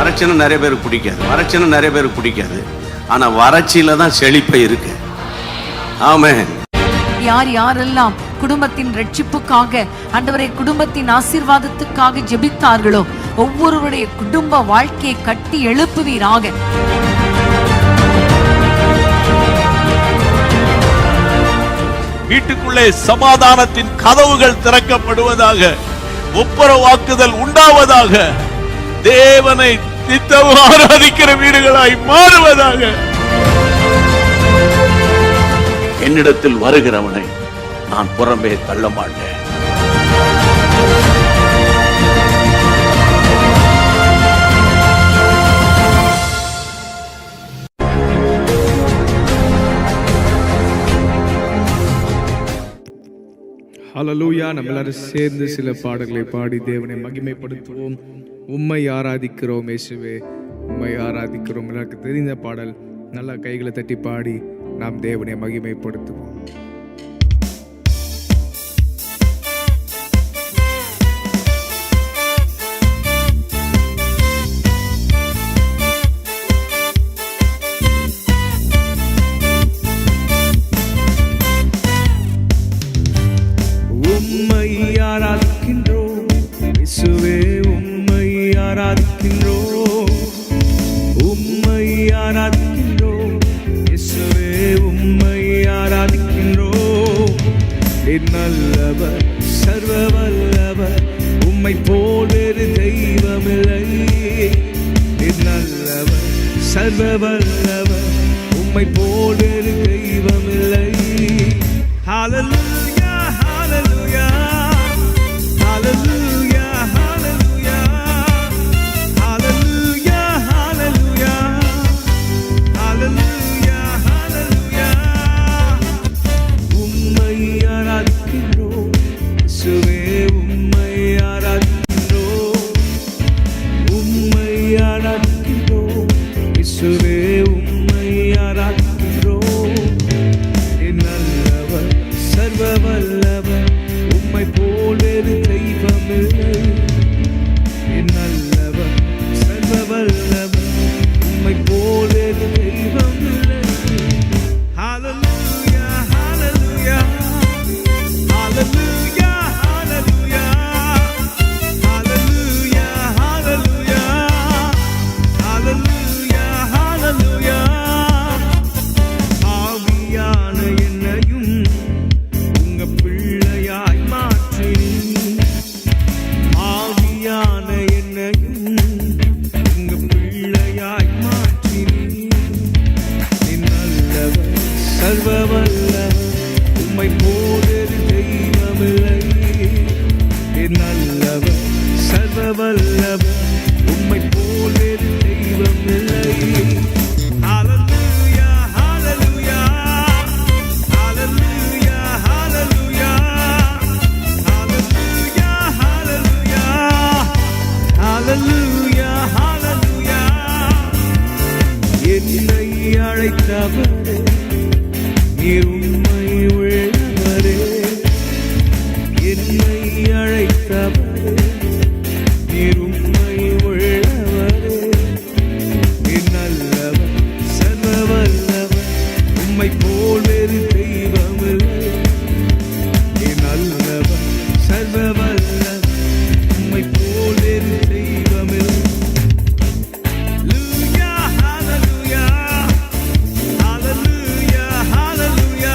வறட்சின்னு நிறைய பேருக்கு பிடிக்காது. ஆனா வறட்சியில தான் செழிப்பை இருக்கு. ஆமென். யாரெல்லாம் குடும்பத்தின் ரட்சிப்புக்காக, ஆண்டவரே குடும்பத்தின் ஆசீர்வாதத்துக்காக ஜெபித்தார்களோ ஒவ்வொருவருடைய குடும்ப வாழ்க்கையை கட்டி எழுப்புவீராக. வீட்டுக்குள்ளே சமாதானத்தின் கதவுகள் திறக்கப்படுவதாக, ஒப்புரவாக்குதல் உண்டாவதாக, தேவனை நித்தமும் ஆராதிக்கிற வீடுகளாய் மாறுவதாக. என்னிடத்தில் வருகிறவனை நான் புறம்பே தள்ள மாட்டேன். ஹல்லேலூயா. நம்ம எல்லாரும் சேர்ந்து சில பாடல்களை பாடி தேவனை மகிமைப்படுத்துவோம். உம்மை ஆராதிக்கிறோம் இயேசுவே, உம்மை ஆராதிக்கிறோம். எனக்கு தெரிந்த பாடல், நல்லா கைகளை தட்டி பாடி நாம் தேவனை மகிமைப்படுத்துவோம். உம்மை ஆராதிக்கின்றோம் இயேசுவே, உம்மை ஆராதிக்கின்றோம், உம்மை ஆராதிக்கின்றோம் இயேசுவே, உம்மை ஆராதிக்கின்றோம். நல்லவர் சர்வ வல்லவர், உம்மை போல் வேறு தெய்வமில்லை. நல்லவர் சர்வ வல்லவர், உம்மை போல் வேறு தெய்வமில்லை. ஹல்லேலூயா, ஹல்லேலூயா, ஹல்லேலூயா, ஹல்லேலூயா, ஹல்லேலூயா, ஹல்லேலூயா, ஹல்லேலூயா, ஹல்லேலூயா. உம்மை ஆராதிக்கின்றோம் இயேசுவே, உம்மை ஆராதிக்கின்றோம், உம்மை ஆராதிக்கின்றோம் இயேசுவே, உம்மை ஆராதிக்கின்றோம். நல்லவர் சர்வ வல்லவர், உம்மை போல் வேறு தெய்வமில்லை. நல்லவர் சர்வ வல்லவர், உம்மை போல் வேறு தெய்வமில்லை. ஹல்லேலூயா, ஹல்லேலூயா, ஹல்லேலூயா, ஹல்லேலூயா, ஹல்லேலூயா, ஹல்லேலூயா, ஹல்லேலூயா, ஹல்லேலூயா. ஆவியான என்னையும் உங்க பிள்ளையாய் மாற்றினீர், ஆவியான என்னையும் உங்க பிள்ளையாய் மாற்றினீர். நல்லவர் சர்வ வல்லவர், உம்மை போல் வேறு தெய்வமில்லை. நல்லவர் சர்வ வல்லவர், உம்மை போல் வேறு தெய்வமில்லை. ஹல்லேலூயா, ஹல்லேலூயா, ஹல்லேலூயா, ஹல்லேலூயா, ஹல்லேலூயா, ஹல்லேலூயா, ஹல்லேலூயா, ஹல்லேலூயா. என்னை அழைத்தவரே, நீர் உம்மை உள்ளவரே. என்னை அழைத்தவரே, நீர் உம்மை உள்ளவரே. நல்லவர் சர்வ வல்லவர், உம்மை போல் வேறு தெய்வமில்லை. நல்லவர் சர்வ வல்லவர், உம்மை போல் வேறு தெய்வமில்லை. Hallelujah, hallelujah, hallelujah, hallelujah,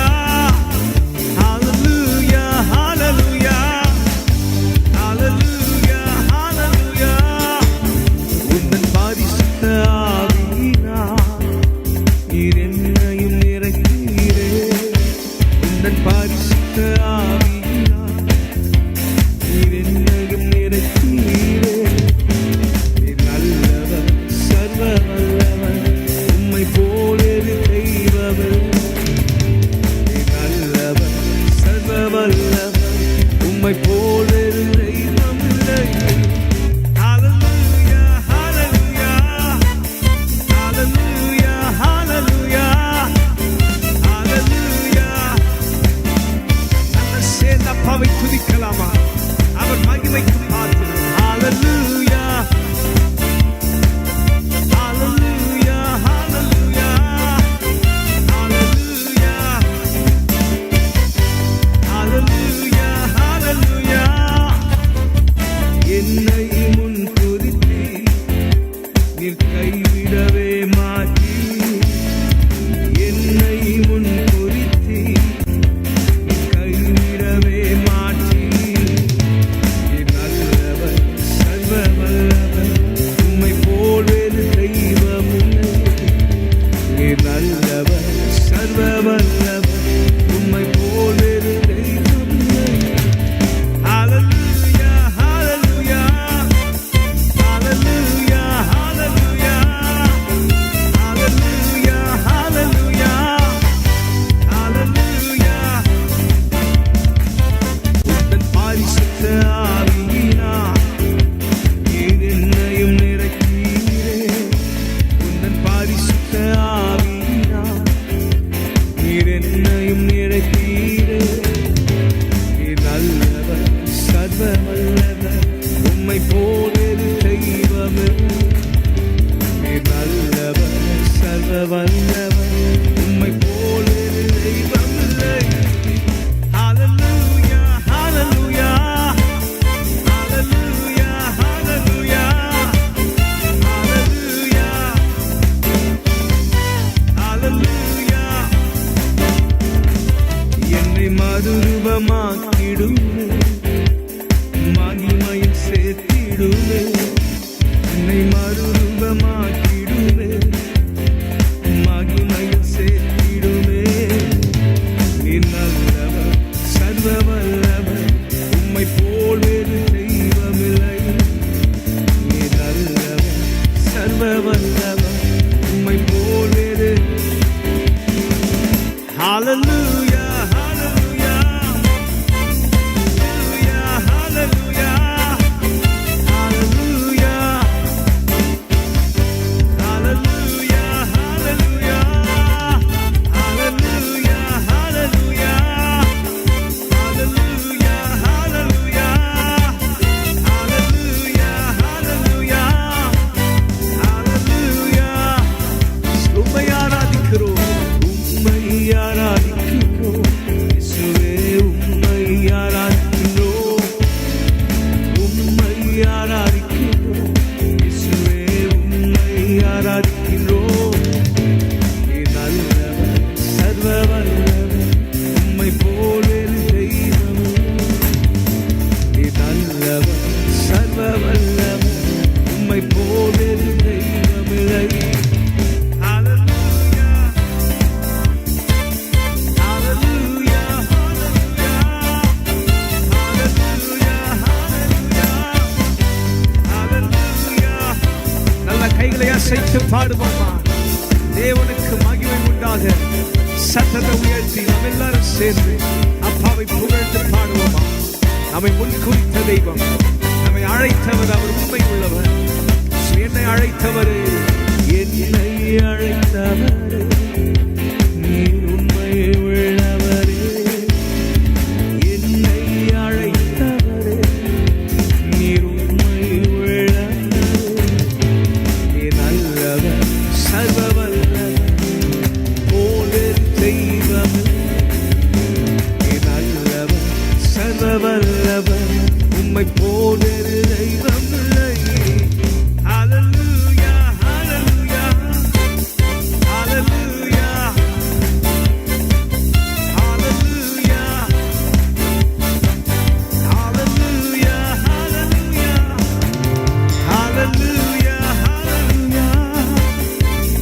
என்னை மறுரூபமாக்கிடுமே, மகிமையில் சேர்த்திடுமே. நீ நல்லவர், சர்வ வல்லவர், உம்மை போல் வேறு தெய்வமில்லை. நீ நல்லவர், சர்வ வல்லவர், உம்மை போல் வேறு. Hallelujah, hallelujah, hallelujah, hallelujah, hallelujah, hallelujah, hallelujah, hallelujah, hallelujah, hallelujah, hallelujah, hallelujah. உம்மை ஆராதிக்கிறோம், உம்மை ஆராதிக்கிறோம் இயேசுவே, உம்மை ஆராதிக்கிறோம், உம்மை ஆராதிக்கிறோம் இயேசுவே, உம்மை ஆராதிக்கிறோம். நீ நல்லவர், சர்வ வல்லவர், உம்மை போல் வேறு தெய்வம். நீ நல்லவர், சர்வ வல்லவர், உம்மை போல் வேறு தெய்வமில்லை. கைகளை அசைத்து பாடுவோமா? தேவனுக்கு மகிமை உண்டாக சத்தத்தை உயர்த்தி நாம் எல்லாரும் சேர்ந்து அப்பாவை புகழ்ந்து பாடுவோமா? நம்மை முன்குறித்த தெய்வம், நம்மை அழைத்தவர், அவர் உண்மை உள்ளவர். என்னை அழைத்தவரே, என்னை அழைத்தவரே, நீர் உண்மை உள்ளவரே. என்னை அழைத்தவரே, நீர் உண்மை உள்ளவரே. நல்லவர், சர்வ வல்லவர், போலே தெய்வம். நல்லவர், சர்வ வல்லவர், உம்மை போலே தெய்வம் இல்லை. Hallelujah, hallelujah, hallelujah, hallelujah, hallelujah, hallelujah, hallelujah,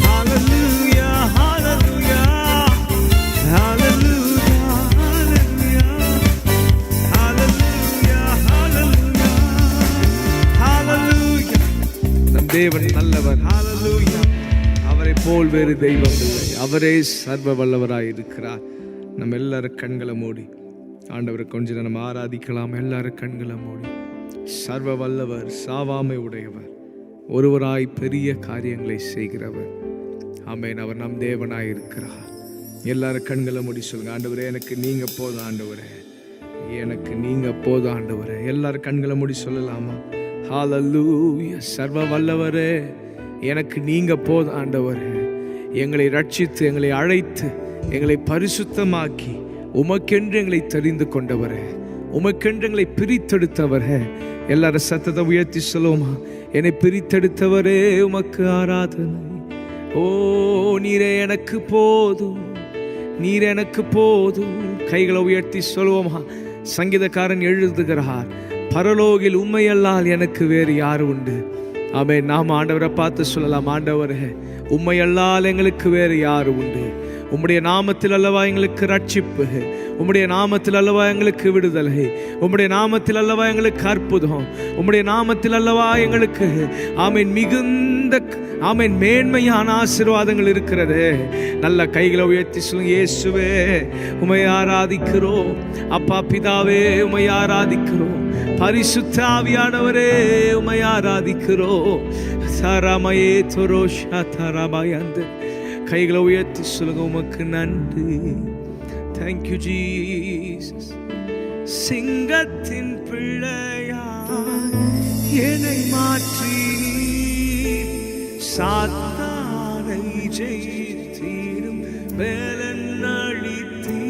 hallelujah, hallelujah, hallelujah, hallelujah. நம் தேவன் நல்லவர். Hallelujah. அவரை போல் வேறு தெய்வம் இல்லை. அவரே சர்வ வல்லவராய் இருக்கிறார். நம்ம எல்லாரும் கண்களை மூடி ஆண்டவரை கொஞ்ச நேரம் ஆராதிக்கலாம். எல்லாரும் கண்களை மூடி. சர்வ வல்லவர், சாவாமை உடையவர், ஒருவராய் பெரிய காரியங்களை செய்கிறவர். ஆமென். அவர் நம் தேவனாய் இருக்கிறார். எல்லாரும் கண்களை மூடி சொல்லுங்க, ஆண்டவரே எனக்கு நீங்க போதும், ஆண்டவரே எனக்கு நீங்க போதும், ஆண்டவரே. எல்லாரும் கண்களை மூடி சொல்லலாமா? ஹல்லேலூயா. சர்வ வல்லவரே எனக்கு நீங்க போதும், ஆண்டவரே. எங்களை ரட்சித்து, எங்களை அழைத்து, எங்களை பரிசுத்தமாக்கி, உமக்கென்று எங்களை தெரிந்து கொண்டவரே, உமக்கென்று எங்களை பிரித்தெடுத்தவரே. எல்லாரும் சத்தத்தை உயர்த்தி சொல்லுவோமா? என்னை பிரித்தெடுத்தவரே உமக்கு ஆராதனை. ஓ நீரே எனக்கு போதும், நீர் எனக்கு போதும். கைகளை உயர்த்தி சொல்லுவோமா? சங்கீதக்காரன் எழுதுகிறார், பரலோகில் உண்மையல்லால் எனக்கு வேறு யார் உண்டு? ஆமென். நாம் ஆண்டவரை பார்த்து சொல்லலாம், ஆண்டவரே உண்மையல்லால் எங்களுக்கு வேறு யார் உண்டு? உம்முடைய நாமத்தில் அல்லவா எங்களுக்கு ரட்சிப்பு, உம்முடைய நாமத்தில் அல்லவா எங்களுக்கு விடுதலை, உம்முடைய நாமத்தில் அல்லவா எங்களுக்கு அற்புதம், உம்முடைய நாமத்தில் அல்லவா எங்களுக்கு ஆமென் மிகுந்த ஆமென் மேன்மையான ஆசீர்வாதங்கள் இருக்கிறது. நல்ல கைகளை உயர்த்தி சொல்லுங்க, இயேசுவே உம்மை ஆராதிக்கிறோம், அப்பா பிதாவே உம்மை ஆராதிக்கிறோம், பரிசுத்த ஆவியானவரே உம்மை ஆராதிக்கிறோம். சரமயே தொரோஷா தரபாயந்து. கைகளை உயர்த்தி சொல்லுங்க, உமக்கு நன்றி. Thank you Jesus. சிங்கத்தின் பிள்ளையா என்னை மாற்றி சாத்தானை ஜெயித்தீரும் வேலன் அளித்தீ.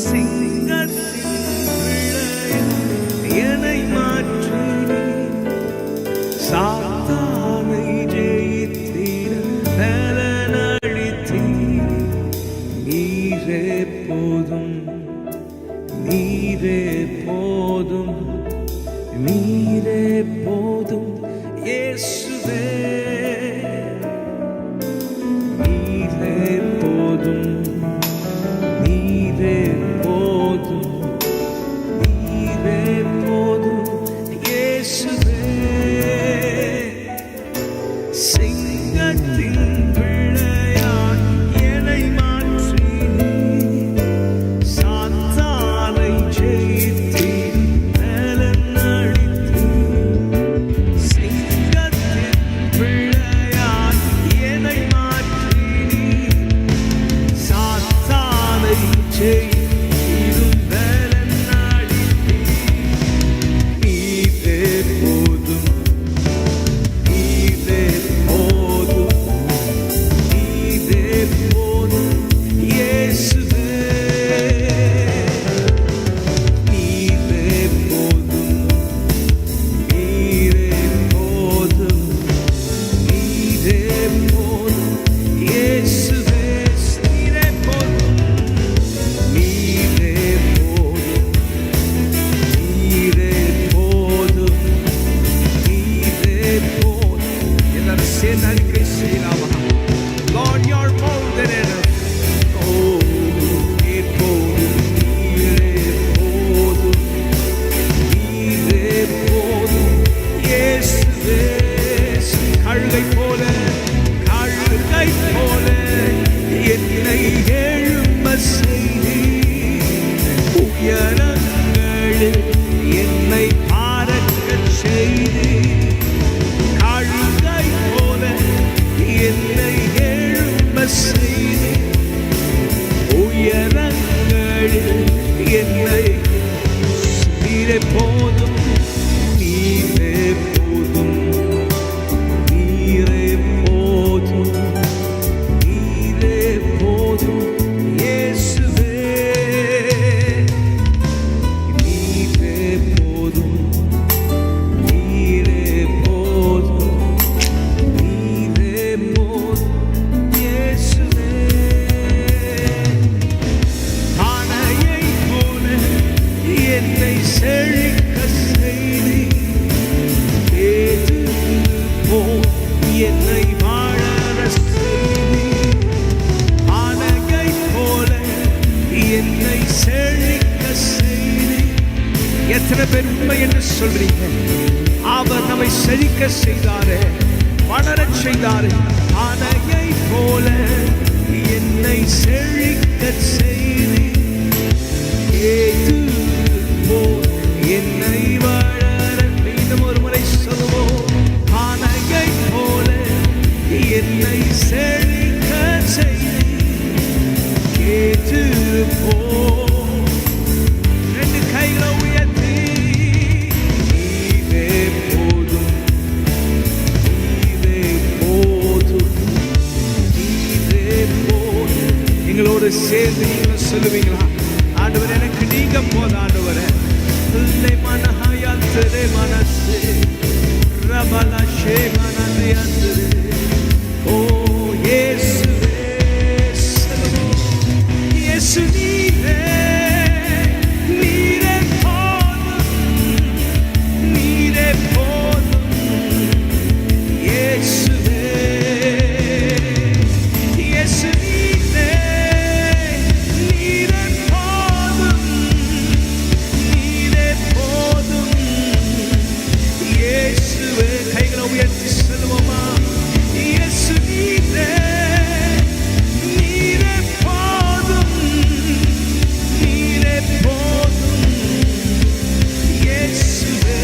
சிங்கத்தின் பிள்ளையா என்னை மாற்றி சாத்தானை ஜெயித்தீரும் வேலன் அளித்தீ. நீரே போதும், நீரே போதும், நீரே போதும். போதும் இயேசுவே, நீரே போதும், நீரே போதும், நீரே போதும் இயேசுவே. சிங்கத்தின் பிள்ளையாய் என்னை மாற்றி சாத்தானை ஜெயித்து பலன் அளித்து. சிங்கத்தின் பிள்ளையாய் என்னை மாற்றி சாத்தானை ஜெயித்து பலன் அளித்து. நீரே போதும், நீரே போதும், நீரே போதும் இயேசுவே. நீரே போதும், நீரே போதும், நீரே போதும் இயேசுவே. நீரே போதும், நீரே போதும், நீரே போதும், நீரே போதும். எல்லாரும் சேர்ந்து அறிக்கை செய்யலாமா? Lord, you're more than enough. Oh, நீர் போதும், நீரே போதும், நீரே போதும் இயேசுவே. கழுகை போல, கழுகை போல என்னை எழும்ப செய்தி, உயரங்களில் என்னை பார்க்கச் செய்தி. கழுகை போல என்னை எழும்ப செய்தி, உயரங்களில் என்னை. நீரே போதும், நீரே போதும், நீரே போதும், நீரே போதும் இயேசுவே. நீரே போதும், நீரே போதும், நீரே போதும் இயேசுவே. ஆணையை போல என்னை செழிக்க செய்தி, ஏது போல் என்னை வாழற செய்தி. ஆணையை போல என்னை செழிக்க செய்தி. எத்தனை பேர் உண்மை என்று சொல்றீங்க? அவர் நம்மை செழிக்க செய்தாரே, வளரச் செய்தாரே. ஆணையை போல என்னை செழிக்க செய்தி, ஏது போல் என்னை வளர. மீண்டும் ஒரு முறை சொல்லுவோம். ஆணையை போல என்னை செழிக்க செய்தி, ஏது போல். ரெண்டு கைகளை உயர்த்தி நீரே போதும், நீரே போதும், நீரே போதும். எங்களோடு சேர்ந்து நீங்க சொல்லுவீங்களா? ஆண்டவர், எனக்கு நீங்க போதும் ஆண்டவரே. இல்லை மனஹாயால் தெரே மனசு ரபலஷே மனதே அந்தரே. ஓ இயேசுவே, இயேசு நீரே, நீரே போதும், நீரே போதும் இயேசுவே. இயேசு நீரே, நீரே போதும், நீரே போதும் இயேசுவே. கைகளை உயர்த்தி சொல்லுவோமா? இயேசு நீரே, நீரே போதும், நீரே போதும் இயேசுவே.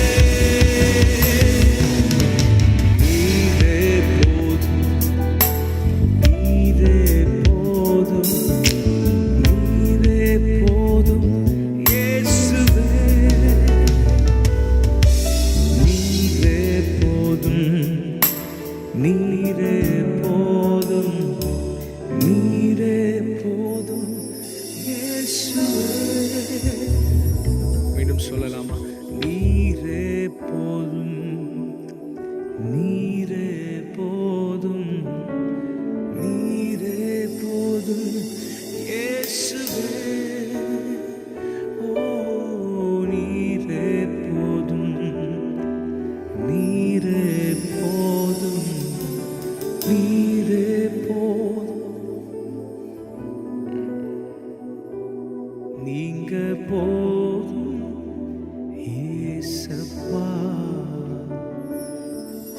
நீரே போதும், நீரே போதும், நீரே போதும் இயேசுவே. நீரே போதும், நீரே போதும்,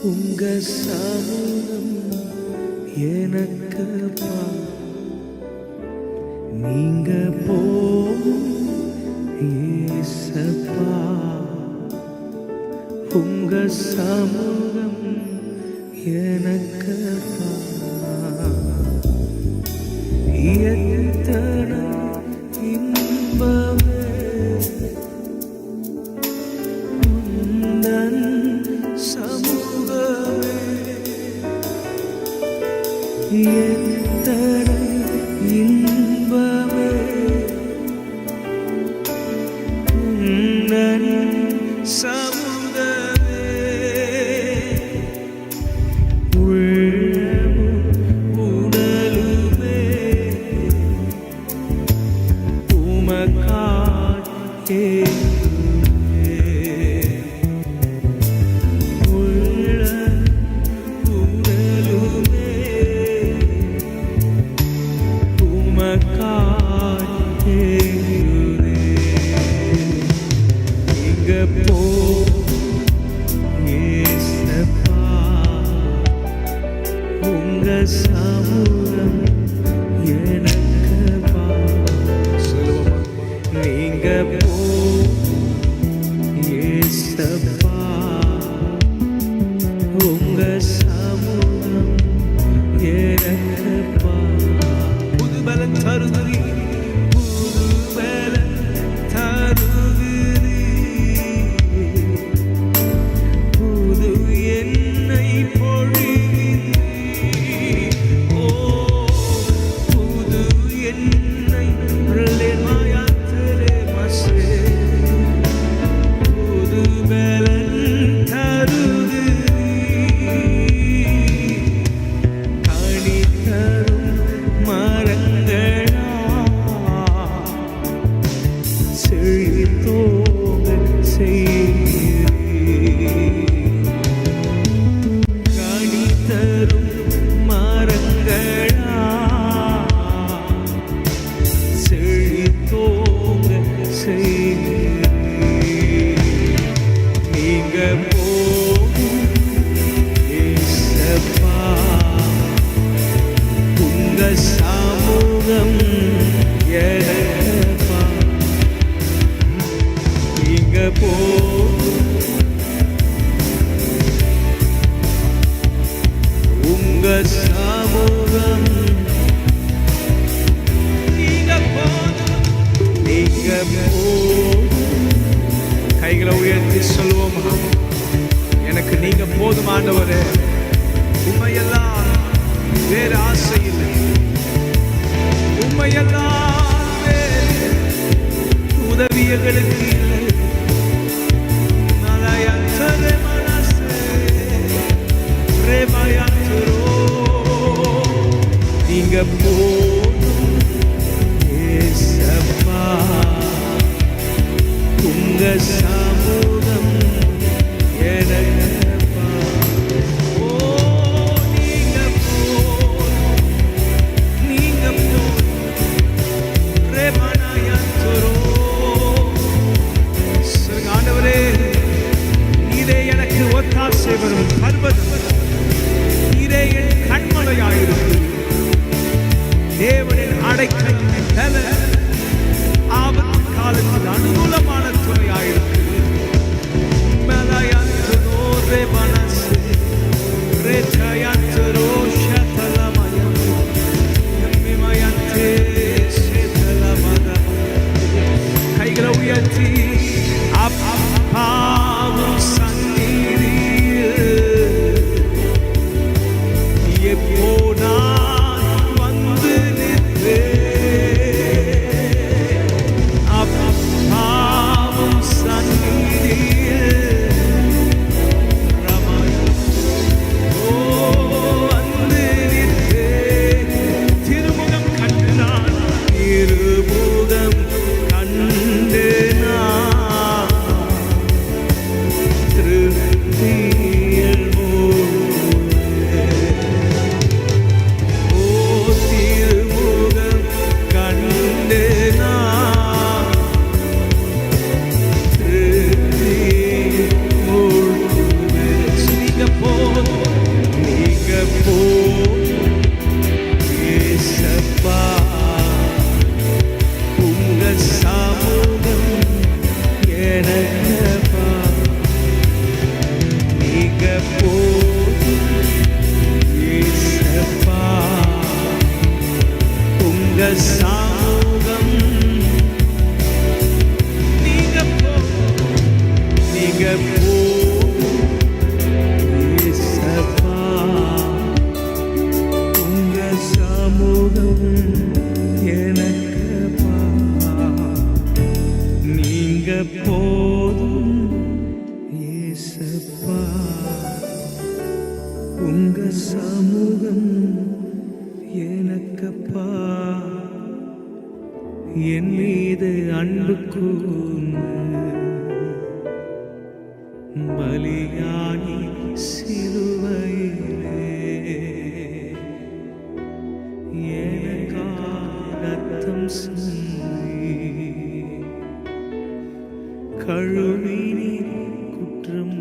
உங்க சமூகம் எனக்கு நீங்க போகும் ஏசப்பா. உங்க சமூகம் எனக்கு எத்தனை இன்பமே உந்தன் சமூகமே எத்தனை இன்பமே உந்தன் சமூகமே உள்ளமும் உடலுமே உமக்காகவே சமூகம் எனக்கு சொல்லுவோமா? நீங்க ஏசப்பா உங்க சமூகம் எனக்கு புது பலன் தருகிறீ புது பலன் தருகிறீ புது என்னை பொழி சமூகம் எனப்பா நீங்க உங்க சமூகம் நீங்க கைகளை உயர்த்தி சொல்லுவோமா? எனக்கு நீங்க போதும் ஆண்டவரே, உண்மையெல்லாம் வேறு ஆசை இல்லை, உண்மையெல்லாம் வேறு உதவி எங்களுக்கு இல்லை. நீங்க போதும் ஏசப்பா உங்க சமூகம் எனப்பா. ஓ நீங்க ஆண்டவரே, நீரே எனக்கு ஒத்தாசை வரும் பர்வதம், நீரே என் கண்மலையாயிருக்கு, தேவனின் அடைக்கலம் ஆபத்து காலத்தில் அனுகூலமான துணையாயிருக்கு. கைகளை உயர்த்தி அப்பாவும் சந்நிதியில் எப்போனா வந்து அப்பாவும் சந்நிதியில் வந்து திருமுகம் கண்டு நான் திருமுகம் கண்டு நான் போதும், நீங்க போதும் ஏசப்பா. உங்க சமூகம் எனக்கப்பா. நீங்க போதும் ஏசப்பா. உங்க சமூகம் நீங்க போதும் ஏசப்பா. உங்க சமூகம் எனக்கப்பா. நீங்க போதும் ஏசப்பா. உங்க சமூகம் எனக்கப்பா. என் மீது அன்பு கூர்ந்து பலியாகி சிலுவையிலே எனக்காக ரத்தம் சிந்தி கழுவி குற்றம்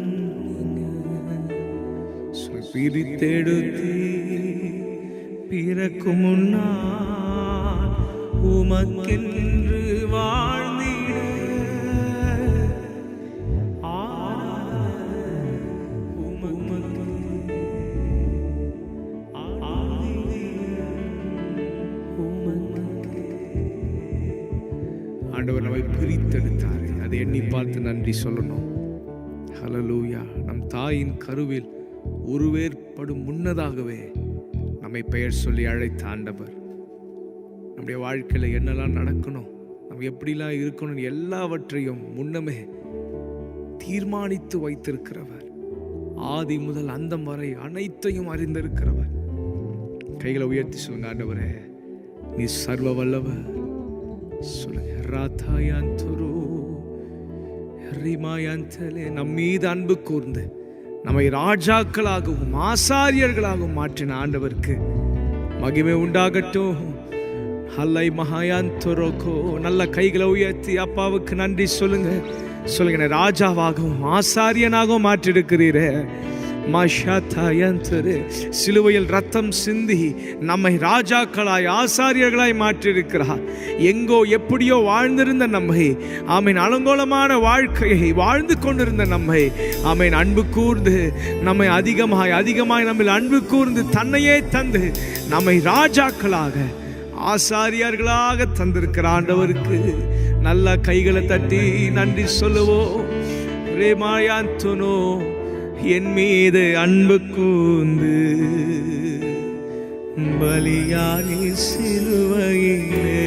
பிரித்தெடுத்து பிறக்கும் முன்னால் உமக்கென்று வாழ்ந்திட ஆண்டவர் நம்மை பிரித்தெடுத்தார். அதை எண்ணி பார்த்து நன்றி சொல்லணும். ஹல்லேலூயா. நம் தாயின் கருவில் உருவேற்படும் முன்னதாகவே நம்மை பெயர் சொல்லி அழைத்த ஆண்டவர் நம்முடைய வாழ்க்கையில் என்னெல்லாம் நடக்கணும், நம்ம எப்படிலாம் இருக்கணும், எல்லாவற்றையும் முன்னமே தீர்மானித்து வைத்திருக்கிறவர். ஆதி முதல் அந்தம் வரை அனைத்தையும் அறிந்திருக்கிறவர். கைகளை உயர்த்தி சொல்லுங்க, ஆண்டவரே நீ சர்வ வல்லவர். சொல்லுங்க, ராதாயாந்தரோ ரிமாயந்தலே. நம் மீது அன்பு கூர்ந்து நம்மை ராஜாக்களாகவும் ஆசாரியர்களாகவும் மாற்றின ஆண்டவருக்கு மகிமை உண்டாகட்டும். ஹல்லை மகாயாந்தரோகோ. நல்ல கைகளை உயர்த்தி அப்பாவுக்கு நன்றி சொல்லுங்க. சொல்லுங்க, ராஜாவாகவும் ஆசாரியனாகவும் மாற்றிருக்கிறீரே. சிலுவையில் ரத்தம் சிந்தி நம்மை ராஜாக்களாய் ஆசாரியர்களாய் மாற்றியிருக்கிறார். எங்கோ எப்படியோ வாழ்ந்திருந்த நம்மை, ஆமீன், அலங்கோலமான வாழ்க்கையை வாழ்ந்து கொண்டிருந்த நம்மை, ஆமீன், அன்பு கூர்ந்து நம்மை அதிகமாய் நம்மில் அன்பு கூர்ந்து தன்னையே தந்து நம்மை ராஜாக்களாக ஆசாரியர்களாக தந்திருக்கிற ஆண்டவருக்கு நல்ல கைகளை தட்டி நன்றி சொல்லுவோம். ரேமாயாந்தனோ என் மீது அன்பு கூர்ந்து பலியாகி சிலுவையிலே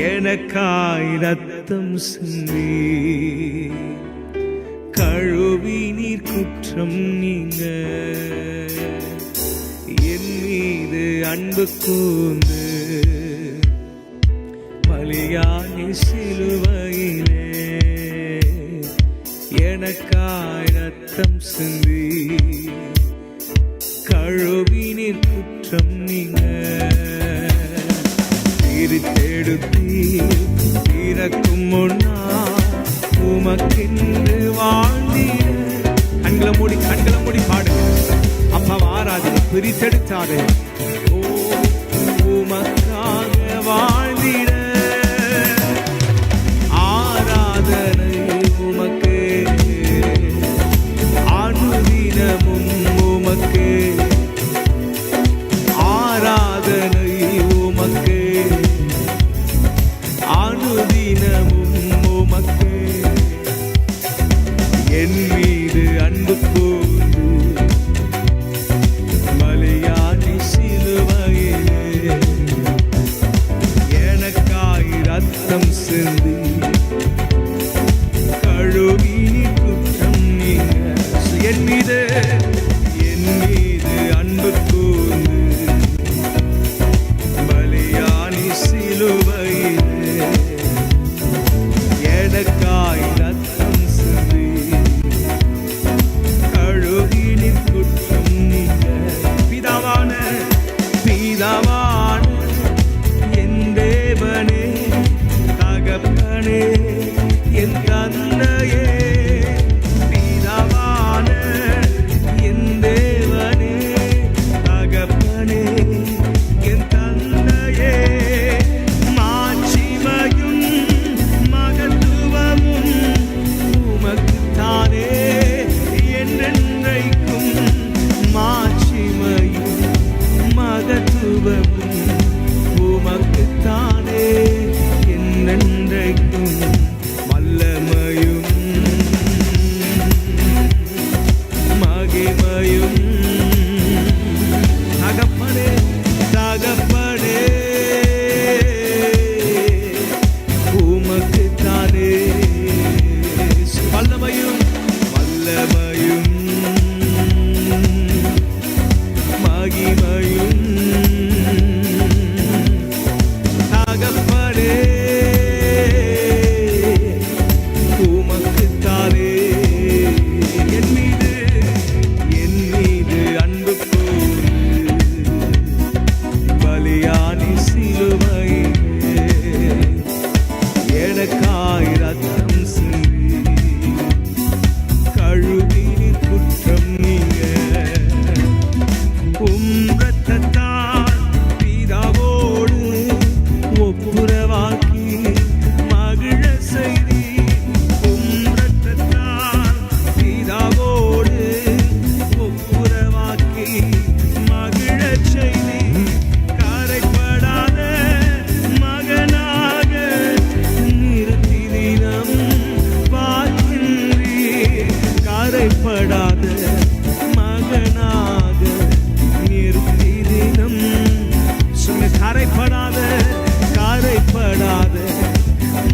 எனக்காய் ரத்தம் சிந்தி கழுவி நீர் குற்றம் நீங்க என் மீது அன்பு கூர்ந்து பலியாகி சிலுவையிலே எனக்காய் ரத்தம் சிந்தி கழுவி நீர் குற்றம் நீங்க பிரித்தெடுத்து பிறக்கும் முன்னா உமக்கென்று வாழ்ந்திட. கண்களை மூடி பாடுங்க. அப்பா ஆராதனை பிரித்தெடுத்தாரு. ஓ உமக்காக வாழ்ந்திட ஆராதனை உமக்கு, அனுதினமும் உமக்கு ஆராதனை உமக்கு, அனுதினமும் உமக்கு. என் மீது அன்பு கூர்ந்து பலியாகி சிலுவையிலே எனக்காய் ரத்தம் சிந்தி கழுவி குற்றம் நீங்க. என் மீது அன்பு கூர்ந்து பலியாகி சிலுவையிலே எனக்காய் ரத்தம் சிந்தி கழுவி குற்றம் நீங்க. பிதாவான என் தேவனே, தகப்பனே, என் தந்தையே, பிதாவான காய்ப்படாத மகனாக நிறுத்தினம். சொல்லு, கரைப்படாத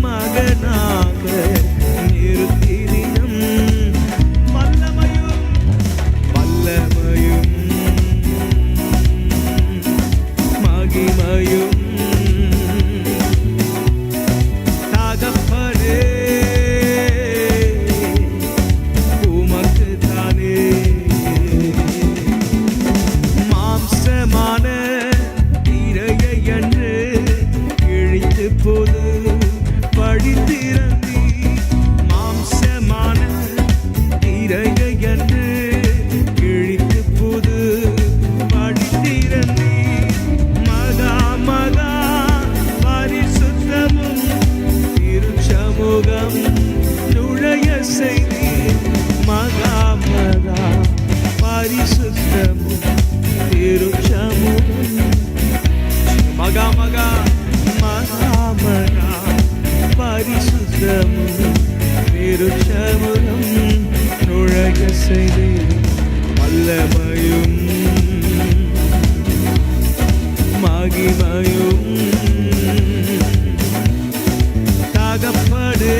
மகனாக நிறுத்தினம். வல்லமையும் மகிமையும் தகப்பனே உமக்கு தானே. மாம்சமான இரையை என்று கிழித்து போது படித்திறந்தி. மாம்சமான இரையை என்று கிழித்து போது படித்திறந்தி. மகா பரிசுத்தமும் திருச்சமூகம் நுழைய செய்தி. மகா பரிசுத்தமும் திருச்சமூகம் மகா பரிசுத்தமும் திருச்சமூகம் நுழைய செய்தி. வல்லமையும் மகிமையும் தகப்பனே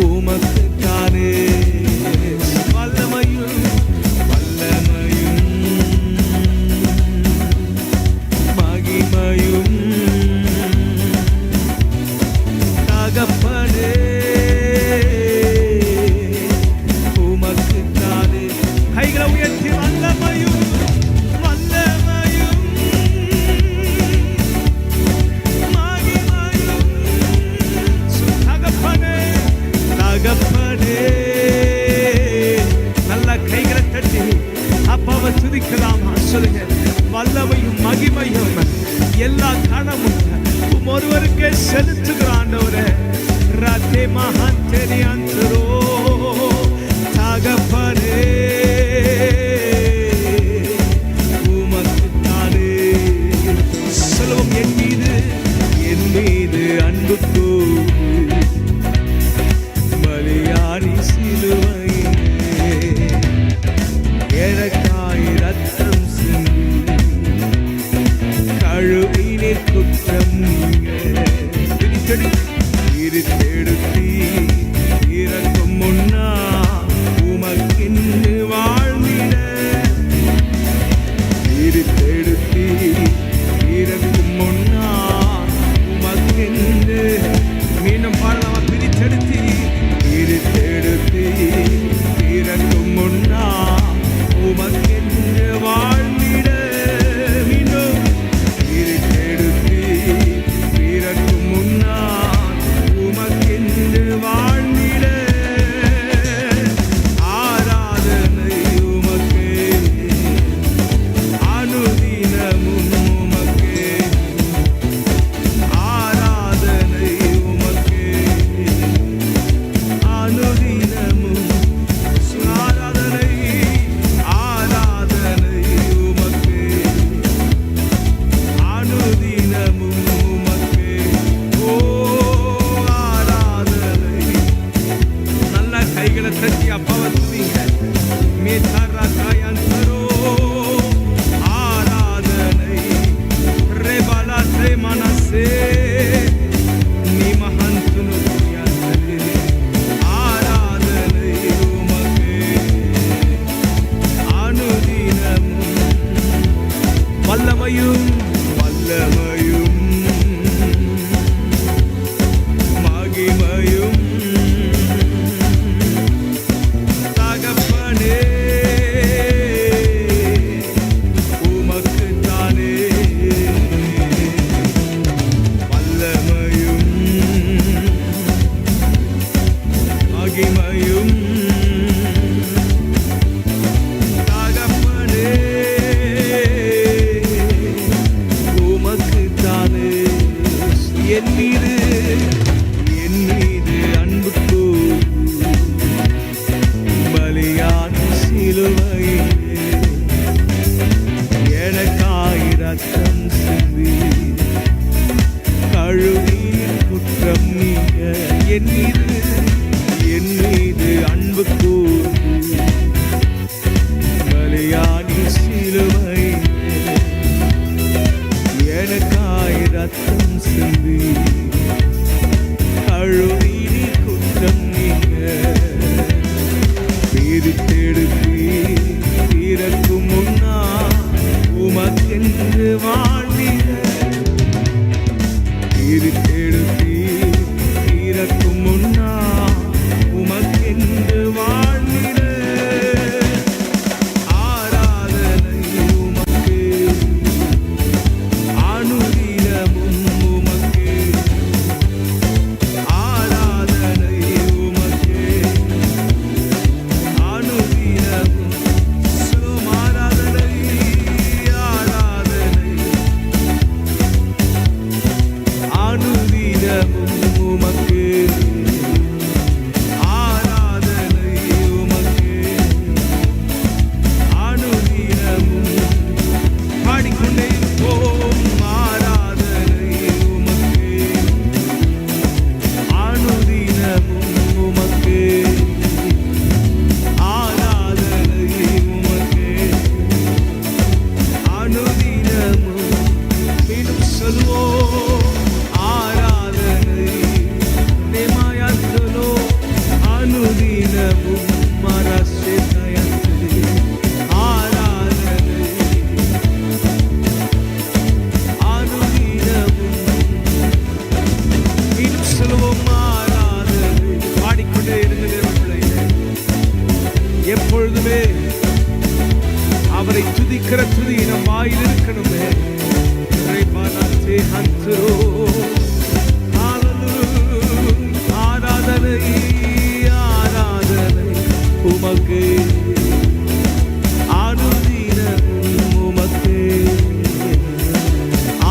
உமக்கு தானே. வல்லமையும் மகிமையும் தகப்பனே உமக்கு தானே. கைகளை உயர்த்தி வல்லமையும் அப்பாவை துதிக்கலாமா? சொல்லுங்க. வல்லமையும் மகிமையும் எல்லா கணமும் ஒருவருக்கே செலுத்துகிறான். ஆண்டவரே ராத்தே மகான் தெரியாந்தரோ தகப்பனே உமக்கு தானே. சொல்லுவோம். என் மீது அன்பு கூர்ந்து பலியானி சிலுவையிலே எனக்காய் ரத்தம் சிந்தி கழுவினீர் குற்றம் நீங்க. இருத்தெடுத்தி இறக்கும் முன்னா உமக்கென்று வாழ்ந்திட. இருத்தெடுத்தி இறக்கும் முன்னா உமக்கென்று. மீண்டும் பாடலாமா? பிரித்தெடுத்தி இருத்தெடுத்தி இறக்கும் முன்னா உமக்கென்று வாழ்ந்திட. மீண்டும் இருத்தெடுத்தி இறக்கும் முன்னா உமக்கென்று வாழ்ந்திட. ஆராதனை உமக்கே அனுதினமும் உமக்கே. ஆராதனை உமக்கே அனுதினமும். ஆராதனை உமக்கே அனுதினமும் உமக்கே. ஓ ஆராதனை. நல்ல கைகளை தட்டி அப்பாவை துதிங்க. மேதாரா காயந்தரோ ஆராதனை ரேபாலா தே மனசே நீ மகந்துனு துயந்தரே. ஆராதனை உமக்கே அனுதினமும். வல்லமையும் மகிமையும் தகப்பனே உமக்கு தானே. வல்லமையும் மகிமையும் தகப்பனே உமக்கு தானே. என் மீது அன்பு கூர்ந்து பலியான சிலுவையிலே எனக்காய் ரத்தம் சிந்தி கழுவினீர் குற்றம் நீங்க. என் மீது இருக்கிற துதி நம் வாயில் இருக்கணுமே. ஆராதனை ஆராதனை உமக்கு, அனுதினம் உமக்கு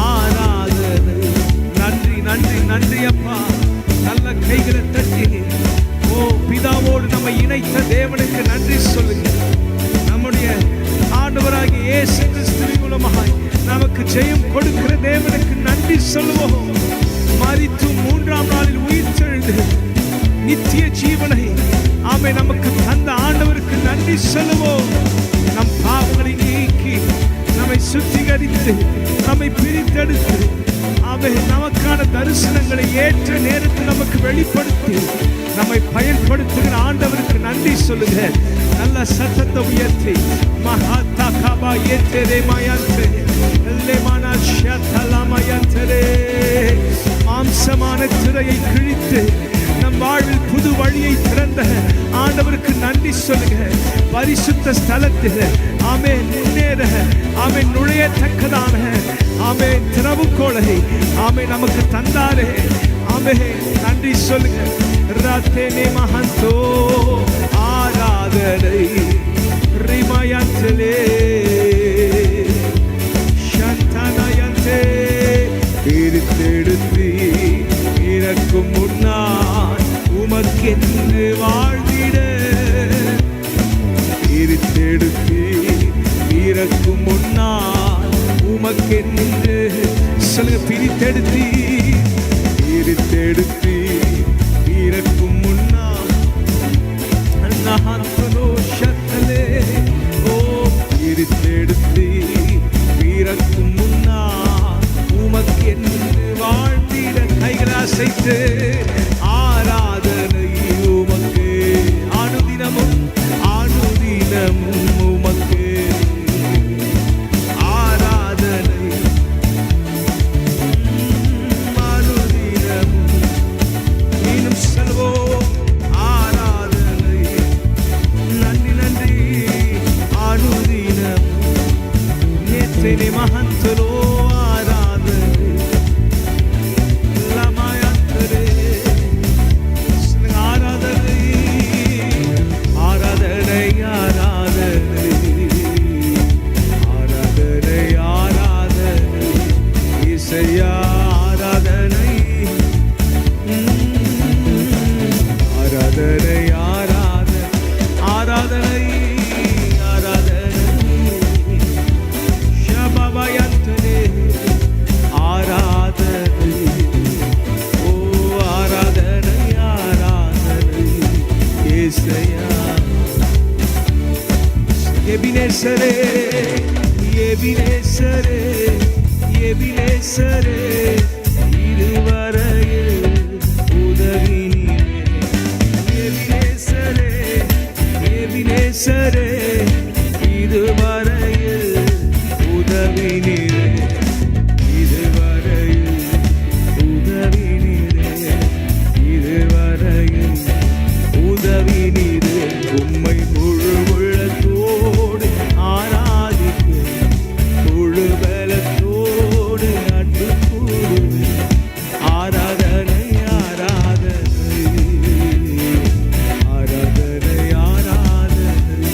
ஆராதனை. நன்றி நன்றி நன்றி அப்பா. நல்ல கைகளை தட்டி ஓ பிதாவோடு நம்மை இணைத்த தேவனுக்கு நன்றி சொல்லுங்க. நம்முடைய ஆண்டவராகிய இயேசு கிறிஸ்துவின் மூலமாய் நமக்கு ஜெயம் கொடுக்கிற தேவனுக்கு நன்றி சொல்லுவோம். மரித்து 3ஆம் நாளில் உயிர்த்தெழுந்து நித்திய ஜீவனை ஆமே நமக்கு தந்த ஆண்டவருக்கு நன்றி சொல்லுவோம். நம் பாவங்களை நீக்கி நம்மை சுத்திகரித்து நம்மை பிரித்தெடுத்து ஆமே நமக்கான தரிசனங்களை ஏற்ற நேரத்தில் நமக்கு வெளிப்படுத்தி நம்மை பயன்படுத்துகிற ஆண்டவருக்கு நன்றி சொல்லுங்க. நல்ல சத்தத்தை உயர்த்தி மகாத்தா காபா ஏத்தரே மாயந்தே லெமானா ஷத்தலா மாயந்தரே. மாம்சமான திரையை கிழித்து நம் வாழ்வில் புது வழியை திறந்த ஆண்டவருக்கு நன்றி சொல்லுங்க. பரிசுத்த ஸ்தலத்தில் ஆமே முன்னேற ஆமே நுழையத்தக்கதான ஆமே திறவுகோலை ஆமே நமக்கு தந்தாரே. ஆமே நன்றி சொல்லுங்க. ரத்தேனே மகந்தோ ஆராதனை ரிமயந்தலே சந்தனயந்தே. பிரித்தெடுத்து இறக்கும் முன்னால் உமக்கென்று வாழ்ந்திட, பிரித்தெடுத்து இறக்கும் முன்னால் உமக்கென்று சொல்லுங்க. பிரித்தெடுத்து பிரித்தெடுத்து இறக்கும் முன்னால் ஓ பிரித்தெடுத்து இறக்கும் முன்னால் உமக்கென்று வாழ்ந்திட. கைகளை அசைத்து ஆராதனை உமக்கு, அனுதினமும் அனுதினமும் உமக்கு ஆராதனை அனுதினமும். இன்னும் செல்வோம் ஆராதனை. நன்றி நன்றி அனுதினம் நேற்றே மகந்தரோ ஆராதனை லமாயந்தரே. ஆராதனை ஆராதனை ஆராதனை ஆராதனை ஆராதனை இசையா ஆராதனை ஆராதனை ஆராதனை ஆராதனை ஆராதனை ஷபபயந்தனே ஆராதனை ஓ ஆராதனை ஆராதனை இசையா. எபினேசரே எபினேசரே எபினேசரே இதுவரையில் உதவி எபினேசரே எபினேசரே இதுவரையில் உதவி நீரே, இதுவரையில் உதவி நீரே, இதுவரையில் உதவி நீரே. உம்மை முழு உள்ளத்தோடு ஆராதிக்க, முழு பலத்தோடு அன்பு கூறுவேன். ஆராதனை ஆராதனை ஆராதனை ஆராதனை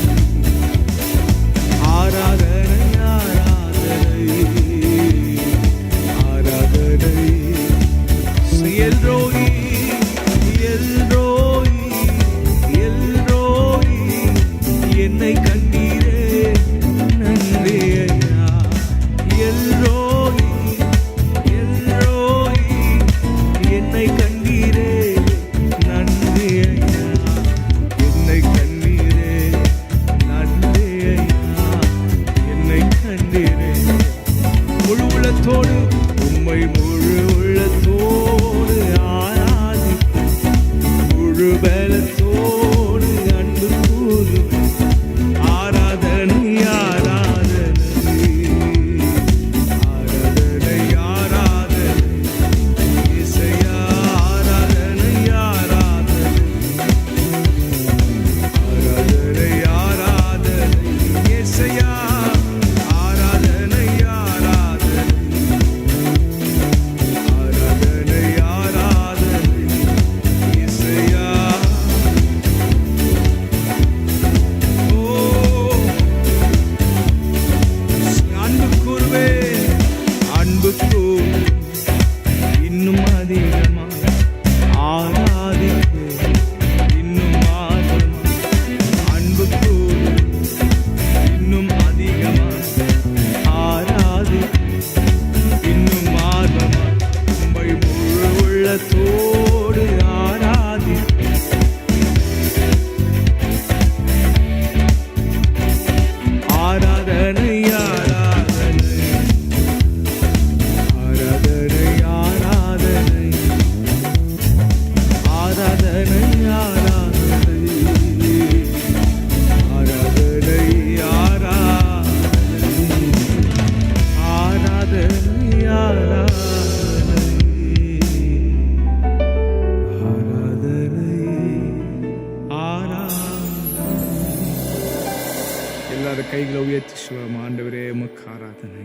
எல்லாரும் கைகளை உயர்த்தி சொல்லுவோம். ஆண்டவரே உமக்கு ஆராதனை,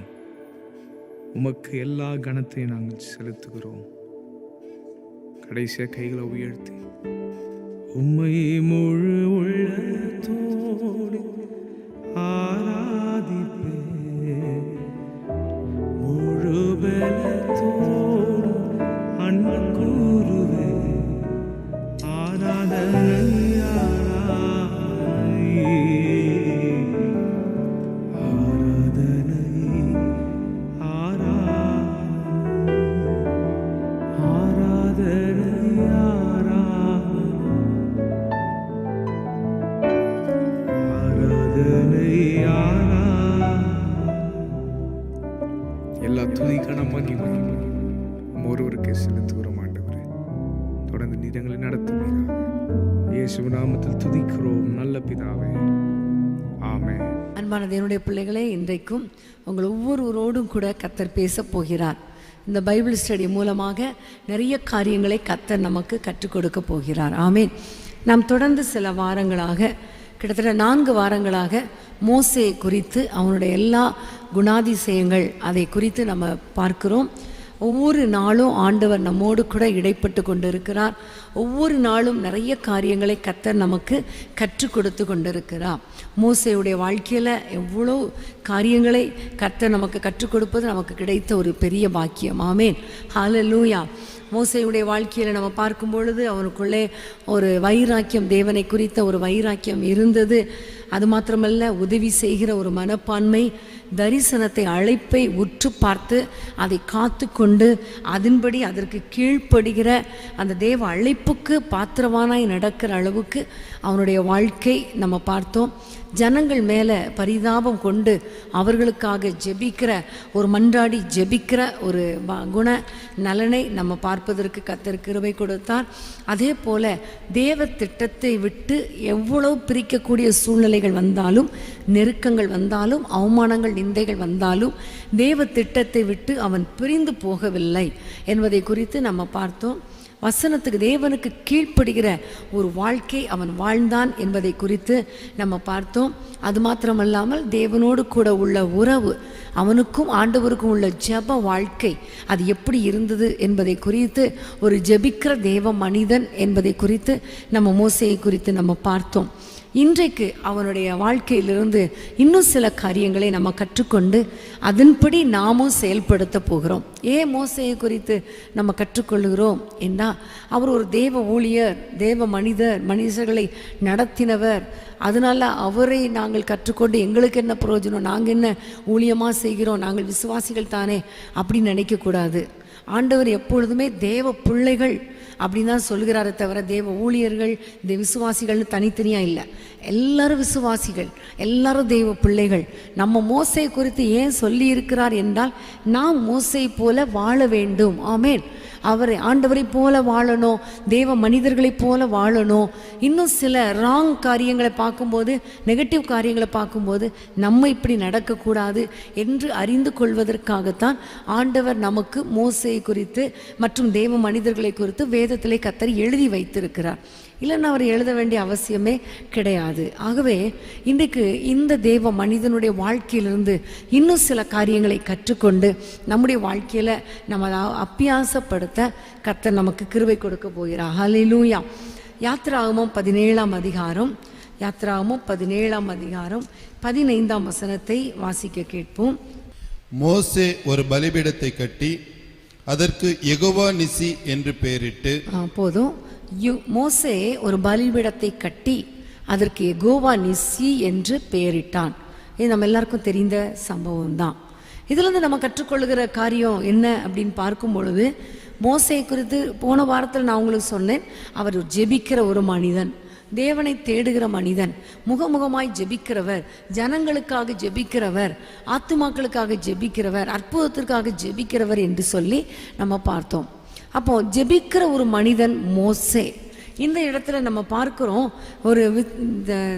உமக்கு எல்லா கணத்தையும் நாங்கள் செலுத்துகிறோம். கடைசியா கைகளை உயர்த்தி உம்மை முழு உள்ளத்தோடு ஆராதிப்பேன், முழு பலத்தோடு அன்பு கூறுவேன். ஆராதனை எல்லா துதிக்கான மகிமை ஒருவருக்கே செலுத்துகிறோம். ஆண்டவரே, தொடர்ந்து நீர் எங்களை நடத்துவீராக. இயேசு நாமத்தில் துதிக்கிறோம் நல்ல பிதாவே, ஆமென். அன்பான தேவனுடைய பிள்ளைகளே, இன்றைக்கும் உங்கள் ஒவ்வொருவரோடும் கூட கர்த்தர் பேச போகிறார். இந்த பைபிள் ஸ்டடி மூலமாக நிறைய காரியங்களை கர்த்தர் நமக்கு கற்றுக் கொடுக்க போகிறார். ஆமென். நாம் தொடர்ந்து சில வாரங்களாக, கிட்டத்தட்ட 4 வாரங்களாக மோசே குறித்து, அவனுடைய எல்லா குணாதிசயங்கள் அதை குறித்து நம்ம பார்க்கிறோம். ஒவ்வொரு நாளும் ஆண்டவர் நம்மோடு கூட இடைப்பட்டு கொண்டு இருக்கிறார். ஒவ்வொரு நாளும் நிறைய காரியங்களை கர்த்தர் நமக்கு கற்றுக் கொடுத்து கொண்டிருக்கிறார். மோசேயுடைய வாழ்க்கையில் எவ்வளோ காரியங்களை கர்த்தர் நமக்கு கற்றுக் கொடுப்பது நமக்கு கிடைத்த ஒரு பெரிய பாக்கியம். ஆமென், ஹல்லேலூயா. மோசேயுடைய வாழ்க்கையில் நம்ம பார்க்கும் பொழுது அவனுக்குள்ளே ஒரு வைராக்கியம், தேவனை குறித்த ஒரு வைராக்கியம் இருந்தது. அது மாத்திரமல்ல, உதவி செய்கிற ஒரு மனப்பான்மை, தரிசனத்தை, அழைப்பை உற்று பார்த்து அதை காத்து கொண்டு அதன்படி அதற்கு கீழ்ப்படுகிற அந்த தேவ அழைப்புக்கு பாத்திரவானாய் நடக்கிற அளவுக்கு அவனுடைய வாழ்க்கை நம்ம பார்த்தோம். ஜனங்கள் மேலே பரிதாபம் கொண்டு அவர்களுக்காக ஜெபிக்கிற, ஒரு மன்றாடி ஜெபிக்கிற ஒரு குண நலனை நம்ம பார்ப்பதற்கு கர்த்தர் கிருபை கொடுத்தார். அதே போல் தேவ திட்டத்தை விட்டு எவ்வளவு பிரிக்கக்கூடிய சூழ்நிலைகள் வந்தாலும், நெருக்கங்கள் வந்தாலும், அவமானங்கள், நிந்தைகள் வந்தாலும் தேவ திட்டத்தை விட்டு அவன் பிரிந்து போகவில்லை என்பதை குறித்து நம்ம பார்த்தோம். வசனத்துக்கு, தேவனுக்கு கீழ்ப்படுகிற ஒரு வாழ்க்கை அவன் வாழ்ந்தான் என்பதை குறித்து நம்ம பார்த்தோம். அது மாத்திரமல்லாமல் தேவனோடு கூட உள்ள உறவு, அவனுக்கும் ஆண்டவருக்கும் உள்ள ஜெப வாழ்க்கை அது எப்படி இருந்தது என்பதை குறித்து, ஒரு ஜெபிக்கிற தேவ மனிதன் என்பதை குறித்து நம்ம மோசேயை குறித்து நம்ம பார்த்தோம். இன்றைக்கு அவனுடைய வாழ்க்கையிலிருந்து இன்னும் சில காரியங்களை நம்ம கற்றுக்கொண்டு அதன்படி நாமும் செயல்படுத்த போகிறோம். ஏன் மோசேயை குறித்து நம்ம கற்றுக்கொள்கிறோம் என்றால், அவர் ஒரு தேவ ஊழியர், தேவ மனிதர், மனிதர்களை நடத்தினவர். அதனால் அவரை நாங்கள் கற்றுக்கொண்டு எங்களுக்கு என்ன பிரயோஜனம், நாங்கள் என்ன ஊழியமாக செய்கிறோம், நாங்கள் விசுவாசிகள் தானே அப்படின்னு நினைக்கக்கூடாது. ஆண்டவர் எப்பொழுதுமே தேவ பிள்ளைகள் அப்படின்னு தான் சொல்கிறாரே தவிர தேவ ஊழியர்கள், இந்த விசுவாசிகள்னு தனித்தனியாக இல்லை. எல்லாரும் விசுவாசிகள், எல்லாரும் தெய்வ பிள்ளைகள். நம்ம மோசே குறித்து ஏன் சொல்லி இருக்கிறார் என்றால், நாம் மோசை போல வாழ வேண்டும். ஆமென். அவரை, ஆண்டவரை போல வாழணும், தேவ மனிதர்களைப் போல வாழணும். இன்னும் சில ராங் காரியங்களை பார்க்கும்போது, நெகட்டிவ் காரியங்களை பார்க்கும்போது நம்ம இப்படி நடக்கக்கூடாது என்று அறிந்து கொள்வதற்காகத்தான் ஆண்டவர் நமக்கு மோசேயை குறித்து மற்றும் தேவ மனிதர்களை குறித்து வேதத்திலே கர்த்தர் எழுதி வைத்திருக்கிறார். இல்லைன்னா அவர் எழுத வேண்டிய அவசியமே கிடையாது. ஆகவே இன்றைக்கு இந்த தேவ மனிதனுடைய வாழ்க்கையிலிருந்து இன்னும் சில காரியங்களை கற்றுக்கொண்டு நம்முடைய வாழ்க்கையில் நம்ம அபியாசப்படுத்த கர்த்தர் நமக்கு கிருபை கொடுக்க போகிறார். ஹல்லேலூயா. யாத்திராகமம் 17ஆம் அதிகாரம், யாத்திராகமம் 17ஆம் அதிகாரம் 15ஆம் வசனத்தை வாசிக்க கேட்போம். மோசே ஒரு பலிபீடத்தை கட்டி அதற்கு யெகோவா நிசி என்று பெயரிட்டு, போதும். மோசே ஒரு பலிபீடத்தை கட்டி அதற்கு யெகோவா நிசி என்று பெயரிட்டான். இது நம்ம எல்லாருக்கும் தெரிந்த சம்பவம் தான். இதிலிருந்து நம்ம கற்றுக்கொள்கிற காரியம் என்ன அப்படின்னு பார்க்கும் பொழுது, மோசே குறித்து போன வாரத்தில் நான் உங்களுக்கு சொன்னேன், அவர் ஜெபிக்கிற ஒரு மனிதன், தேவனை தேடுகிற மனிதன், முகமுகமாய் ஜெபிக்கிறவர், ஜனங்களுக்காக ஜெபிக்கிறவர், ஆத்துமாக்களுக்காக ஜெபிக்கிறவர், அற்புதத்திற்காக ஜெபிக்கிறவர் என்று சொல்லி நம்ம பார்த்தோம். அப்போ ஜெபிக்கிற ஒரு மனிதன் மோசே. இந்த இடத்துல நம்ம பார்க்கிறோம்,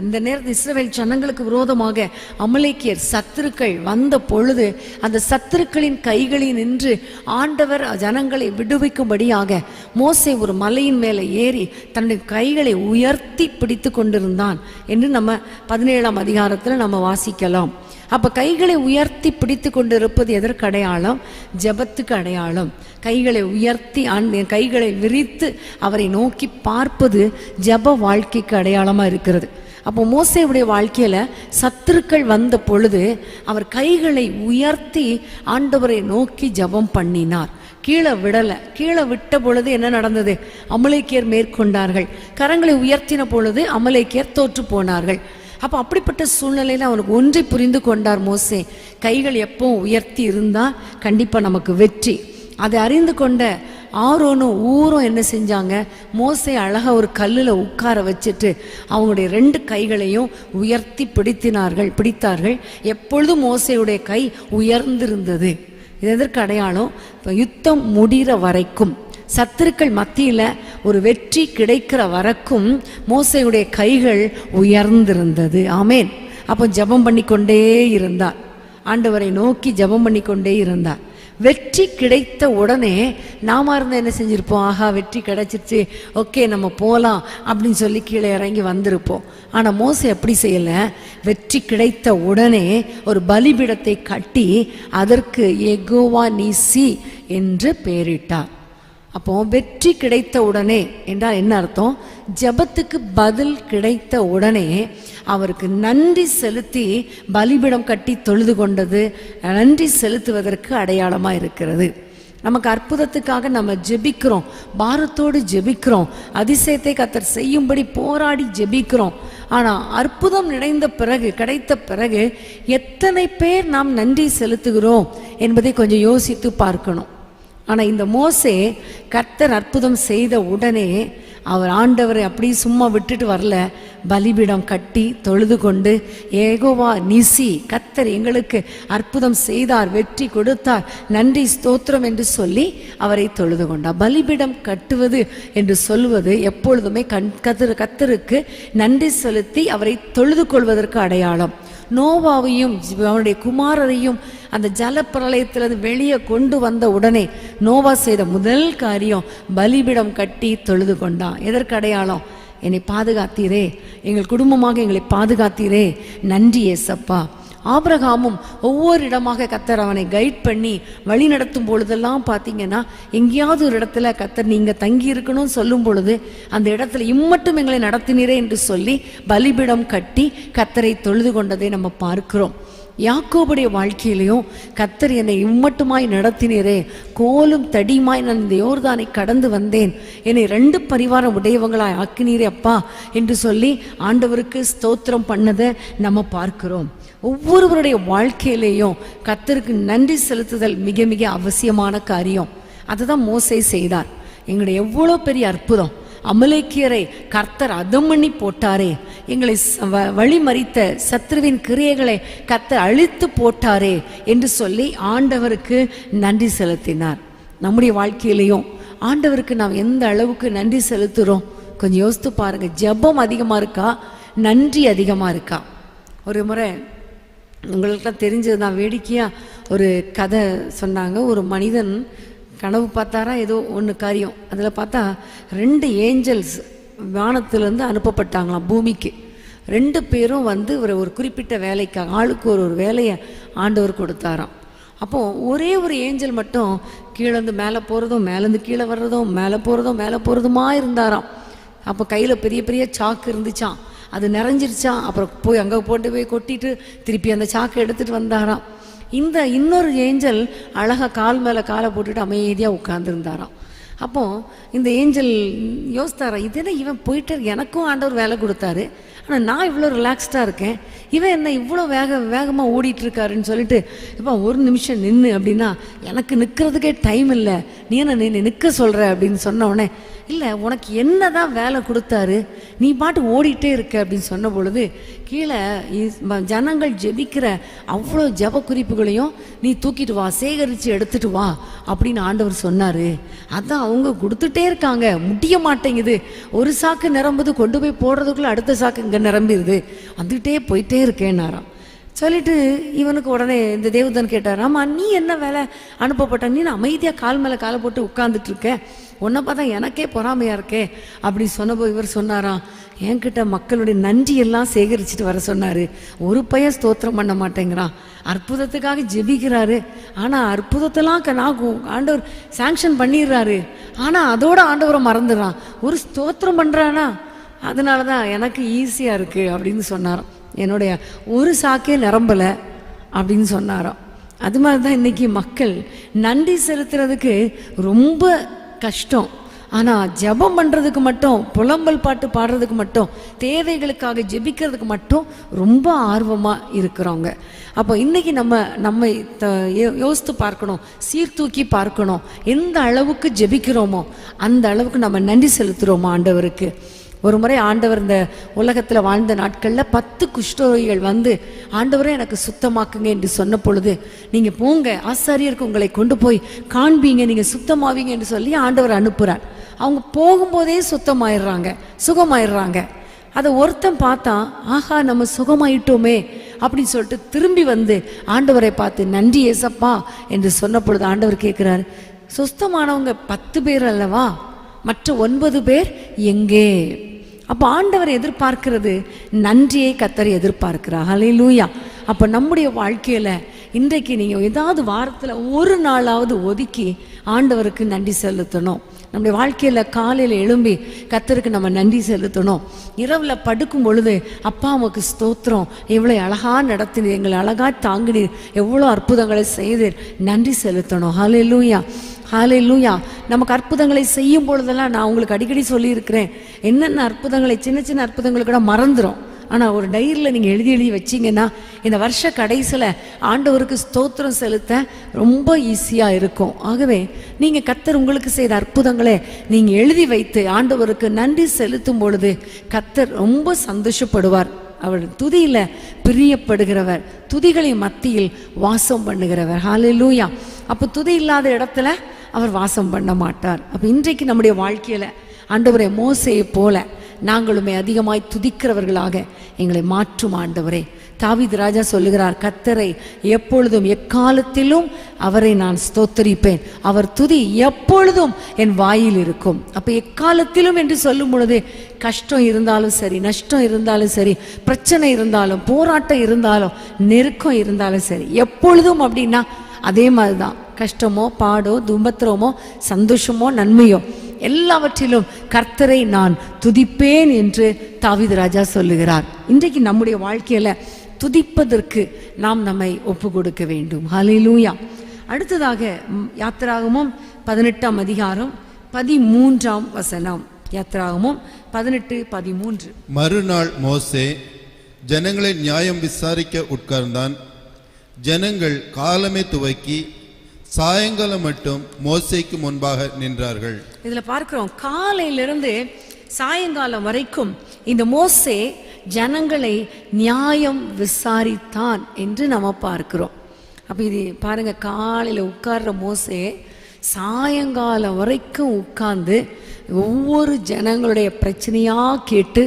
இந்த நேரத்தில் இஸ்ரவேல் ஜனங்களுக்கு விரோதமாக அமலேக்கியர் சத்துருக்கள் வந்த பொழுது அந்த சத்துருக்களின் கைகளில் நின்று ஆண்டவர் ஜனங்களை விடுவிக்கும்படியாக மோசே ஒரு மலையின் மேலே ஏறி தன்னுடைய கைகளை உயர்த்தி பிடித்து கொண்டிருந்தான் என்று நம்ம 17ஆம் அதிகாரத்தில் நம்ம வாசிக்கலாம். அப்போ கைகளை உயர்த்தி பிடித்து கொண்டிருப்பது எதற்கு அடையாளம்? ஜெபத்துக்கு அடையாளம். கைகளை உயர்த்தி கைகளை விரித்து அவரை நோக்கி பார்ப்பது ஜெப வாழ்க்கைக்கு அடையாளமாக இருக்கிறது. அப்போ மோசேவுடைய வாழ்க்கையில் சத்துருக்கள் வந்த பொழுது அவர் கைகளை உயர்த்தி ஆண்டவரை நோக்கி ஜெபம் பண்ணினார். கீழே விடலை. கீழே விட்ட பொழுது என்ன நடந்தது? அமலேக்கியர் மேற்கொண்டார்கள். கரங்களை உயர்த்தின பொழுது அமலேக்கியர் தோற்று போனார்கள். அப்போ அப்படிப்பட்ட சூழ்நிலையில் அவனுக்கு ஒன்றை புரிந்து கொண்டார் மோசே, கைகள் எப்போ உயர்த்தி இருந்தால் கண்டிப்பாக நமக்கு வெற்றி. அதை அறிந்து கொண்ட ஆரோனும் ஊரும் என்ன செஞ்சாங்க? மோசே அழகாக ஒரு கல்லில் உட்கார வச்சுட்டு அவங்களுடைய 2 கைகளையும் உயர்த்தி பிடித்தார்கள். எப்பொழுதும் மோசேயுடைய கை உயர்ந்திருந்தது. இது எதற்கு அடையாளம்? இப்போ யுத்தம் முடிகிற வரைக்கும், சத்துருக்கள் மத்தியில் ஒரு வெற்றி கிடைக்கிற வரைக்கும் மோசேயுடைய கைகள் உயர்ந்திருந்தது. ஆமேன். அப்போ ஜெபம் பண்ணி கொண்டே இருந்தார். ஆண்டவரை நோக்கி ஜெபம் பண்ணி கொண்டே இருந்தார். வெற்றி கிடைத்த உடனே நாம இருந்தால் என்ன செஞ்சுருப்போம்? ஆஹா, வெற்றி கிடைச்சிருச்சு, ஓகே நம்ம போகலாம் அப்படின்னு சொல்லி கீழே இறங்கி வந்திருப்போம். ஆனால் மோசே அப்படி செய்யலை. வெற்றி கிடைத்த உடனே ஒரு பலிபீடத்தை கட்டி அதற்கு யெகோவா நீசி என்று பெயரிட்டார். அப்போ வெற்றி கிடைத்த உடனே என்றால் என்ன அர்த்தம்? ஜெபத்துக்கு பதில் கிடைத்த உடனே அவருக்கு நன்றி செலுத்தி பலிபீடம் கட்டி தொழுது கொண்டது நன்றி செலுத்துவதற்கு அடையாளமாக இருக்கிறது. நமக்கு அற்புதத்துக்காக நம்ம ஜெபிக்கிறோம், பாரத்தோடு ஜெபிக்கிறோம், அதிசயத்தை கர்த்தர் செய்யும்படி போராடி ஜெபிக்கிறோம். ஆனால் அற்புதம் கிடைத்த பிறகு எத்தனை பேர் நாம் நன்றி செலுத்துகிறோம் என்பதை கொஞ்சம் யோசித்து பார்க்கணும். ஆனால் இந்த மோசே கர்த்தர் அற்புதம் செய்த உடனே அவர் ஆண்டவரை அப்படி சும்மா விட்டுட்டு வரல. பலிபீடம் கட்டி தொழுது கொண்டு யெகோவா நீசி, கர்த்தர் எங்களுக்கு அற்புதம் செய்தார், வெற்றி கொடுத்தார், நன்றி ஸ்தோத்திரம் என்று சொல்லி அவரை தொழுது கொண்டார். பலிபீடம் கட்டுவது என்று சொல்வது எப்பொழுதுமே கர்த்தருக்கு நன்றி செலுத்தி அவரை தொழுது கொள்வதற்கு அடையாளம். நோவாவையும் அவனுடைய குமாரரையும் அந்த ஜல பிரளயத்திலிருந்து வெளியே கொண்டு வந்த உடனே நோவா செய்த முதல் காரியம் பலிபீடம் கட்டி தொழுது கொண்டான். எதற்கு அடையாளம்? என்னை பாதுகாத்தீரே, எங்கள் குடும்பமாக எங்களை பாதுகாத்தீரே, நன்றி ஏசப்பா. ஆபிரகாமும் ஒவ்வொரு இடமாக கர்த்தர் அவனை கைட் பண்ணி வழி நடத்தும் பொழுதெல்லாம் பார்த்தீங்கன்னா எங்கேயாவது ஒரு இடத்துல கர்த்தர் நீங்கள் தங்கி இருக்கணும்னு சொல்லும் பொழுது அந்த இடத்துல இம்மட்டும் எங்களை நடத்தினீரே என்று சொல்லி பலிபீடம் கட்டி கர்த்தரை தொழுது கொண்டதை நம்ம பார்க்கிறோம். யாக்கோபுடைய வாழ்க்கையிலையும் கர்த்தர் என்னை இம்மட்டுமாய் நடத்தினீரே, கோலும் தடியுமாய் நான் இந்த யோர்தானை கடந்து வந்தேன், என்னை 2 பரிவாரம் உடையவங்களாய் ஆக்கினீரே அப்பா என்று சொல்லி ஆண்டவருக்கு ஸ்தோத்திரம் பண்ணதை நம்ம பார்க்கிறோம். ஒவ்வொருவருடைய வாழ்க்கையிலேயும் கர்த்தருக்கு நன்றி செலுத்துதல் மிக மிக அவசியமான காரியம். அதுதான் மோசே செய்தார். எங்களுடைய எவ்வளோ பெரிய அற்புதம்! அமலேக்கியரை கர்த்தர் அதம் பண்ணி போட்டாரே, எங்களை வழிமறித்த சத்ருவின் கிரியைகளை கர்த்தர் அழித்து போட்டாரே என்று சொல்லி ஆண்டவருக்கு நன்றி செலுத்தினார். நம்முடைய வாழ்க்கையிலையும் ஆண்டவருக்கு நாம் எந்த அளவுக்கு நன்றி செலுத்துகிறோம் கொஞ்சம் யோசித்து பாருங்க. ஜெபம் அதிகமாக இருக்கா, நன்றி அதிகமாக இருக்கா? ஒரு முறை உங்களுக்கெல்லாம் தெரிஞ்சது தான், வேடிக்கையாக ஒரு கதை சொன்னாங்க. ஒரு மனிதன் கனவு பார்த்தாரா ஏதோ ஒன்று காரியம். அதில் பார்த்தா 2 ஏஞ்சல்ஸ் வானத்திலேருந்து அனுப்பப்பட்டாங்களாம் பூமிக்கு. 2 பேரும் வந்து ஒரு குறிப்பிட்ட வேலைக்காக ஆளுக்கு ஒரு வேலையை ஆண்டவர் கொடுத்தாராம். அப்போது ஒரே ஒரு ஏஞ்சல் மட்டும் கீழேருந்து மேலே போகிறதும் மேலேருந்து கீழே வர்றதும் மேலே போகிறதுமா இருந்தாராம். அப்போ கையில் பெரிய பெரிய சாக்கு இருந்துச்சான், அது நிறைஞ்சிருச்சான். அப்புறம் போய் அங்கே போய் கொட்டிட்டு திருப்பி அந்த சாக்கை எடுத்துகிட்டு வந்தாராம். இந்த இன்னொரு ஏஞ்சல் அழகாக கால் மேலே காலை போட்டுட்டு அமைதியாக உட்கார்ந்துருந்தாராம். அப்போது இந்த ஏஞ்சல் யோசித்தாரா, இதே இவன் போயிட்டு எனக்கும் ஆண்டவர் வேலை கொடுத்தாரு, ஆனால் நான் இவ்வளோ ரிலாக்ஸ்டாக இருக்கேன், இவன் என்ன இவ்வளோ வேகமாக ஓடிட்டுருக்காருன்னு சொல்லிட்டு, இப்போ ஒரு நிமிஷம் நின்று அப்படின்னா எனக்கு நிற்கிறதுக்கே டைம் இல்லை, நீ என்ன நிற்க சொல்கிற அப்படின்னு சொன்ன உடனே இல்லை உனக்கு என்னதான் வேலை கொடுத்தாரு, நீ பாட்டு ஓடிட்டே இருக்க அப்படின்னு சொன்ன பொழுது கீழே ஜனங்கள் ஜெபிக்கிற அவ்வளோ ஜெப குறிப்புகளையும் நீ தூக்கிட்டு வா, சேகரித்து எடுத்துட்டு வா அப்படின்னு ஆண்டவர் சொன்னார். அதான் அவங்க கொடுத்துட்டே இருக்காங்க, முடிய மாட்டேங்குது. ஒரு சாக்கு நிரம்புது, கொண்டு போய் போடுறதுக்குள்ளே அடுத்த சாக்கு இங்கே நிரம்பிடுது, வந்துகிட்டே போயிட்டே இருக்கேன்னாராம். சொல்லிட்டு இவனுக்கு உடனே இந்த தேவதன் கேட்டார், ஆமாம் நீ என்ன வேலை அனுப்பப்பட்ட, நீ அமைதியாக கால் மேலே காலை போட்டு உட்கார்ந்துட்டு இருக்க, உன்னை பார்த்தா எனக்கே பொறாமையாக இருக்கே அப்படி சொன்னபோது இவர் சொன்னாராம், என்கிட்ட மக்களுடைய நன்றியெல்லாம் சேகரிச்சுட்டு வர சொன்னார். ஒரு பையன் ஸ்தோத்திரம் பண்ண மாட்டேங்கிறான், அற்புதத்துக்காக ஜெபிக்கிறாரு, ஆனால் அற்புதத்தெல்லாம் நான் ஆண்டவர் சாங்ஷன் பண்ணிடுறாரு, ஆனால் அதோட ஆண்டவரை மறந்துடுறான். ஒரு ஸ்தோத்திரம் பண்ணுறானா, அதனால தான் எனக்கு ஈஸியாக இருக்குது அப்படின்னு சொன்னாராம். என்னுடைய ஒரு சாக்கே நிரம்பலை அப்படின்னு சொன்னாராம். அது மாதிரி தான் இன்றைக்கி மக்கள் நன்றி செலுத்துறதுக்கு ரொம்ப கஷ்டம், ஆனால் ஜெபம் பண்ணுறதுக்கு மட்டும், புலம்பல் பாட்டு பாடுறதுக்கு மட்டும், தேவைகளுக்காக ஜெபிக்கிறதுக்கு மட்டும் ரொம்ப ஆர்வமாக இருக்கிறவங்க. அப்போ இன்றைக்கி நம்ம யோசித்து பார்க்கணும், சீர்தூக்கி பார்க்கணும். எந்த அளவுக்கு ஜெபிக்கிறோமோ அந்த அளவுக்கு நம்ம நன்றி செலுத்துகிறோமோ ஆண்டவருக்கு. ஒரு முறை ஆண்டவர் இந்த உலகத்தில் வாழ்ந்த நாட்களில் 10 குஷ்டரோகிகள் வந்து ஆண்டவரே எனக்கு சுத்தமாக்குங்க என்று சொன்ன பொழுது, நீங்கள் போங்க ஆசாரியருக்கு உங்களை கொண்டு போய் காண்பீங்க, நீங்கள் சுத்தமாவீங்க என்று சொல்லி ஆண்டவர் அனுப்புகிறார். அவங்க போகும்போதே சுத்தமாயிடுறாங்க, சுகமாயிடுறாங்க. அதை ஒருத்தன் பார்த்தா, ஆஹா நம்ம சுகமாயிட்டோமே அப்படின்னு சொல்லிட்டு திரும்பி வந்து ஆண்டவரை பார்த்து நன்றி ஏசப்பா என்று சொன்ன பொழுது ஆண்டவர் கேட்குறாரு, சுத்தமானவங்க 10 பேர் அல்லவா, மற்ற 9 பேர் எங்கே? அப்போ ஆண்டவர் எதிர்பார்க்கிறது நன்றியை கர்த்தர் எதிர்பார்க்கிறார். ஹல்லேலூயா. அப்போ நம்முடைய வாழ்க்கையில் இன்றைக்கு நீங்கள் ஏதாவது வாரத்தில் ஒரு நாளாவது ஒதுக்கி ஆண்டவருக்கு நன்றி செலுத்தணும். நம்முடைய வாழ்க்கையில் காலையில் எழும்பி கர்த்தருக்கு நம்ம நன்றி செலுத்தணும். இரவில் படுக்கும் பொழுது அப்பா உமக்கு ஸ்தோத்திரம், எவ்வளோ அழகாக நடத்தினீர், எங்களை அழகாக தாங்கினீர், எவ்வளோ அற்புதங்களை செய்தீர், நன்றி செலுத்தணும். ஹல்லேலூயா, ஹல்லேலூயா. நமக்கு அற்புதங்களை செய்யும் பொழுதெல்லாம் நான் உங்களுக்கு அடிக்கடி சொல்லியிருக்கிறேன், என்னென்ன அற்புதங்களை, சின்ன சின்ன அற்புதங்களை கூட மறந்துடும். ஆனால் ஒரு டைரியில் நீங்கள் எழுதி வச்சிங்கன்னா இந்த வருஷ கடைசியில் ஆண்டவருக்கு ஸ்தோத்திரம் செலுத்த ரொம்ப ஈஸியாக இருக்கும். ஆகவே நீங்கள் கர்த்தர் உங்களுக்கு செய்த அற்புதங்களை நீங்கள் எழுதி வைத்து ஆண்டவருக்கு நன்றி செலுத்தும் பொழுது கர்த்தர் ரொம்ப சந்தோஷப்படுவார். அவர் துதியில் பிரியப்படுகிறவர், துதிகளின் மத்தியில் வாசம் பண்ணுகிறவர். ஹல்லேலூயா. அப்போ துதி இல்லாத இடத்துல அவர் வாசம் பண்ண மாட்டார். அப்போ இன்றைக்கு நம்முடைய வாழ்க்கையில் ஆண்டவரே மோசேயை போல நாங்களுமே அதிகமாய் துதிக்கிறவர்களாக எங்களை மாற்றும் ஆண்டவரே. தாவீது ராஜா சொல்லுகிறார், கர்த்தரை எப்பொழுதும் எக்காலத்திலும் அவரை நான் ஸ்தோத்தரிப்பேன், அவர் துதி எப்பொழுதும் என் வாயில் இருக்கும். அப்போ எக்காலத்திலும் என்று சொல்லும் பொழுது கஷ்டம் இருந்தாலும் சரி, நஷ்டம் இருந்தாலும் சரி, பிரச்சனை இருந்தாலும், போராட்டம் இருந்தாலும், நெருக்கம் இருந்தாலும் சரி, எப்பொழுதும் அப்படின்னா அதே மாதிரி தான். கஷ்டமோ பாடோ துன்பத்திரமோ சந்தோஷமோ நன்மையோ எல்லாவற்றிலும் கர்த்தரை நான் துதிப்பேன் என்று தாவீது ராஜா சொல்லுகிறார். இன்றைக்கு நம்முடைய வாழ்க்கையில் துதிப்பதற்கு நாம் நம்மை ஒப்பு கொடுக்க வேண்டும். ஹல்லேலூயா. அடுத்ததாக யாத்திராகமம் 18ஆம் அதிகாரம் 13ஆம் வசனம். யாத்திராகமம் 18:13. மறுநாள் மோசே ஜனங்களை நியாயம் விசாரிக்க உட்கார்ந்தான். ஜனங்கள் காலமே துவக்கி சாயங்காலம் மட்டும் மோசேக்கு முன்பாக நின்றார்கள். இதுல பார்க்கிறோம், காலையிலிருந்து சாயங்காலம் வரைக்கும் இந்த மோசே ஜனங்களை நியாயம் விசாரித்தான் என்று நம்ம பார்க்கிறோம். அப்ப இது பாருங்க, காலையில உட்கார்ற மோசே சாயங்காலம் வரைக்கும் உட்கார்ந்து ஒவ்வொரு ஜனங்களுடைய பிரச்சனையா கேட்டு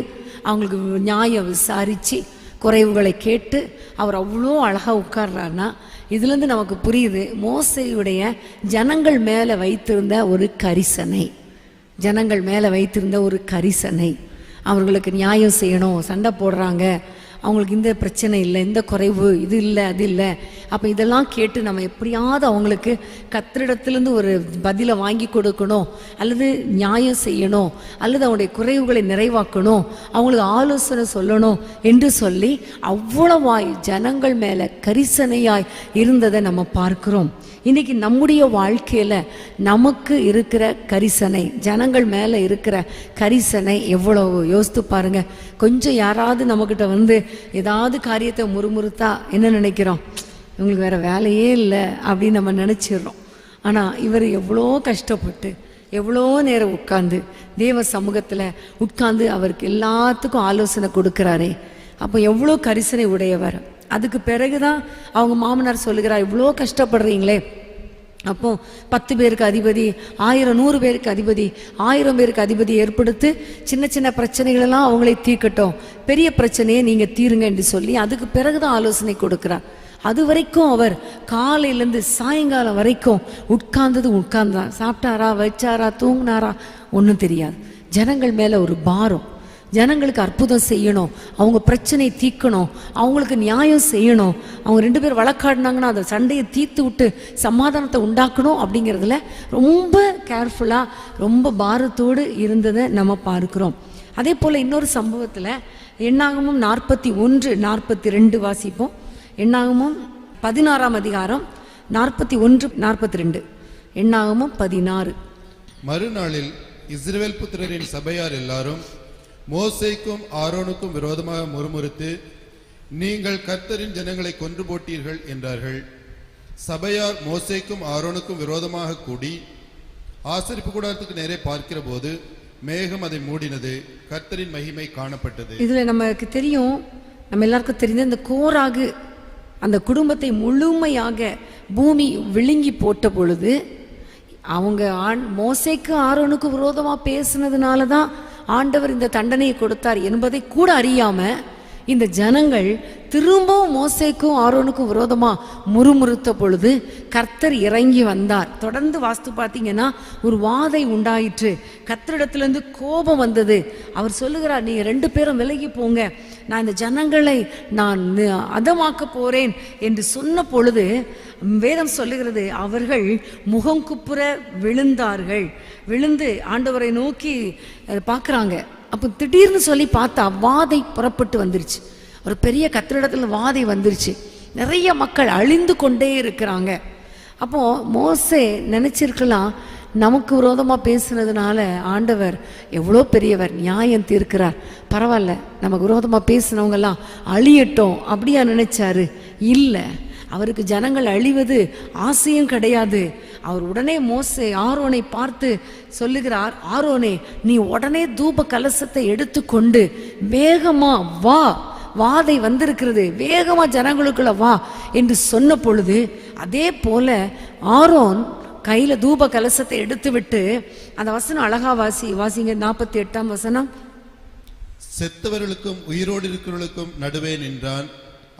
அவங்களுக்கு நியாயம் விசாரிச்சு குறைவுகளை கேட்டு அவர் அவ்வளோ அழகாக உட்கார்றாருன்னா இதுலேருந்து நமக்கு புரியுது மோசேயுடைய ஜனங்கள் மேலே வைத்திருந்த ஒரு கரிசனை, ஜனங்கள் மேலே வைத்திருந்த ஒரு கரிசனை. அவர்களுக்கு நியாயம் செய்யணும், சண்டை போடுறாங்க, அவங்களுக்கு இந்த பிரச்சனை இல்லை, இந்த குறைவு இது இல்லை அது இல்லை. அப்போ இதெல்லாம் கேட்டு நம்ம எப்படியாவது அவங்களுக்கு கர்த்தரிடத்திலிருந்து ஒரு பதிலை வாங்கி கொடுக்கணும், அல்லது நியாயம் செய்யணும், அல்லது அவங்களுடைய குறைவுகளை நிறைவாக்கணும், அவங்களுக்கு ஆலோசனை சொல்லணும் என்று சொல்லி அவ்வளவாய் ஜனங்கள் மேலே கரிசனையாய் இருந்ததை நம்ம பார்க்கிறோம். இன்னைக்கு நம்முடைய வாழ்க்கையில் நமக்கு இருக்கிற கரிசனை, ஜனங்கள் மேலே இருக்கிற கரிசனை எவ்வளவு யோசித்து பாருங்க. கொஞ்சம் யாராவது நம்மக்கிட்ட வந்து ஏதாவது காரியத்தை முறுமுறுத்தா என்ன நினைக்கிறோம், இவங்களுக்கு வேற வேலையே இல்லை அப்படின்னு நம்ம நினச்சிடுறோம். ஆனால் இவர் எவ்வளோ கஷ்டப்பட்டு எவ்வளோ நேரம் உட்கார்ந்து தேவ சமூகத்தில் உட்கார்ந்து அவருக்கு எல்லாத்துக்கும் ஆலோசனை கொடுக்குறாரே, அப்போ எவ்வளோ கரிசனை உடையவர். அதுக்கு பிறகுதான் அவங்க மாமனார் சொல்லுகிறார், இவ்வளோ கஷ்டப்படுறீங்களே, அப்போ 10 பேருக்கு அதிபதி, 1000 100 பேருக்கு அதிபதி, 1000 பேருக்கு அதிபதி ஏற்படுத்தி சின்ன சின்ன பிரச்சனைகளெல்லாம் அவங்களே தீர்க்கட்டும், பெரிய பிரச்சனையை நீங்கள் தீருங்க என்று சொல்லி அதுக்கு பிறகுதான் ஆலோசனை கொடுக்குறார். அது வரைக்கும் அவர் காலையிலேருந்து சாயங்காலம் வரைக்கும் உட்கார்ந்தான். சாப்பிட்டாரா, வச்சாரா, தூங்கினாரா ஒன்றும் தெரியாது. ஜனங்கள் மேலே ஒரு பாரம், ஜனங்களுக்கு அற்புதம் செய்யணும், அவங்க பிரச்சனையை தீர்க்கணும், அவங்களுக்கு நியாயம் செய்யணும். அவங்க 2 பேர் வழக்காடினாங்கன்னா அதை சண்டையை தீர்த்து விட்டு சமாதானத்தை உண்டாக்கணும் அப்படிங்கிறதுல ரொம்ப கேர்ஃபுல்லாக, ரொம்ப பாரத்தோடு இருந்ததை நம்ம பார்க்கிறோம். அதே போல் இன்னொரு சம்பவத்தில் என்னாகமும் 41-42 வாசிப்போம். என்னாகமும் 16ஆம் அதிகாரம் 41-42. என்னாகமும் 16. மறுநாளில் இஸ்ரவேல் புத்திரரின் சபையார் எல்லாரும் மோசேக்கும் ஆரோனுக்கும் விரோதமாக முறுமுறுத்து, நீங்கள் கர்த்தரின் ஜனங்களை கொன்று போட்டீர்கள் என்றார்கள். சபையார் மோசேக்கும் ஆரோனுக்கும் விரோதமாக கூடி ஆசரிப்பு கூடாரத்துக்கு நேரே பார்க்கிற போது மேகம் அதை மூடினது, கர்த்தரின் மகிமை காணப்பட்டது. இதுல நமக்கு தெரியும், நம்ம எல்லாருக்கும் தெரிந்த இந்த கோராகு அந்த குடும்பத்தை முழுமையாக பூமி விழுங்கி போட்ட பொழுது அவங்க மோசேக்கு ஆரோனுக்கு விரோதமாக பேசுனதுனால தான் ஆண்டவர் இந்த தண்டனையை கொடுத்தார் என்பதை கூட அறியாம இந்த ஜனங்கள் திரும்பவும் மோசேக்கும் ஆரோனுக்கும் விரோதமா முறுமுறுத்த பொழுது கர்த்தர் இறங்கி வந்தார். தொடர்ந்து வாஸ்து பார்த்தீங்கன்னா ஒரு வாதை உண்டாயிற்று, கர்த்தரிடத்திலிருந்து கோபம் வந்தது. அவர் சொல்லுகிறார், நீங்க 2 பேரும் விலகி போங்க, நான் இந்த ஜனங்களை நான் அதமாக்க போறேன் என்று சொன்ன பொழுது வேதம் சொல்லுகிறது, அவர்கள் முகம் குப்புற விழுந்தார்கள். விழுந்து ஆண்டவரை நோக்கி பார்க்குறாங்க. அப்போ திடீர்னு சொல்லி பார்த்தா வாதை புறப்பட்டு வந்துருச்சு. ஒரு பெரிய கர்த்தரிடத்துல வாதை வந்துருச்சு. நிறைய மக்கள் அழிந்து கொண்டே இருக்கிறாங்க. அப்போ மோசே நினைச்சிருக்கலாம், நமக்கு விரோதமாக பேசுனதுனால ஆண்டவர் எவ்வளோ பெரியவர், நியாயம் தீர்க்கிறார், பரவாயில்ல நமக்கு விரோதமாக பேசினவங்கெல்லாம் அழியட்டும் அப்படியா நினைச்சாரு? இல்லை, அவருக்கு ஜனங்கள் அழிவது ஆசையும் கிடையாது. அவர் உடனே ஆரோனை பார்த்து சொல்லுகிறார், ஆரோனே நீ உடனே தூப கலசத்தை எடுத்துக்கொண்டு வேகமா வா, வாதை வந்திருக்கிறது, வேகமா ஜனங்களுக்குள்ள வா என்று சொன்ன பொழுது அதே போல ஆரோன் கையில தூப கலசத்தை எடுத்து விட்டு, அந்த வசனம் அழகா வாசிங்க 48ஆம் வசனம். செத்தவர்களுக்கும் உயிரோடு இருக்கிறவர்களுக்கும் நடுவே நின்றான்,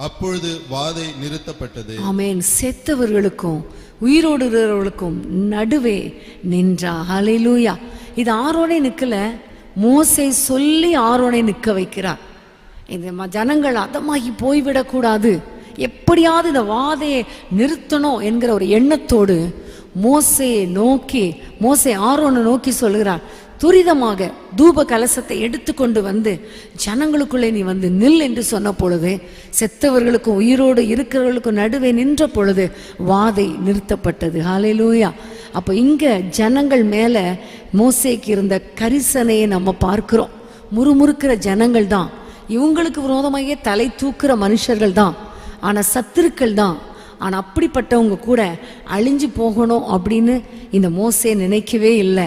அப்பொழுது வாதை நிறுத்தப்பட்டது. ஆமென். செத்தவர்களுக்கும் உயிரோடு இருக்கிறவர்களுக்கும் நடுவே நின்றா. ஹல்லேலூயா. இது ஆரோனை நிக்கல, மோசே சொல்லி ஆரோனை நிற்க வைக்கிறார். இந்த ஜனங்கள் அதமாகி போய்விடக்கூடாது, எப்படியாவது இந்த வாதையை நிறுத்தணும் என்கிற ஒரு எண்ணத்தோடு மோசே ஆரோனை நோக்கி சொல்கிறார், துரிதமாக தூப கலசத்தை எடுத்துக்கொண்டு வந்து ஜனங்களுக்குள்ளே நீ வந்து நில் என்று சொன்ன பொழுது, செத்தவர்களுக்கும் உயிரோடு இருக்கிறவர்களுக்கும் நடுவே நின்ற பொழுது வாதை நிறுத்தப்பட்டது. ஹல்லேலூயா. அப்போ இங்க ஜனங்கள் மேல மோசேக்கு இருந்த கரிசனையை நம்ம பார்க்கிறோம். முறுமுறுக்கிற ஜனங்கள் தான், இவங்களுக்கு விரோதமாகவே தலை தூக்குற மனுஷர்கள் தான், ஆனா சத்துருக்கள் தான். ஆனா அப்படிப்பட்டவங்க கூட அழிஞ்சு போகணும் அப்படின்னு இந்த மோசே நினைக்கவே இல்லை.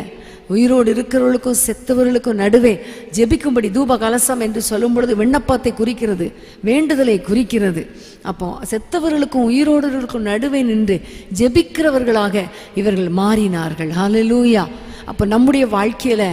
உயிரோடு இருக்கிறவர்களுக்கும் செத்தவர்களுக்கும் நடுவே ஜெபிக்கும்படி தூப கலசம் என்று சொல்லும் பொழுது விண்ணப்பத்தை குறிக்கிறது, வேண்டுதலை குறிக்கிறது. அப்போ செத்தவர்களுக்கும் உயிரோடுகளுக்கும் நடுவே நின்று ஜெபிக்கிறவர்களாக இவர்கள் மாறினார்கள். ஹல்லேலூயா. அப்போ நம்முடைய வாழ்க்கையில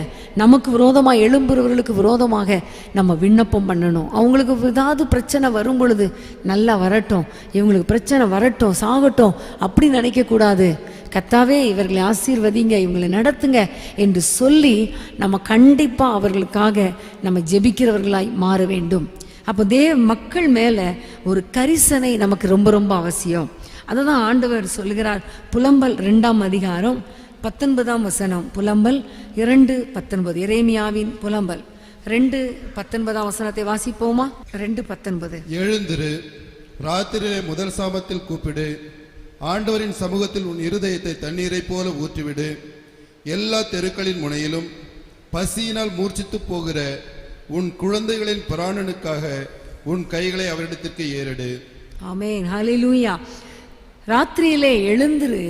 நமக்கு விரோதமாக எழும்புறவர்களுக்கு விரோதமாக நம்ம விண்ணப்பம் பண்ணணும். அவங்களுக்கு ஏதாவது பிரச்சனை வரும் பொழுது நல்லா வரட்டும், இவங்களுக்கு பிரச்சனை வரட்டும், சாகட்டும் அப்படி நினைக்கக்கூடாது. கர்த்தாவே இவர்களை ஆசீர்வதிங்க, இவங்களை நடத்துங்க என்று சொல்லி நம்ம கண்டிப்பாக அவர்களுக்காக நம்ம ஜெபிக்கிறவர்களாய் மாற வேண்டும். அப்போ மக்கள் மேலே ஒரு கரிசனை நமக்கு ரொம்ப ரொம்ப அவசியம். அதை தான் ஆண்டவர் சொல்கிறார். புலம்பல் 2ஆம் அதிகாரம் 19ஆம் வசனம். புலம்பல் 2:19. எரேமியாவின் புலம்பல் 2:19ஆம் வசனத்தை வாசிப்போமா? 2:19. எழுந்திரு, ராத்திரியிலே முதல் சாமத்தில் கூப்பிடு, ஆண்டவரின் சமூகத்தில் உன் இருதயத்தை தண்ணீரை போல ஊற்றிவிடு. எல்லா தெருக்களின் முனையிலும் பசியினால் மூர்ச்சித்து போகிற உன் குழந்தைகளின் பிராணனுக்காக உன் கைகளை அவரிடத்திற்கு ஏறெடு. ஆமென். ஹல்லேலூயா. ராத்திரியிலே எழுந்திரு,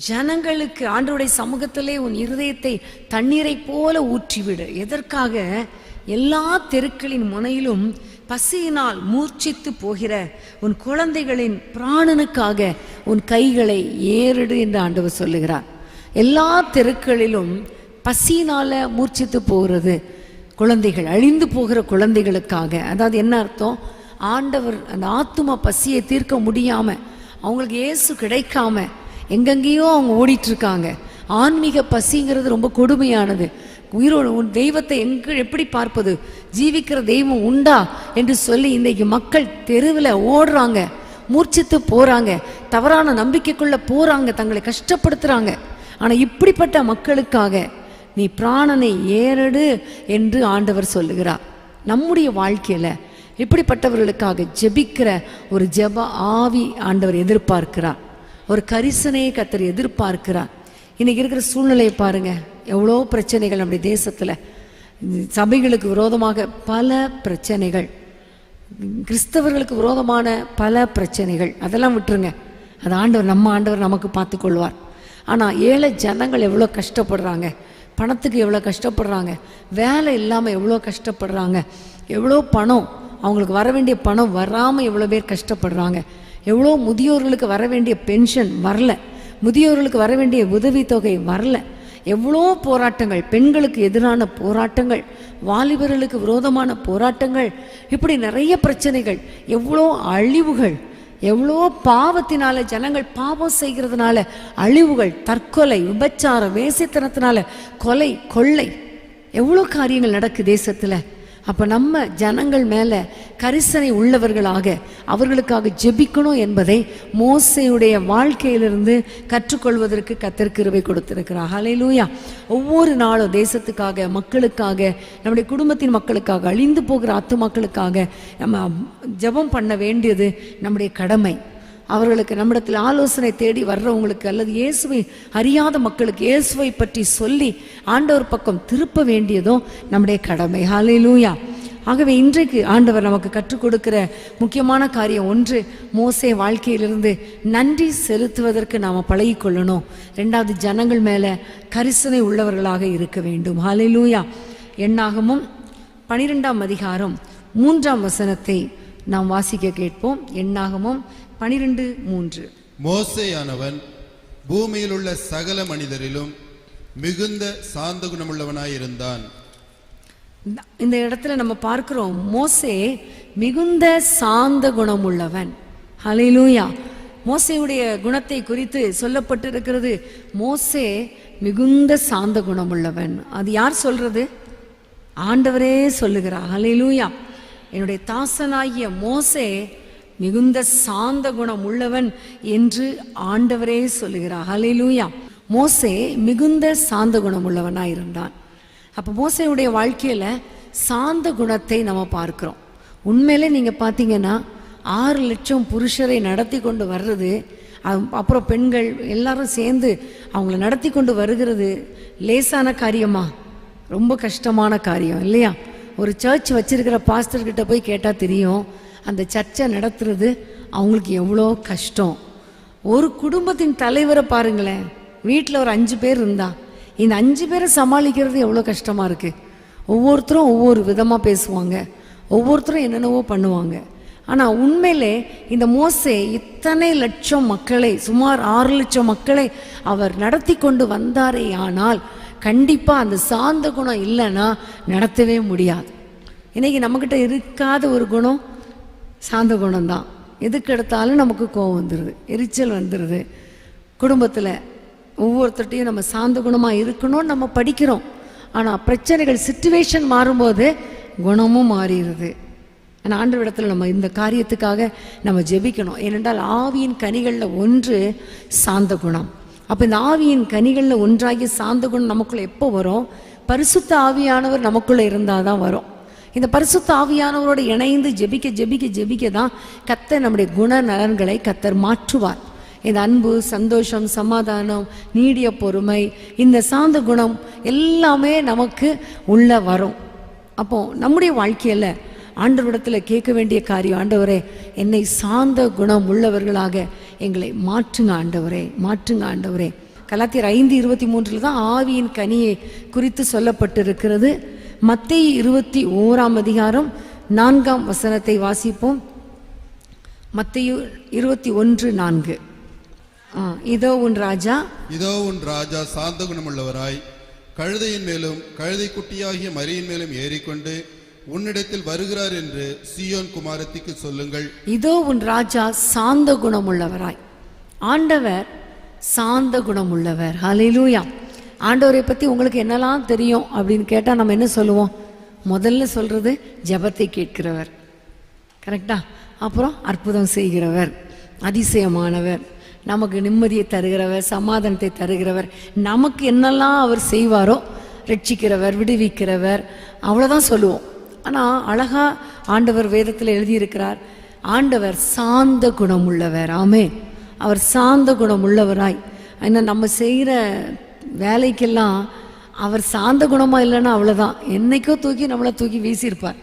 ஜனங்களுக்கு ஆண்டவருடைய சமூகத்திலே உன் இருதயத்தை தண்ணீரை போல ஊற்றிவிடு. எதற்காக? எல்லா தெருக்களின் முனையிலும் பசியினால் மூர்ச்சித்து போகிற உன் குழந்தைகளின் பிராணனுக்காக உன் கைகளை ஏறிடு என்று ஆண்டவர் சொல்லுகிறார். எல்லா தெருக்களிலும் பசியினால மூர்ச்சித்து போகிறது குழந்தைகள், அழிந்து போகிற குழந்தைகளுக்காக. அதாவது என்ன அர்த்தம்? ஆண்டவர் அந்த ஆத்தும பசியை தீர்க்க முடியாம, அவங்களுக்கு இயேசு கிடைக்காம எங்கெங்கேயோ அவங்க ஓடிட்டு இருக்காங்க. ஆன்மீக பசிங்கிறது ரொம்ப கொடுமையானது. உயிரோடு உன் தெய்வத்தை எப்படி பார்ப்பது? ஜீவிக்கிற தெய்வம் உண்டா என்று சொல்லி இன்றைக்கு மக்கள் தெருவில் ஓடுறாங்க, மூர்ச்சித்து போறாங்க, தவறான நம்பிக்கைக்குள்ள போறாங்க, தங்களை கஷ்டப்படுத்துறாங்க. ஆனால் இப்படிப்பட்ட மக்களுக்காக நீ பிராணனை ஏறடு என்று ஆண்டவர் சொல்லுகிறார். நம்முடைய வாழ்க்கையில இப்படிப்பட்டவர்களுக்காக ஜெபிக்கிற ஒரு ஜெப ஆவி ஆண்டவர் எதிர்பார்க்கிறார். ஒரு கரிசனையை கர்த்தர் எதிர்பார்க்கிறார். இன்னைக்கு இருக்கிற சூழ்நிலையை பாருங்க, எவ்வளோ பிரச்சனைகள் நம்முடைய தேசத்துல. சபைகளுக்கு விரோதமாக பல பிரச்சனைகள், கிறிஸ்தவர்களுக்கு விரோதமான பல பிரச்சனைகள். அதெல்லாம் விட்டுருங்க, அது ஆண்டவர், நம்ம ஆண்டவர் நமக்கு பார்த்து கொள்வார். ஆனால் ஏழை ஜனங்கள் எவ்வளோ கஷ்டப்படுறாங்க, பணத்துக்கு எவ்வளோ கஷ்டப்படுறாங்க, வேலை இல்லாமல் எவ்வளோ கஷ்டப்படுறாங்க, எவ்வளோ பணம் அவங்களுக்கு வர வேண்டிய பணம் வராமல் எவ்வளோ பேர் கஷ்டப்படுறாங்க, எவ்வளோ முதியோர்களுக்கு வர வேண்டிய பென்ஷன் வரல, முதியோர்களுக்கு வர வேண்டிய உதவித்தொகை வரல, எவ்வளோ போராட்டங்கள், பெண்களுக்கு எதிரான போராட்டங்கள், வாலிபர்களுக்கு விரோதமான போராட்டங்கள், இப்படி நிறைய பிரச்சனைகள், எவ்வளோ அழிவுகள், எவ்வளோ பாவத்தினால ஜனங்கள் பாவம் செய்கிறதுனால அழிவுகள், தற்கொலை, விபச்சாரம், வேசித்தனத்தினால கொலை, கொள்ளை, எவ்வளோ காரியங்கள் நடக்கு தேசத்தில். அப்போ நம்ம ஜனங்கள் மேலே கரிசனை உள்ளவர்களாக அவர்களுக்காக ஜெபிக்கணும் என்பதை மோசேயுடைய வாழ்க்கையிலிருந்து கற்றுக்கொள்வதற்கு கர்த்தர் கிருபை கொடுத்திருக்கிறார். ஹல்லேலூயா. ஒவ்வொரு நாளும் தேசத்துக்காக, மக்களுக்காக, நம்முடைய குடும்பத்தின் மக்களுக்காக, அழிந்து போகிற ஆத்துமாக்களுக்காக நம்ம ஜெபம் பண்ண வேண்டியது நம்முடைய கடமை. அவர்களுக்கு நம்மிடத்தில் ஆலோசனை தேடி வர்றவங்களுக்கு அல்லது இயேசுவை அறியாத மக்களுக்கு இயேசுவை பற்றி சொல்லி ஆண்டவர் பக்கம் திருப்ப வேண்டியதும் நம்முடைய கடமை. ஹல்லேலூயா. ஆகவே இன்றைக்கு ஆண்டவர் நமக்கு கற்றுக் கொடுக்கிற முக்கியமான காரியம் ஒன்று, மோசே வாழ்க்கையிலிருந்து நன்றி செலுத்துவதற்கு நாம் பழகிக்கொள்ளணும். ரெண்டாவது, ஜனங்கள் மேலே கரிசனை உள்ளவர்களாக இருக்க வேண்டும். ஹல்லேலூயா. எண்ணாகமும் 12ஆம் அதிகாரம் 3ஆம் வசனத்தை நாம் வாசிக்க கேட்போம். எண்ணாகமும் 12:3. மோசேயானவன் பூமியில் உள்ள சகல மனிதரிலும் மிகுந்த சாந்த குணமுள்ளவனாயிருந்தான். இந்த இடத்துல நம்ம பார்க்கிறோம், மோசே மிகுந்த சாந்த குணம் உள்ளவன். ஹல்லேலூயா. மோசேயுடைய குணத்தை குறித்து சொல்லப்பட்டிருக்கிறது, மோசே மிகுந்த சாந்த குணம் உள்ளவன். அது யார் சொல்றது? ஆண்டவரே சொல்லுகிறார். ஹல்லேலூயா. என்னுடைய தாசனாகிய மோசே மிகுந்த சாந்த குணம் உள்ளவன் என்று ஆண்டவரே சொல்லுகிறார். ஹல்லேலூயா. மோசே மிகுந்த சாந்த குணம் உள்ளவனாயிருந்தான். அப்போ மோசேயுடைய வாழ்க்கையில் சாந்த குணத்தை நம்ம பார்க்கிறோம். உண்மையிலே நீங்கள் பார்த்தீங்கன்னா 6 லட்சம் புருஷரை நடத்தி கொண்டு வர்றது, அப்புறம் பெண்கள் எல்லாரும் சேர்ந்து அவங்கள நடத்தி கொண்டு வருகிறது லேசான காரியமா? ரொம்ப கஷ்டமான காரியம் இல்லையா? ஒரு சர்ச் வச்சிருக்கிற பாஸ்டர்கிட்ட போய் கேட்டால் தெரியும், அந்த சர்ச்சை நடத்துறது அவங்களுக்கு எவ்வளோ கஷ்டம். ஒரு குடும்பத்தின் தலைவரை பாருங்களேன், வீட்டில் ஒரு 5 பேர் இருந்தா இந்த 5 பேரை சமாளிக்கிறது எவ்வளோ கஷ்டமாக இருக்குது. ஒவ்வொருத்தரும் ஒவ்வொரு விதமாக பேசுவாங்க, ஒவ்வொருத்தரும் என்னென்னவோ பண்ணுவாங்க. ஆனால் உண்மையிலே இந்த மோசே இத்தனை லட்சம் மக்களை, சுமார் 6 லட்சம் மக்களை அவர் நடத்தி கொண்டு வந்தாரே, ஆனால் கண்டிப்பாக அந்த சாந்த குணம் இல்லைன்னா நடத்தவே முடியாது. இன்றைக்கி நம்மக்கிட்ட இருக்காத ஒரு குணம் சாந்த குணம்தான். எதுக்கு எடுத்தாலும் நமக்கு கோபம் வந்துடுது, எரிச்சல் வந்துடுது. குடும்பத்தில் ஒவ்வொருத்தட்டையும் நம்ம சாந்த குணமாக இருக்கணும்னு நம்ம படிக்கிறோம். ஆனால் பிரச்சனைகள், சிச்சுவேஷன் மாறும்போது குணமும் மாறிடுது. ஆனால் ஆண்டவரிடத்தில் நம்ம இந்த காரியத்துக்காக நம்ம ஜெபிக்கணும். ஏனென்றால் ஆவியின் கனிகளில் ஒன்று சாந்த குணம். அப்போ இந்த ஆவியின் கனிகளில் ஒன்றாகிய சாந்த குணம் நமக்குள்ளே எப்போ வரும்? பரிசுத்த ஆவியானவர் நமக்குள்ளே இருந்தால் தான் வரும். இந்த பரிசுத்த ஆவியானவரோடு இணைந்து ஜெபிக்க ஜெபிக்க ஜெபிக்க தான் கர்த்தர் நம்முடைய குண நலன்களை கர்த்தர் மாற்றுவார். இந்த அன்பு, சந்தோஷம், சமாதானம், நீடிய பொறுமை, இந்த சாந்த குணம் எல்லாமே நமக்கு உள்ள வரும். அப்போ நம்முடைய வாழ்க்கையில் ஆண்டவரிடத்தில் கேட்க வேண்டிய காரியம், ஆண்டவரே என்னை சாந்த குணம் உள்ளவர்களாக எங்களை மாற்றுங்க ஆண்டவரே, மாற்றுங்க ஆண்டவரே. கலாத்தியர் 5:23 தான் ஆவியின் கனியை குறித்து சொல்லப்பட்டிருக்கிறது. மத்தேயு 21 4 வாசிப்போம். மத்தேயு 21:4. இதோ உன் ராஜா சாந்த குணமுள்ளவராய் கழுதையின் மேலும் கழுதை குட்டியாகிய மரியின் மேலும் ஏறிக்கொண்டு உன்னிடத்தில் வருகிறார் என்று சீயோன் குமாரத்திக்கு சொல்லுங்கள். இதோ உன் ராஜா சாந்த குணமுள்ளவராய். ஆண்டவர் சாந்த குணமுள்ளவர். ஹல்லேலூயா. ஆண்டவரை பற்றி உங்களுக்கு என்னெல்லாம் தெரியும் அப்படின்னு கேட்டால் நம்ம என்ன சொல்லுவோம்? முதல்ல சொல்கிறது ஜெபத்தை கேட்கிறவர், கரெக்டா? அப்புறம் அற்புதம் செய்கிறவர், அதிசயமானவர், நமக்கு நிம்மதியை தருகிறவர், சமாதானத்தை தருகிறவர், நமக்கு என்னெல்லாம் அவர் செய்வாரோ ரட்சிக்கிறவர், விடுவிக்கிறவர், அவ்வளோதான் சொல்லுவோம். ஆனால் அழகா ஆண்டவர் வேதத்தில் எழுதியிருக்கிறார், ஆண்டவர் சாந்த குணம் உள்ளவர். ஆமென். அவர் சாந்த குணம் உள்ளவராய். ஏன்னா நம்ம செய்கிற வேலைக்கெல்லாம் அவர் சாந்த குணமாக இல்லைன்னா அவ்வளோதான், என்னைக்கோ நம்மளை தூக்கி வீசியிருப்பார்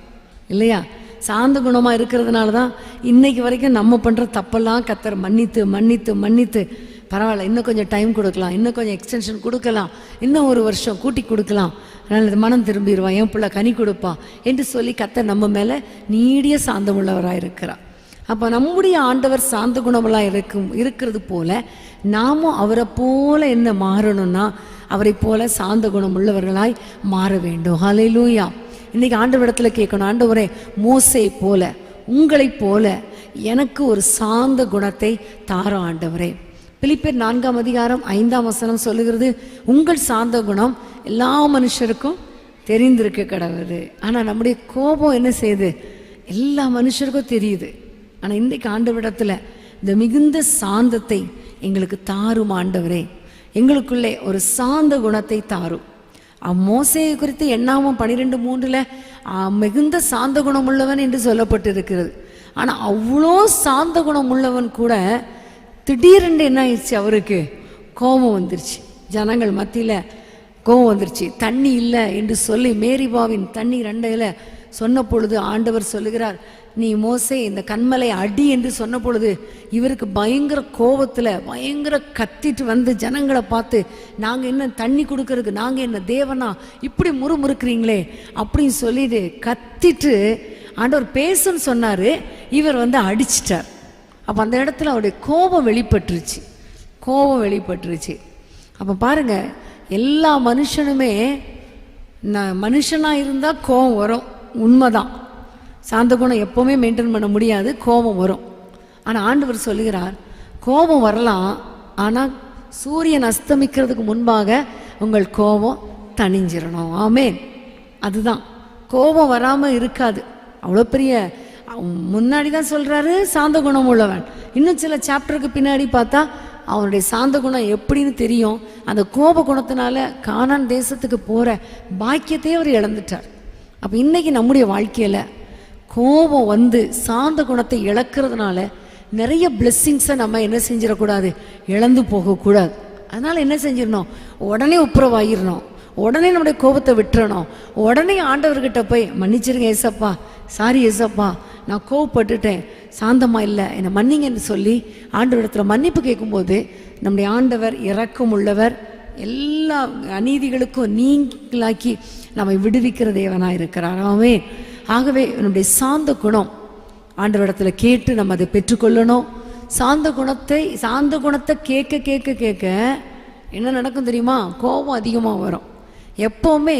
இல்லையா? சாந்த குணமாக இருக்கிறதுனால தான் இன்னைக்கு வரைக்கும் நம்ம பண்ணுற தப்பெல்லாம் கர்த்தர் மன்னித்து மன்னித்து மன்னித்து பரவாயில்ல, இன்னும் கொஞ்சம் டைம் கொடுக்கலாம், இன்னும் கொஞ்சம் எக்ஸ்டென்ஷன் கொடுக்கலாம், இன்னும் 1 வருஷம் கூட்டி கொடுக்கலாம், அதனால் மனம் திரும்பிடுவான், என் பிள்ளை கனி கொடுப்பான் என்று சொல்லி கர்த்தர் நம்ம மேலே நீடிய சாந்தம் உள்ளவராக இருக்கிறார். அப்போ நம்முடைய ஆண்டவர் சாந்த குணமெல்லாம் இருக்கிறது போல நாமும் அவரை போல என்ன மாறணும்னா அவரை போல சாந்த குணம் உள்ளவர்களாய் மாற வேண்டும். ஹல்லேலூயா. இன்னைக்கு ஆண்டவரிடத்துல கேட்கணும், ஆண்டவரே மோசே போல உங்களைப் போல எனக்கு ஒரு சாந்த குணத்தை தாரும் ஆண்டவரே. பிலிப்பியர் 4:5 சொல்லுகிறது, உங்கள் சாந்த குணம் எல்லா மனுஷருக்கும் தெரிந்திருக்க கடவுது. ஆனால் நம்முடைய கோபம் என்ன செய்யுது? எல்லா மனுஷருக்கும் தெரியுது. ஆனால் இன்றைக்கு ஆண்டவரிடத்துல இந்த மிகுந்த சாந்தத்தை எங்களுக்கு தாரும் ஆண்டவரே, எங்களுக்குள்ளே ஒரு சாந்த குணத்தை தாரும். மோசேயை குறித்து எண்ணாமம் 12:3 மிகுந்த சாந்த குணம் உள்ளவன் என்று சொல்லப்பட்டிருக்கிறது. ஆனால் அவ்வளோ சாந்த குணம் உள்ளவன் கூட திடீரென்று என்ன ஆயிடுச்சு? அவருக்கு கோபம் வந்துருச்சு. ஜனங்கள் மத்தியில் கோபம் வந்துருச்சு. தண்ணி இல்லை என்று சொல்லி மேரிபாவின் தண்ணி 2 சொன்ன பொழுது ஆண்டவர் சொல்லுகிறார், நீ மோசே இந்த கண்மலை அடி என்று சொன்ன பொழுது இவருக்கு பயங்கர கோபத்தில் பயங்கர கத்திட்டு வந்து ஜனங்களை பார்த்து, நாங்கள் என்ன தண்ணி கொடுக்கறதுக்கு நாங்கள் என்ன தேவனா இப்படி முறுமுறுக்கிறீங்களே அப்படின்னு சொல்லிட்டு கத்திட்டு ஆண்டவர் பேசுன்னு சொன்னார். இவர் வந்து அடிச்சிட்டார். அப்போ அந்த இடத்துல அவருடைய கோபம் வெளிப்பட்டுருச்சு. அப்போ பாருங்க, எல்லா மனுஷனுமே மனுஷனாக இருந்தால் கோபம் வரும், உண்மைதான். சாந்த குணம் எப்போவுமே மெயின்டைன் பண்ண முடியாது, கோபம் வரும். ஆனால் ஆண்டவர் சொல்லுகிறார், கோபம் வரலாம், ஆனால் சூரியன் அஸ்தமிக்கிறதுக்கு முன்பாக உங்கள் கோபம் தணிஞ்சிடணும். ஆமென். அதுதான், கோபம் வராமல் இருக்காது. அவ்வளோ பெரிய முன்னாடி தான் சொல்கிறாரு சாந்த குணம் உள்ளவன். இன்னும் சில சாப்டருக்கு பின்னாடி பார்த்தா அவனுடைய சாந்த குணம் எப்படின்னு தெரியும். அந்த கோப குணத்தினால கானான் தேசத்துக்கு போகிற பாக்கியத்தையே அவர் இழந்துட்டார். அப்போ இன்றைக்கி நம்முடைய வாழ்க்கையில் கோபம் வந்து சாந்த குணத்தை இழக்கிறதுனால நிறைய பிளெஸ்ஸிங்ஸை நம்ம என்ன செஞ்சிடக்கூடாது, இழந்து போகக்கூடாது. அதனால் என்ன செஞ்சிடணும், உடனே ஒப்புரவாகிடணும், உடனே நம்முடைய கோபத்தை விட்டுறணும், உடனே ஆண்டவர்கிட்ட போய் மன்னிச்சிருங்க ஏசப்பா, சாரி ஏசப்பா, நான் கோவப்பட்டுட்டேன், சாந்தமாக இல்லை, என்னை மன்னிங்கன்னு சொல்லி ஆண்டவரிடத்தில் மன்னிப்பு கேட்கும்போது நம்முடைய ஆண்டவர் இரக்கம் உள்ளவர், எல்லா அநீதிகளுக்கும் நீங்களாக்கி நம்மை விடுவிக்கிற தேவனாக இருக்கிறார். ஆமென். ஆகவே நம்முடைய சாந்த குணம் ஆண்டவரிடத்தில் கேட்டு நம்ம அதை பெற்றுக்கொள்ளணும். சாந்த குணத்தை கேட்க கேட்க கேட்க என்ன நடக்கும் தெரியுமா? கோபம் அதிகமாக வரும். எப்போவுமே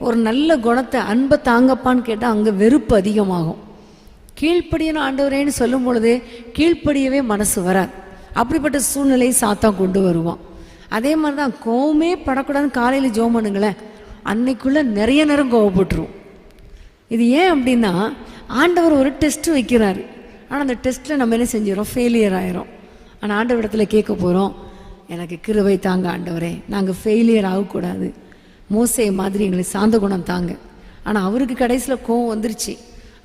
ஒரு நல்ல குணத்தை அன்பை தாங்கப்பான்னு கேட்டால் அங்கே வெறுப்பு அதிகமாகும். கீழ்ப்படியணும் ஆண்டவரேன்னு சொல்லும் பொழுது கீழ்ப்படியவே மனசு வராது. அப்படிப்பட்ட சூழ்நிலையை சாத்தான் கொண்டு வருவான். அதே மாதிரி தான் கோவமே படக்கூடாதுன்னு காலையில் ஜெபம் பண்ணுங்களேன், அன்னைக்குள்ளே நிறைய நேரம் கோவப்பட்டுரும். இது ஏன் அப்படின்னா ஆண்டவர் ஒரு டெஸ்ட் வைக்கிறாரு. ஆனால் அந்த டெஸ்ட்டில் நம்ம என்ன செஞ்சிடறோம், ஃபெயிலியர் ஆயிரும். ஆனால் ஆண்டவரிடத்தில் கேட்க போகிறோம், எனக்கு கிருபை தாங்க ஆண்டவரே, நாங்கள் ஃபெயிலியர் ஆகக்கூடாது, மோசே மாதிரி எங்களுக்கு சாந்த குணம் தாங்க. ஆனால் அவருக்கு கடைசியில் கோவம் வந்துருச்சு.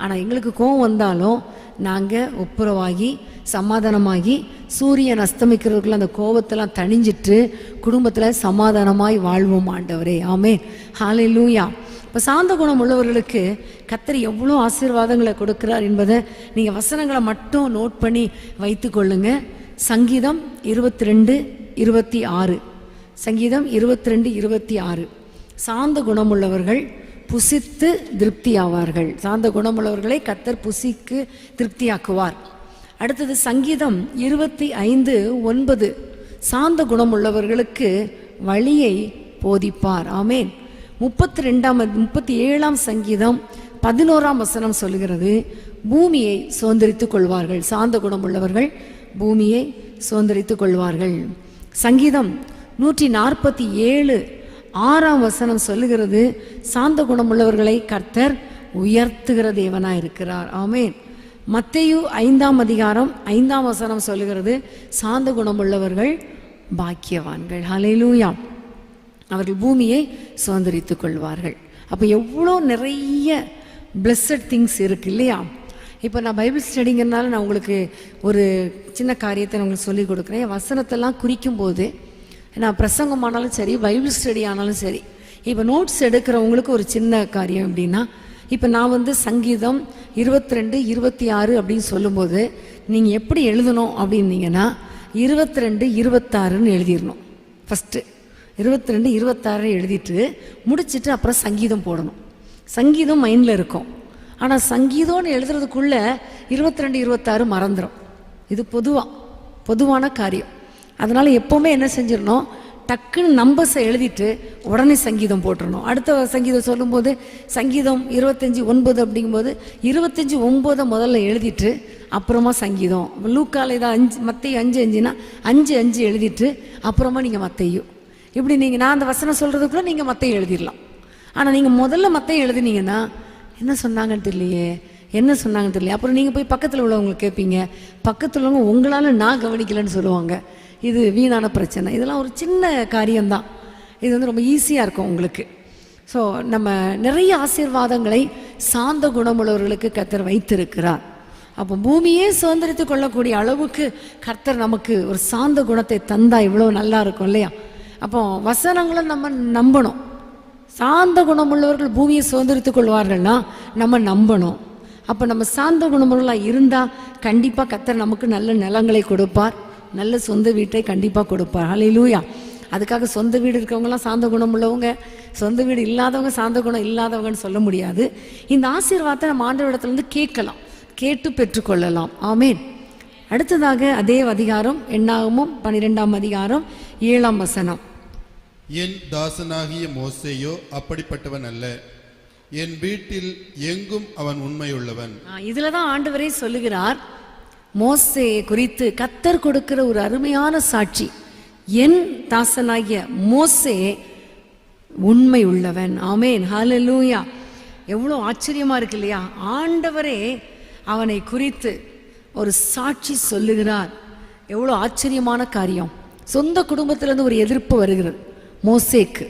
ஆனால் எங்களுக்கு கோவம் வந்தாலும் நாங்கள் ஒப்புரவாகி சமாதானமாகி சூரியன் அஸ்தமிக்கிறதுக்குள்ள அந்த கோபத்தெல்லாம் தணிஞ்சிட்டு குடும்பத்தில் சமாதானமாய் வாழ்வோம் ஆண்டவரே. ஆமென். ஹல்லேலூயா. இப்போ சாந்த குணம் உள்ளவர்களுக்கு கர்த்தர் எவ்வளோ ஆசீர்வாதங்களை கொடுக்கிறார் என்பதை நீங்கள் வசனங்களை மட்டும் நோட் பண்ணி வைத்து கொள்ளுங்க. சங்கீதம் 22:26. சங்கீதம் 22:26. சாந்த குணமுள்ளவர்கள் புசித்து திருப்தியாவார்கள். சாந்த குணமுள்ளவர்களை கர்த்தர் புசிக்கு திருப்தியாக்குவார். அடுத்தது சங்கீதம் 25:9. சாந்த குணமுள்ளவர்களுக்கு வழியை போதிப்பார். ஆமேன். 37ஆம் சங்கீதம் 11ஆம் வசனம் சொல்லுகிறது, பூமியை சுதந்திரித்துக் கொள்வார்கள். சாந்த குணமுள்ளவர்கள் பூமியை சுதந்திரித்துக் கொள்வார்கள். சங்கீதம் 147:6ஆம் வசனம் சொல்லுகிறது, சாந்த குணமுள்ளவர்களை கர்த்தர் உயர்த்துகிற தேவனாய் இருக்கிறார். ஆமேன். மத்தேயு 5ஆம் அதிகாரம் 5ஆம் வசனம் சொல்லுகிறது, சாந்த குணமுள்ளவர்கள் பாக்கியவான்கள். ஹல்லேலூயா. அவர்கள் பூமியை சுதந்திரித்துக் கொள்வார்கள். அப்போ எவ்வளோ நிறைய பிளஸட் திங்ஸ் இருக்கு இல்லையா? இப்போ நான் பைபிள் ஸ்டடிங்கிறதுனால நான் உங்களுக்கு ஒரு சின்ன காரியத்தை நான் உங்களுக்கு சொல்லிக் கொடுக்குறேன். வசனத்தெல்லாம் குறிக்கும் போது நான் பிரசங்கம் ஆனாலும் சரி, பைபிள் ஸ்டடி ஆனாலும் சரி, இப்போ நோட்ஸ் எடுக்கிறவங்களுக்கு ஒரு சின்ன காரியம் எப்படின்னா, இப்போ நான் சங்கீதம் 22:26 அப்படின்னு சொல்லும்போது நீங்கள் எப்படி எழுதணும் அப்படின்னீங்கன்னா 22:26ன்னு எழுதிடணும். ஃபஸ்ட்டு 22:26 எழுதிட்டு முடிச்சுட்டு அப்புறம் சங்கீதம் போடணும். சங்கீதம் மைண்டில் இருக்கும். ஆனால் சங்கீதம்னு எழுதுறதுக்குள்ளே 22:26 மறந்துடும். இது பொதுவான காரியம். அதனால் எப்போவுமே என்ன செஞ்சிடணும், டக்குன்னு நம்பர்ஸை எழுதிட்டு உடனே சங்கீதம் போட்டுடணும். அடுத்த சங்கீதம் சொல்லும்போது சங்கீதம் 25:9 அப்படிங்கும்போது 25:9 முதல்ல எழுதிட்டு அப்புறமா சங்கீதம். லூக்கால இதை 5, மத்தேயு 5:5னா 5:5 எழுதிட்டு அப்புறமா நீங்கள் மத்தேயு. இப்படி நான் அந்த வசனம் சொல்கிறதுக்குள்ளே நீங்கள் மத்தேயு எழுதிடலாம். ஆனால் நீங்கள் முதல்ல மத்தேயு எழுதினீங்கன்னா என்ன சொன்னாங்கன்னு தெரியலையே, அப்புறம் நீங்கள் போய் பக்கத்தில் உள்ளவங்களுக்கு கேட்பீங்க. பக்கத்தில் உள்ளவங்க உங்களால் நான் கவனிக்கலைன்னு சொல்லுவாங்க. இது வீணான பிரச்சனை. இதெல்லாம் ஒரு சின்ன காரியம்தான். இது ரொம்ப ஈஸியாக இருக்கும் உங்களுக்கு. ஸோ நம்ம நிறைய ஆசீர்வாதங்களை சாந்த குணமுள்ளவர்களுக்கு கர்த்தர் வைத்திருக்கிறார். அப்போ பூமியே சுதந்திரித்து கொள்ளக்கூடிய அளவுக்கு கர்த்தர் நமக்கு ஒரு சாந்த குணத்தை தந்தா இவ்வளோ நல்லா இருக்கும் இல்லையா? அப்போ வசனங்களை நம்ம நம்பணும். சாந்த குணமுள்ளவர்கள் பூமியை சுதந்திரித்துக் கொள்வார்கள்னா நம்ம நம்பணும். அப்போ நம்ம சாந்த குணமுள்ளவர்களாக இருந்தால் கண்டிப்பாக கர்த்தர் நமக்கு நல்ல நிலங்களை கொடுப்பார், நல்ல சொந்த வீட்டை கண்டிப்பாக கொடுப்பார். ஹல்லேலூயா. அதுக்காக சொந்த வீடு இருக்கிறவங்களாம் சாந்த குணம் உள்ளவங்க, சொந்த வீடு இல்லாதவங்க சாந்த குணம் இல்லாதவங்கன்னு சொல்ல முடியாது. இந்த ஆசீர்வாதத்தை நம்ம ஆண்டவரிடத்துலேருந்து கேட்கலாம், கேட்டு பெற்றுக்கொள்ளலாம். ஆமேன். அடுத்ததாக அதே அதிகாரம் என்னாகமும் 12ஆம் அதிகாரம் 7ஆம் வசனம். என் தாசனாகிய மோசேயோ அப்படிப்பட்டவன் அல்ல, என் வீட்டில் எங்கும் அவன் உண்மையுள்ளவன். இதுல தான் ஆண்டவரே சொல்லுகிறார், மோசே குறித்து கர்த்தர் கொடுக்கிற ஒரு அருமையான சாட்சி. என் தாசனாகிய மோசே உண்மை உள்ளவன். ஆமேன். ஹல்லேலூயா. எவ்வளோ ஆச்சரியமா இருக்கு இல்லையா? ஆண்டவரே அவனை குறித்து ஒரு சாட்சி சொல்லுகிறார். எவ்வளோ ஆச்சரியமான காரியம். சொந்த குடும்பத்திலேருந்து ஒரு எதிர்ப்பு வருகிறது மோசேக்கு.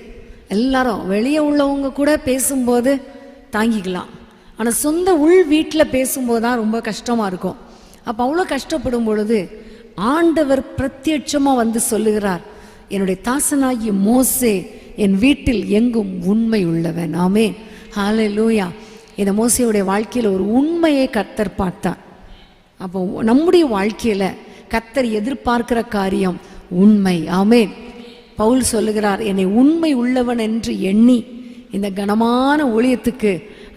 எல்லாரும் வெளியே உள்ளவங்க கூட பேசும்போது தாங்கிக்கலாம், ஆனால் சொந்த உள் வீட்டில் பேசும்போது தான் ரொம்ப கஷ்டமாக இருக்கும். அப்போ அவ்வளோ கஷ்டப்படும் பொழுது ஆண்டவர் பிரத்யட்சமாக வந்து சொல்லுகிறார், என்னுடைய தாசனாகிய மோசே என் வீட்டில் எங்கும் உண்மை உள்ளவன். ஆமென். ஹல்லேலூயா. இந்த மோசேயுடைய வாழ்க்கையில் ஒரு உண்மையை கர்த்தர் பார்த்தார். அப்போ நம்முடைய வாழ்க்கையில் கர்த்தர் எதிர்பார்க்கிற காரியம் உண்மை. ஆமென். பவுல் சொல்லுகிறார், என்னை உண்மை உள்ளவன் என்று எண்ணி இந்த கனமான ஊழியத்துக்கு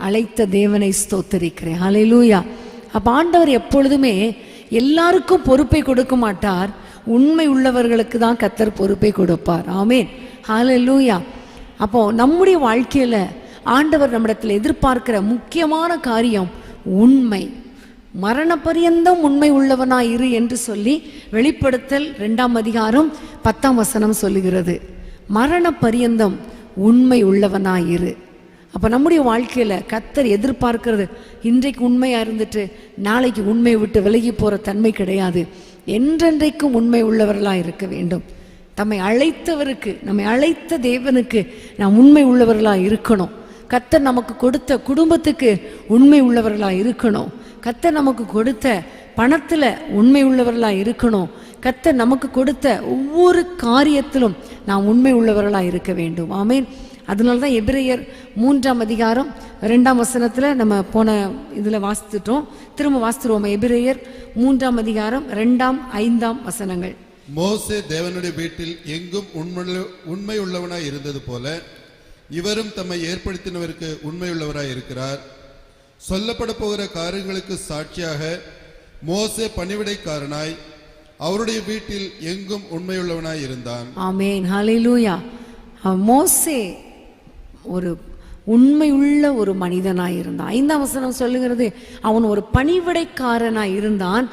அழைத்த தேவனை ஸ்தோத்தரிக்கிறேன். ஹல்லேலூயா. அப்போ ஆண்டவர் எப்பொழுதுமே எல்லாருக்கும் பொறுப்பை கொடுக்க மாட்டார், உண்மை உள்ளவர்களுக்கு தான் கர்த்தர் பொறுப்பை கொடுப்பார். ஆமென். ஹல்லேலூயா. அப்போ நம்முடைய வாழ்க்கையில் ஆண்டவர் நம்மிடத்தில் எதிர்பார்க்கிற முக்கியமான காரியம் உண்மை. மரண பரியந்தம் உண்மை உள்ளவனாய் இரு என்று சொல்லி வெளிப்படுத்தல் 2ஆம் அதிகாரம் 10ஆம் வசனம் சொல்லுகிறது. மரண பரியந்தம் உண்மை உள்ளவனாய் இரு. அப்போ நம்முடைய வாழ்க்கையில் கர்த்தர் எதிர்பார்க்கிறது இன்றைக்கு உண்மையாக இருந்துட்டு நாளைக்கு உண்மை விட்டு விலகி போகிற தன்மை கிடையாது. என்றென்றைக்கும் உண்மை உள்ளவர்களாக இருக்க வேண்டும். தம்மை அழைத்தவருக்கு, நம்மை அழைத்த தேவனுக்கு நாம் உண்மை உள்ளவர்களாக இருக்கணும். கர்த்தர் நமக்கு கொடுத்த குடும்பத்துக்கு உண்மை உள்ளவர்களாக இருக்கணும். கர்த்தர் நமக்கு கொடுத்த பணத்தில் உண்மை உள்ளவர்களாக இருக்கணும். கர்த்தர் நமக்கு கொடுத்த ஒவ்வொரு காரியத்திலும் நாம் உண்மை உள்ளவர்களாக இருக்க வேண்டும். ஆமென். அதனால தான் எபிரேயர் 3ஆம் அதிகாரம் 2ஆம் வசனத்தில் நம்ம போன இதில் வாசித்துட்டோம், திரும்ப வாசித்துருவோம். எபிரேயர் 3ஆம் அதிகாரம் 2ஆம் 5ஆம் வசனங்கள். மோசே தேவனுடைய வீட்டில் எங்கும் உண்மையுள்ளவனாய் இருந்தது போல இவரும் தம்மை ஏற்படுத்தினவருக்கு உண்மையுள்ளவராய் இருக்கிறார். சொல்லப்பட போகிற காரியங்களுக்கு சாட்சியாக மோசே பணிவிடைக்காரனாய் அவருடைய வீட்டில் எங்கும் உண்மையுள்ளவனாய் இருந்தான். ஆமென், ஹல்லேலூயா. மோசே ஒரு உண்மையுள்ள ஒரு மனிதனாய் இருந்தான். 5ஆம் வசனம் சொல்லுகிறது, அவன் ஒரு பணிவிடைக்காரனாய் இருந்தான்.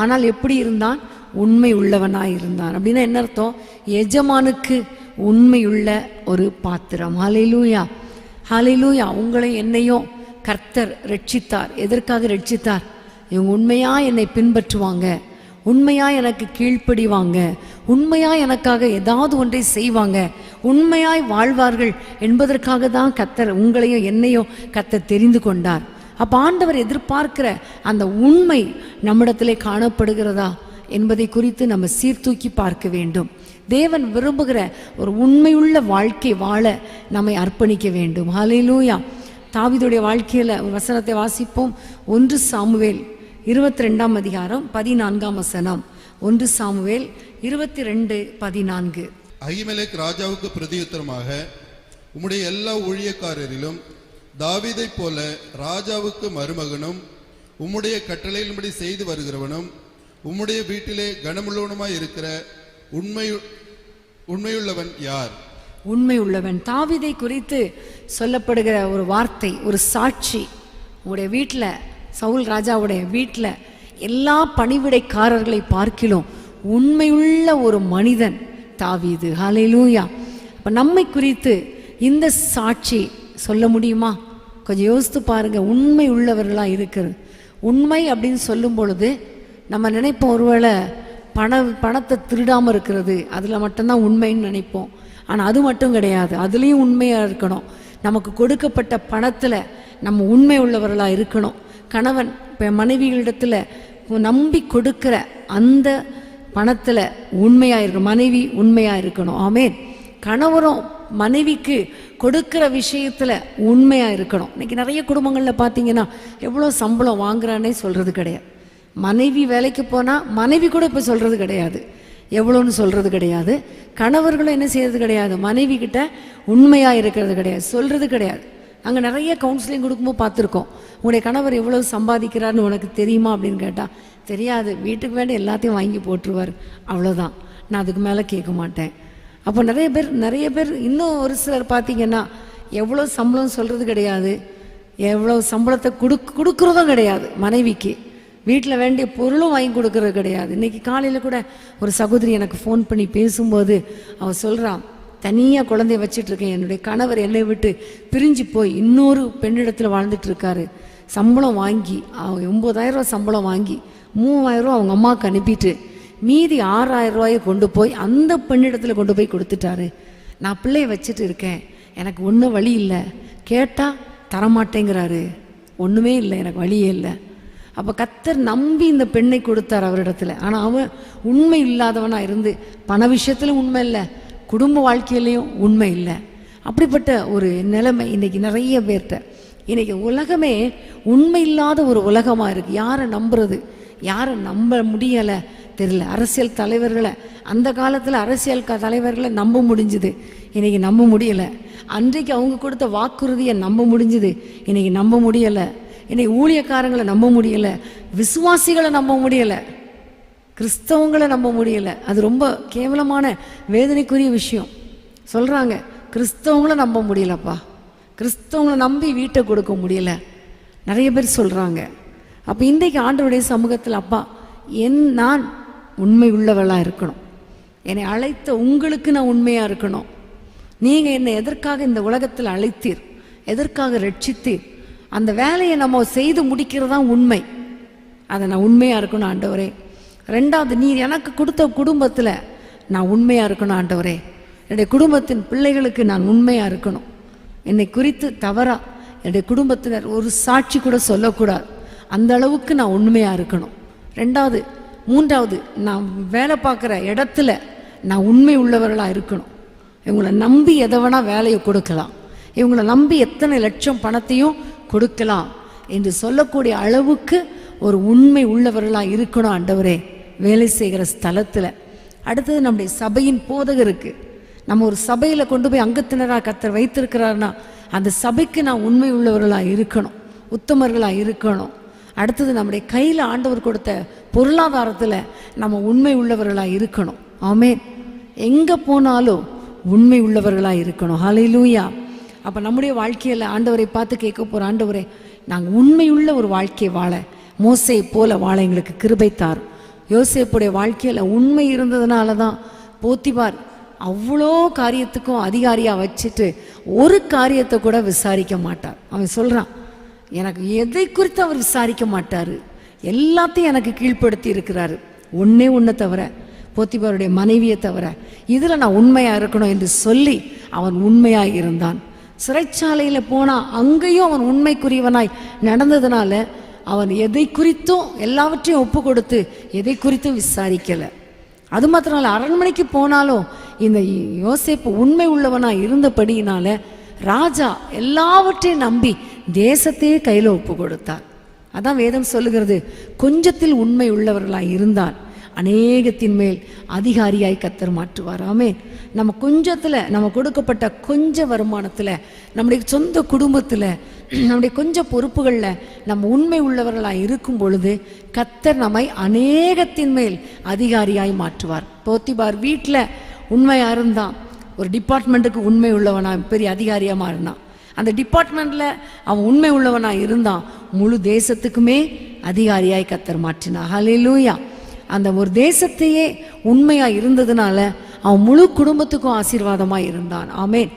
ஆனால் எப்படி இருந்தான்? உண்மை உள்ளவனாய் இருந்தான். அப்படின்னா என்ன அர்த்தம்? எஜமானுக்கு உண்மையுள்ள ஒரு பாத்திரம். ஹல்லேலூயா, ஹல்லேலூயா. உங்களை என்னையும் கர்த்தர் ரட்சித்தார். எதற்காக ரட்சித்தார்? இவங்க உண்மையா என்னை பின்பற்றுவாங்க, உண்மையா எனக்கு கீழ்ப்படிவாங்க, உண்மையாய் எனக்காக ஏதாவது ஒன்றை செய்வாங்க, உண்மையாய் வாழ்வார்கள் என்பதற்காக தான் கர்த்தர் உங்களையும் என்னையும் கர்த்தர் தெரிந்து கொண்டார். அப்போ ஆண்டவர் எதிர்பார்க்கிற அந்த உண்மை நம்மிடத்திலே காணப்படுகிறதா என்பதை குறித்து நம்ம சீர்தூக்கி பார்க்க வேண்டும். தேவன் விரும்புகிற ஒரு உண்மையுள்ள வாழ்க்கை வாழ நம்மை அர்ப்பணிக்க வேண்டும். ஹல்லேலூயா. தாவீதுடைய வாழ்க்கையில் ஒரு வசனத்தை வாசிப்போம். 1 சாமுவேல் 22ஆம் அதிகாரம் 14ஆம் வசனம். 1 சாமுவேல் 22:14. அகிமெலேக் ராஜாவுக்கு பிரதியுத்தரமாக, உம்முடைய எல்லா ஊழியக்காரரிலும் தாவீதைப் போல ராஜாவுக்கு மருமகனும் உம்முடைய கட்டளையின்படி செய்து வருகிறவனும் உம்முடைய வீட்டிலே கனமுள்ளவனுமாய் இருக்கிற உண்மையுள்ளவன் யார்? உண்மையுள்ளவன். தாவீதை குறித்து சொல்லப்படுகிற ஒரு வார்த்தை, ஒரு சாட்சி. உங்களுடைய வீட்டில், சவுல் ராஜாவுடைய வீட்டில் எல்லா பணிவிடைக்காரர்களை பார்க்கிலும் உண்மையுள்ள ஒரு மனிதன் தாவீது. ஹல்லேலூயா. அப்போ நம்மை குறித்து இந்த சாட்சி சொல்ல முடியுமா? கொஞ்சம் யோசித்து பாருங்க. உண்மை உள்ளவர்களாக இருக்கிறது. உண்மை அப்படின்னு சொல்லும் பொழுது நம்ம நினைப்போம், ஒருவேளை பணத்தை திருடாமல் இருக்கிறது, அதில் மட்டும்தான் உண்மைன்னு நினைப்போம். ஆனால் அது மட்டும் கிடையாது, அதுலேயும் உண்மையாக இருக்கணும். நமக்கு கொடுக்கப்பட்ட பணத்தில் நம்ம உண்மை உள்ளவர்களாக இருக்கணும். கணவன் மனைவிகளிடத்தில் நம்பி கொடுக்கிற அந்த பணத்தில் உண்மையாக இருக்கணும், மனைவி உண்மையாக இருக்கணும். ஆமென். கணவரும் மனைவிக்கு கொடுக்கிற விஷயத்தில் உண்மையாக இருக்கணும். இன்றைக்கி நிறைய குடும்பங்களில் பார்த்தீங்கன்னா எவ்வளோ சம்பளம் வாங்குறானே சொல்கிறது கிடையாது. மனைவி வேலைக்கு போனால் மனைவி கூட இப்போ சொல்கிறது கிடையாது, எவ்வளோன்னு சொல்கிறது கிடையாது. கணவர்களும் என்ன செய்கிறது கிடையாது, மனைவி கிட்ட உண்மையாக இருக்கிறது கிடையாது, சொல்கிறது கிடையாது. நாங்கள் நிறைய கவுன்சிலிங் கொடுக்கும்போது பார்த்துருக்கோம். உங்களுடைய கணவர் எவ்வளோ சம்பாதிக்கிறான்னு உனக்கு தெரியுமா அப்படின்னு கேட்டால் தெரியாது, வீட்டுக்கு வேண்டிய எல்லாத்தையும் வாங்கி போட்டுருவார், அவ்வளோதான், நான் அதுக்கு மேலே கேட்க மாட்டேன். அப்போ நிறைய பேர் இன்னும் ஒரு சிலர் பார்த்தீங்கன்னா எவ்வளோ சம்பளம் சொல்கிறது கிடையாது, எவ்வளோ சம்பளத்தை கொடுக்குறதும் கிடையாது. மனைவிக்கு வீட்டில் வேண்டிய பொருளும் வாங்கி கொடுக்கறது கிடையாது. இன்றைக்கி காலையில் கூட ஒரு சகோதரி எனக்கு ஃபோன் பண்ணி பேசும்போது அவள் சொல்கிறான், தனியாக குழந்தைய வச்சிட்ருக்கேன், என்னுடைய கணவர் என்னை விட்டு பிரிஞ்சு போய் இன்னொரு பெண்ணிடத்தில் வாழ்ந்துட்டு இருக்காரு. சம்பளம் வாங்கி 9,000 சம்பளம் வாங்கி 3,000 அவங்க அம்மாவுக்கு அனுப்பிட்டு மீதி 6,000 ரூபாயை கொண்டு போய் அந்த பெண்ணிடத்தில் கொண்டு போய் கொடுத்துட்டாரு. நான் பிள்ளைய வச்சுட்டு இருக்கேன், எனக்கு ஒன்றும் வழி இல்லை, கேட்டால் தரமாட்டேங்கிறாரு, ஒன்றுமே இல்லை, எனக்கு வழியே இல்லை. அப்போ கர்த்தர் நம்பி இந்த பெண்ணை கொடுத்தார் அவரிடத்துல. ஆனால் அவன் உண்மை இல்லாதவனாக இருந்து பண விஷயத்திலும் உண்மை இல்லை, குடும்ப வாழ்க்கையிலையும் உண்மை இல்லை. அப்படிப்பட்ட ஒரு நிலைமை இன்றைக்கி நிறைய பேர்கிட்ட. இன்றைக்கி உலகமே உண்மை இல்லாத ஒரு உலகமாக இருக்குது. யாரை நம்புறது, யாரை நம்ப முடியலை தெரியல. அரசியல் தலைவர்களை, அந்த காலத்தில் அரசியல் தலைவர்களை நம்ப முடிஞ்சுது, இன்றைக்கி நம்ப முடியலை. அன்றைக்கு அவங்க கொடுத்த வாக்குறுதியை நம்ப முடிஞ்சுது, இன்றைக்கி நம்ப முடியலை. இன்னைக்கு ஊழியக்காரங்களை நம்ப முடியலை, விசுவாசிகளை நம்ப முடியலை, கிறிஸ்தவங்களை நம்ப முடியலை. அது ரொம்ப கேவலமான வேதனைக்குரிய விஷயம். சொல்கிறாங்க, கிறிஸ்தவங்களை நம்ப முடியலப்பா, கிறிஸ்தவங்களை நம்பி வீட்டை கொடுக்க முடியல, நிறைய பேர் சொல்கிறாங்க. அப்போ இன்றைக்கு ஆண்டவருடைய சமூகத்தில், அப்பா நான் உண்மை உள்ளவளாக இருக்கணும், என்னை அழைத்த உங்களுக்கு நான் உண்மையாக இருக்கணும். நீங்கள் என்னை எதற்காக இந்த உலகத்தில் அழைத்தீர், எதற்காக ரட்சித்தீர், அந்த வேலையை நம்ம செய்து முடிக்கிறது தான் உண்மை. அதை நான் உண்மையாக இருக்கணும் ஆண்டவரே. ரெண்டாவது, நீர் எனக்கு கொடுத்த குடும்பத்தில் நான் உண்மையாக இருக்கணும் ஆண்டவரே. என்னுடைய குடும்பத்தின் பிள்ளைகளுக்கு நான் உண்மையாக இருக்கணும். என்னை குறித்து தவறாக என்னுடைய குடும்பத்தினர் ஒரு சாட்சி கூட சொல்லக்கூடாது, அந்த அளவுக்கு நான் உண்மையாக இருக்கணும். ரெண்டாவது, மூன்றாவது, நான் வேலை பார்க்குற இடத்துல நான் உண்மை உள்ளவர்களாக இருக்கணும். இவங்களை நம்பி எதை வேணால் வேலையை கொடுக்கலாம், இவங்களை நம்பி எத்தனை லட்சம் பணத்தையும் கொடுக்கலாம் என்று சொல்லக்கூடிய அளவுக்கு ஒரு உண்மை உள்ளவர்களாக இருக்கணும் ஆண்டவரே வேலை செய்கிற ஸ்தலத்தில். அடுத்தது நம்முடைய சபையின் போதகருக்கு. நம்ம ஒரு சபையில் கொண்டு போய் அங்கத்தினராக கர்த்தர் வைத்திருக்கிறாருன்னா அந்த சபைக்கு நான் உண்மை உள்ளவர்களாக இருக்கணும், உத்தமர்களாக இருக்கணும். அடுத்தது நம்முடைய கையில் ஆண்டவர் கொடுத்த பொருளாதாரத்தில் நம்ம உண்மை உள்ளவர்களாக இருக்கணும். ஆமென். எங்கே போனாலும் உண்மை உள்ளவர்களாக இருக்கணும். ஹல்லேலூயா. அப்போ நம்முடைய வாழ்க்கையில் ஆண்டவரை பார்த்து கேட்க போகிற, ஆண்டவரே நாங்கள் உண்மையுள்ள ஒரு வாழ்க்கையை வாழ, மோசே போல வாழ எங்களுக்கு கிருபை தார். யோசேப்புடைய வாழ்க்கையில் உண்மை இருந்ததுனால தான் போத்திபார் அவ்வளோ காரியத்துக்கும் அதிகாரியாக வச்சுட்டு ஒரு காரியத்தை கூட விசாரிக்க மாட்டார். அவன் சொல்கிறான், எனக்கு எதை குறித்து அவர் விசாரிக்க மாட்டார், எல்லாத்தையும் எனக்கு கீழ்ப்படுத்தி இருக்கிறாரு, ஒன்றை தவிர போத்திபாருடைய மனைவியை தவிர, இதில் நான் உண்மையாக இருக்கணும் என்று சொல்லி அவன் உண்மையாக இருந்தான். சிறைச்சாலையில் போனால் அங்கேயும் அவன் உண்மைக்குரியவனாய் நடந்ததுனால அவன் எதை குறித்தும் எல்லாவற்றையும் ஒப்பு கொடுத்து எதை குறித்தும் விசாரிக்கலை. அது மாத்திரம் இல்லை, அரண்மனைக்கு போனாலும் இந்த யோசேப்பு உண்மை உள்ளவனாக இருந்தபடியினால ராஜா எல்லாவற்றையும் நம்பி தேசத்தையே கையில் ஒப்பு கொடுத்தார். அதான் வேதம் சொல்லுகிறது, கொஞ்சத்தில் உண்மை உள்ளவர்களாக இருந்தால் அநேகத்தின் மேல் அதிகாரியாய் கர்த்தர் மாற்றுவார். ஆமென். நம்ம கொஞ்சத்தில், நம்ம கொடுக்கப்பட்ட கொஞ்ச வருமானத்தில், நம்முடைய சொந்த குடும்பத்தில், நம்முடைய கொஞ்சம் பொறுப்புகளில் நம்ம உண்மை உள்ளவர்களாக இருக்கும் பொழுது கர்த்தர் நம்மை அநேகத்தின் மேல் அதிகாரியாய் மாற்றுவார். போத்திபார் வீட்டில் உண்மையாக இருந்தான், ஒரு டிபார்ட்மெண்ட்டுக்கு உண்மை உள்ளவனாக பெரிய அதிகாரியாக மாறினான். அந்த டிபார்ட்மெண்ட்டில் அவன் உண்மை உள்ளவனாக இருந்தான், முழு தேசத்துக்குமே அதிகாரியாய் கர்த்தர் மாற்றினார். ஹல்லேலூயா. அந்த ஒரு தேசத்தையே உண்மையாக இருந்ததுனால அவன் முழு குடும்பத்துக்கும் ஆசீர்வாதமாக இருந்தான். ஆமென்.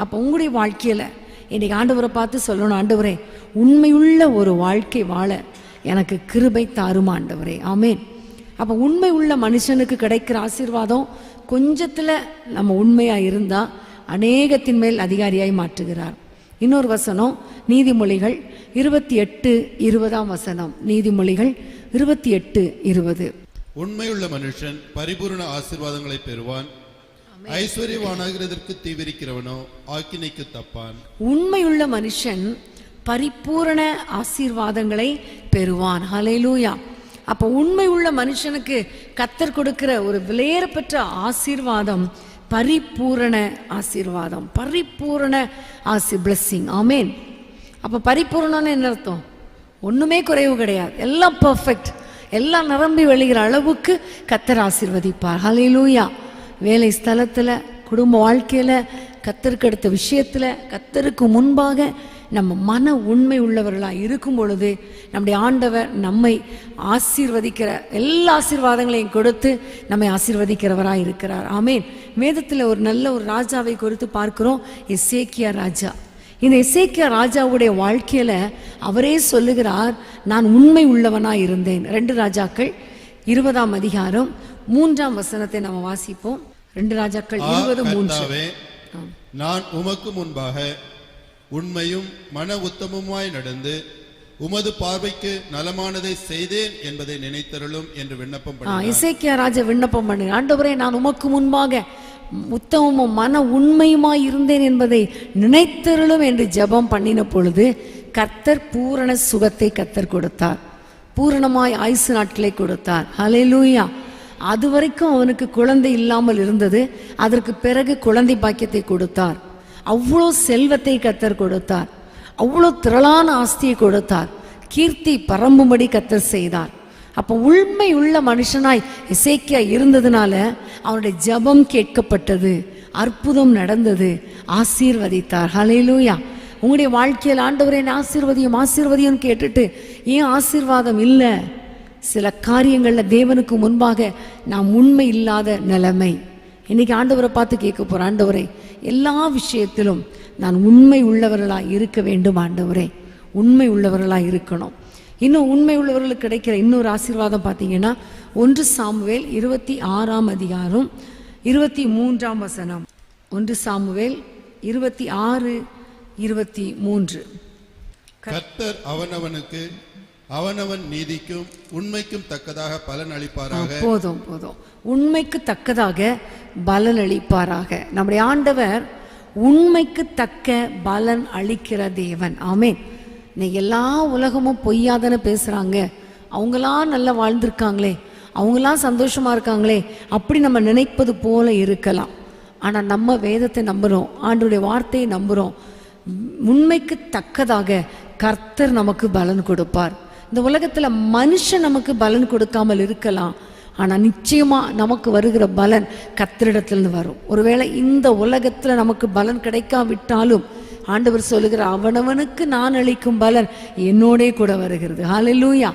அப்போ உங்களுடைய வாழ்க்கையில் இன்றைக்கி ஆண்டவரை பார்த்து சொல்லணும், ஆண்டவரே உண்மையுள்ள ஒரு வாழ்க்கை வாழ எனக்கு கிருபை தாரும் ஆண்டவரே. ஆமென். அப்போ உண்மை உள்ள மனுஷனுக்கு கிடைக்கிற ஆசீர்வாதம் கொஞ்சத்தில் நம்ம உண்மையாக இருந்தால் அநேகத்தின் மேல் அதிகாரியாய் மாற்றுகிறார். இன்னொரு வசனம் நீதிமொழிகள் 28:20 நீதிமொழிகள் 28:20. உண்மையுள்ள மனுஷன் பரிபூர்ண ஆசீர்வாதங்களை பெறுவான், ஐஸ்வர்யவானாகிறதற்கு தீவிரிக்கிறவனோ ஆக்கினைக்கு தப்பான். உண்மையுள்ள மனுஷன் பரிபூரண ஆசீர்வாதங்களை பெறுவான். ஹல்லேலூயா. அப்போ உண்மை உள்ள மனுஷனுக்கு கர்த்தர் கொடுக்கிற ஒரு விலையேறப்பெற்ற ஆசீர்வாதம் பரிபூரண ஆசீர்வாதம், பரிபூரண பிளெஸ்ஸிங். ஆமென். அப்போ பரிபூரணம்னு என்ன அர்த்தம்? ஒன்றுமே குறைவு கிடையாது, எல்லாம் பர்ஃபெக்ட், எல்லாம் நிரம்பி வெளிகிற அளவுக்கு கர்த்தர் ஆசீர்வதிப்பார். ஹல்லேலூயா. வேலை ஸ்தலத்தில், குடும்ப வாழ்க்கையில், கர்த்தருக்கு அடுத்த விஷயத்தில், கர்த்தருக்கு முன்பாக நம்ம மன உண்மை உள்ளவர்களாக இருக்கும் பொழுது நம்முடைய ஆண்டவர் நம்மை ஆசீர்வதிக்கிற எல்லா ஆசீர்வாதங்களையும் கொடுத்து நம்மை ஆசீர்வதிக்கிறவராக இருக்கிறார். ஆமென். வேதத்தில் ஒரு நல்ல ஒரு ராஜாவை குறித்து பார்க்கிறோம், எசேக்கியா ராஜா. இந்த எசேக்கியா ராஜாவுடைய வாழ்க்கையில் அவரே சொல்லுகிறார், நான் உண்மை உள்ளவனாக இருந்தேன். 2 ராஜாக்கள் 20:3 நம்ம வாசிப்போம். 2 ராஜாக்கள் 20:3. நான் உமக்கு முன்பாக உண்மையும் மன உத்தமமாய் நடந்து உமது பார்வைக்கு நலமானதை செய்தேன் என்பதை நினைத்தருளும் என்று விண்ணப்பம் பண்ணார். எசேக்கியா ராஜா விண்ணப்பம் பண்ணு, ஆண்டவரே நான் உமக்கு முன்பாக உத்தமமும் மன உண்மையுமாய் இருந்தேன் என்பதை நினைத்தருளும் என்று ஜெபம் பண்ணின பொழுது கர்த்தர் பூரண சுகத்தை கர்த்தர் கொடுத்தார், பூரணமாய் ஆயுசு நாட்களை கொடுத்தார். ஹல்லேலூயா. அது வரைக்கும் அவனுக்கு குழந்தை இல்லாமல் இருந்தது, அதற்கு பிறகு குழந்தை பாக்கியத்தை கொடுத்தார். அவ்வளோ செல்வத்தை கர்த்தர் கொடுத்தார், அவ்வளோ திரளான ஆஸ்தியை கொடுத்தார், கீர்த்தி பரம்பும்படி கர்த்தர் செய்தார். அப்போ உண்மை உள்ள மனுஷனாய் எசேக்கியா இருந்ததுனால அவனுடைய ஜெபம் கேட்கப்பட்டது, அற்புதம் நடந்தது, ஆசீர்வதித்தார். ஹல்லேலூயா. உங்களுடைய வாழ்க்கையில் ஆண்டவரே ஆசீர்வதியும் ஆசீர்வதியும் கேட்டுட்டு ஏன் ஆசீர்வாதம் இல்லை? சில காரியங்களில் தேவனுக்கு முன்பாக நாம் உண்மை இல்லாத நிலைமை. இன்னைக்கு ஆண்டவரை பார்த்து கேட்க போகிறேன், ஆண்டவரே எல்லா விஷயத்திலும் நான் உண்மை உள்ளவர்களாக இருக்க வேண்டும் ஆண்டவரே, உண்மை உள்ளவர்களாக இருக்கணும். இன்னும் உண்மை உள்ளவர்களுக்கு கிடைக்கிற இன்னொரு ஆசீர்வாதம் பார்த்தீங்கன்னா 1 சாமுவேல் 26:23. 1 சாமுவேல் 26:23. கர்த்தர் அவனவனுக்கு அவனவன் நீதிக்கும் உண்மைக்கும் தக்கதாக பலன் அளிப்பாராக. போதும் போதும், உண்மைக்கு தக்கதாக பலன் அளிப்பாராக. நம்முடைய ஆண்டவர் உண்மைக்கு தக்க பலன் அளிக்கிற தேவன். ஆமென். இன்னைக்கு எல்லா உலகமும் பொய்யாதானே பேசுகிறாங்க, அவங்களாம் நல்லா வாழ்ந்திருக்காங்களே, அவங்களாம் சந்தோஷமாக இருக்காங்களே அப்படி நம்ம நினைப்பது போல இருக்கலாம். ஆனால் நம்ம வேதத்தை நம்புகிறோம், ஆண்டவருடைய வார்த்தையை நம்புகிறோம். உண்மைக்கு தக்கதாக கர்த்தர் நமக்கு பலன் கொடுப்பார். இந்த உலகத்தில் மனுஷன் நமக்கு பலன் கொடுக்காமல் இருக்கலாம், ஆனால் நிச்சயமாக நமக்கு வருகிற பலன் கர்த்தரிடத்திலிருந்து வரும். ஒருவேளை இந்த உலகத்தில் நமக்கு பலன் கிடைக்காவிட்டாலும் ஆண்டவர் சொல்லுகிற அவனவனுக்கு நான் அளிக்கும் பலன் என்னோடே கூட வருகிறது. ஹல்லேலூயா.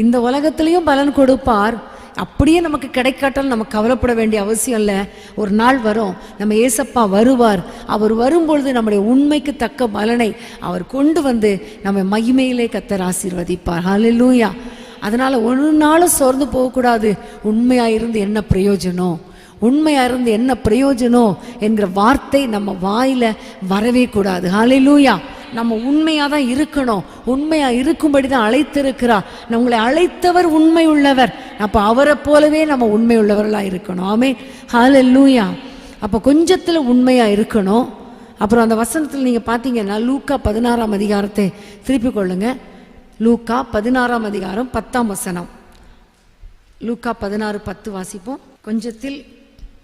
இந்த உலகத்திலையும் பலன் கொடுப்பார். அப்படியே நமக்கு கிடைக்காட்டாலும் நம்ம கவலைப்பட வேண்டிய அவசியம் இல்லை. ஒரு நாள் வரும், நம்ம ஏசப்பா வருவார். அவர் வரும்பொழுது நம்முடைய உண்மைக்கு தக்க பலனை அவர் கொண்டு வந்து நம்ம மகிமையிலே கர்த்தர் ஆசீர்வதிப்பார். ஹல்லேலூயா. அதனால ஒரு நாளும் சோர்ந்து போகக்கூடாது. உண்மையாயிருந்து என்ன பிரயோஜனம், உண்மையாயிருந்து என்ன பிரயோஜனம் என்கிற வார்த்தை நம்ம வாயில வரவே கூடாது. ஹல்லேலூயா. நம்ம உண்மையாக தான் இருக்கணும். உண்மையாக இருக்கும்படி தான் அழைத்திருக்கிறார். நம்மளை அழைத்தவர் உண்மை உள்ளவர். அப்போ அவரை போலவே நம்ம உண்மை உள்ளவர்களாக இருக்கணும். ஆமென். ஹல்லேலூயா. அப்போ கொஞ்சத்தில் உண்மையாக இருக்கணும். அப்புறம் அந்த வசனத்தில் நீங்கள் பார்த்தீங்கன்னா லூக்கா 16ஆம் அதிகாரத்தை திருப்பிக் கொள்ளுங்க. லூக்கா 16ஆம் அதிகாரம் 10ஆம் வசனம். லூக்கா 16:10 வாசிப்போம்.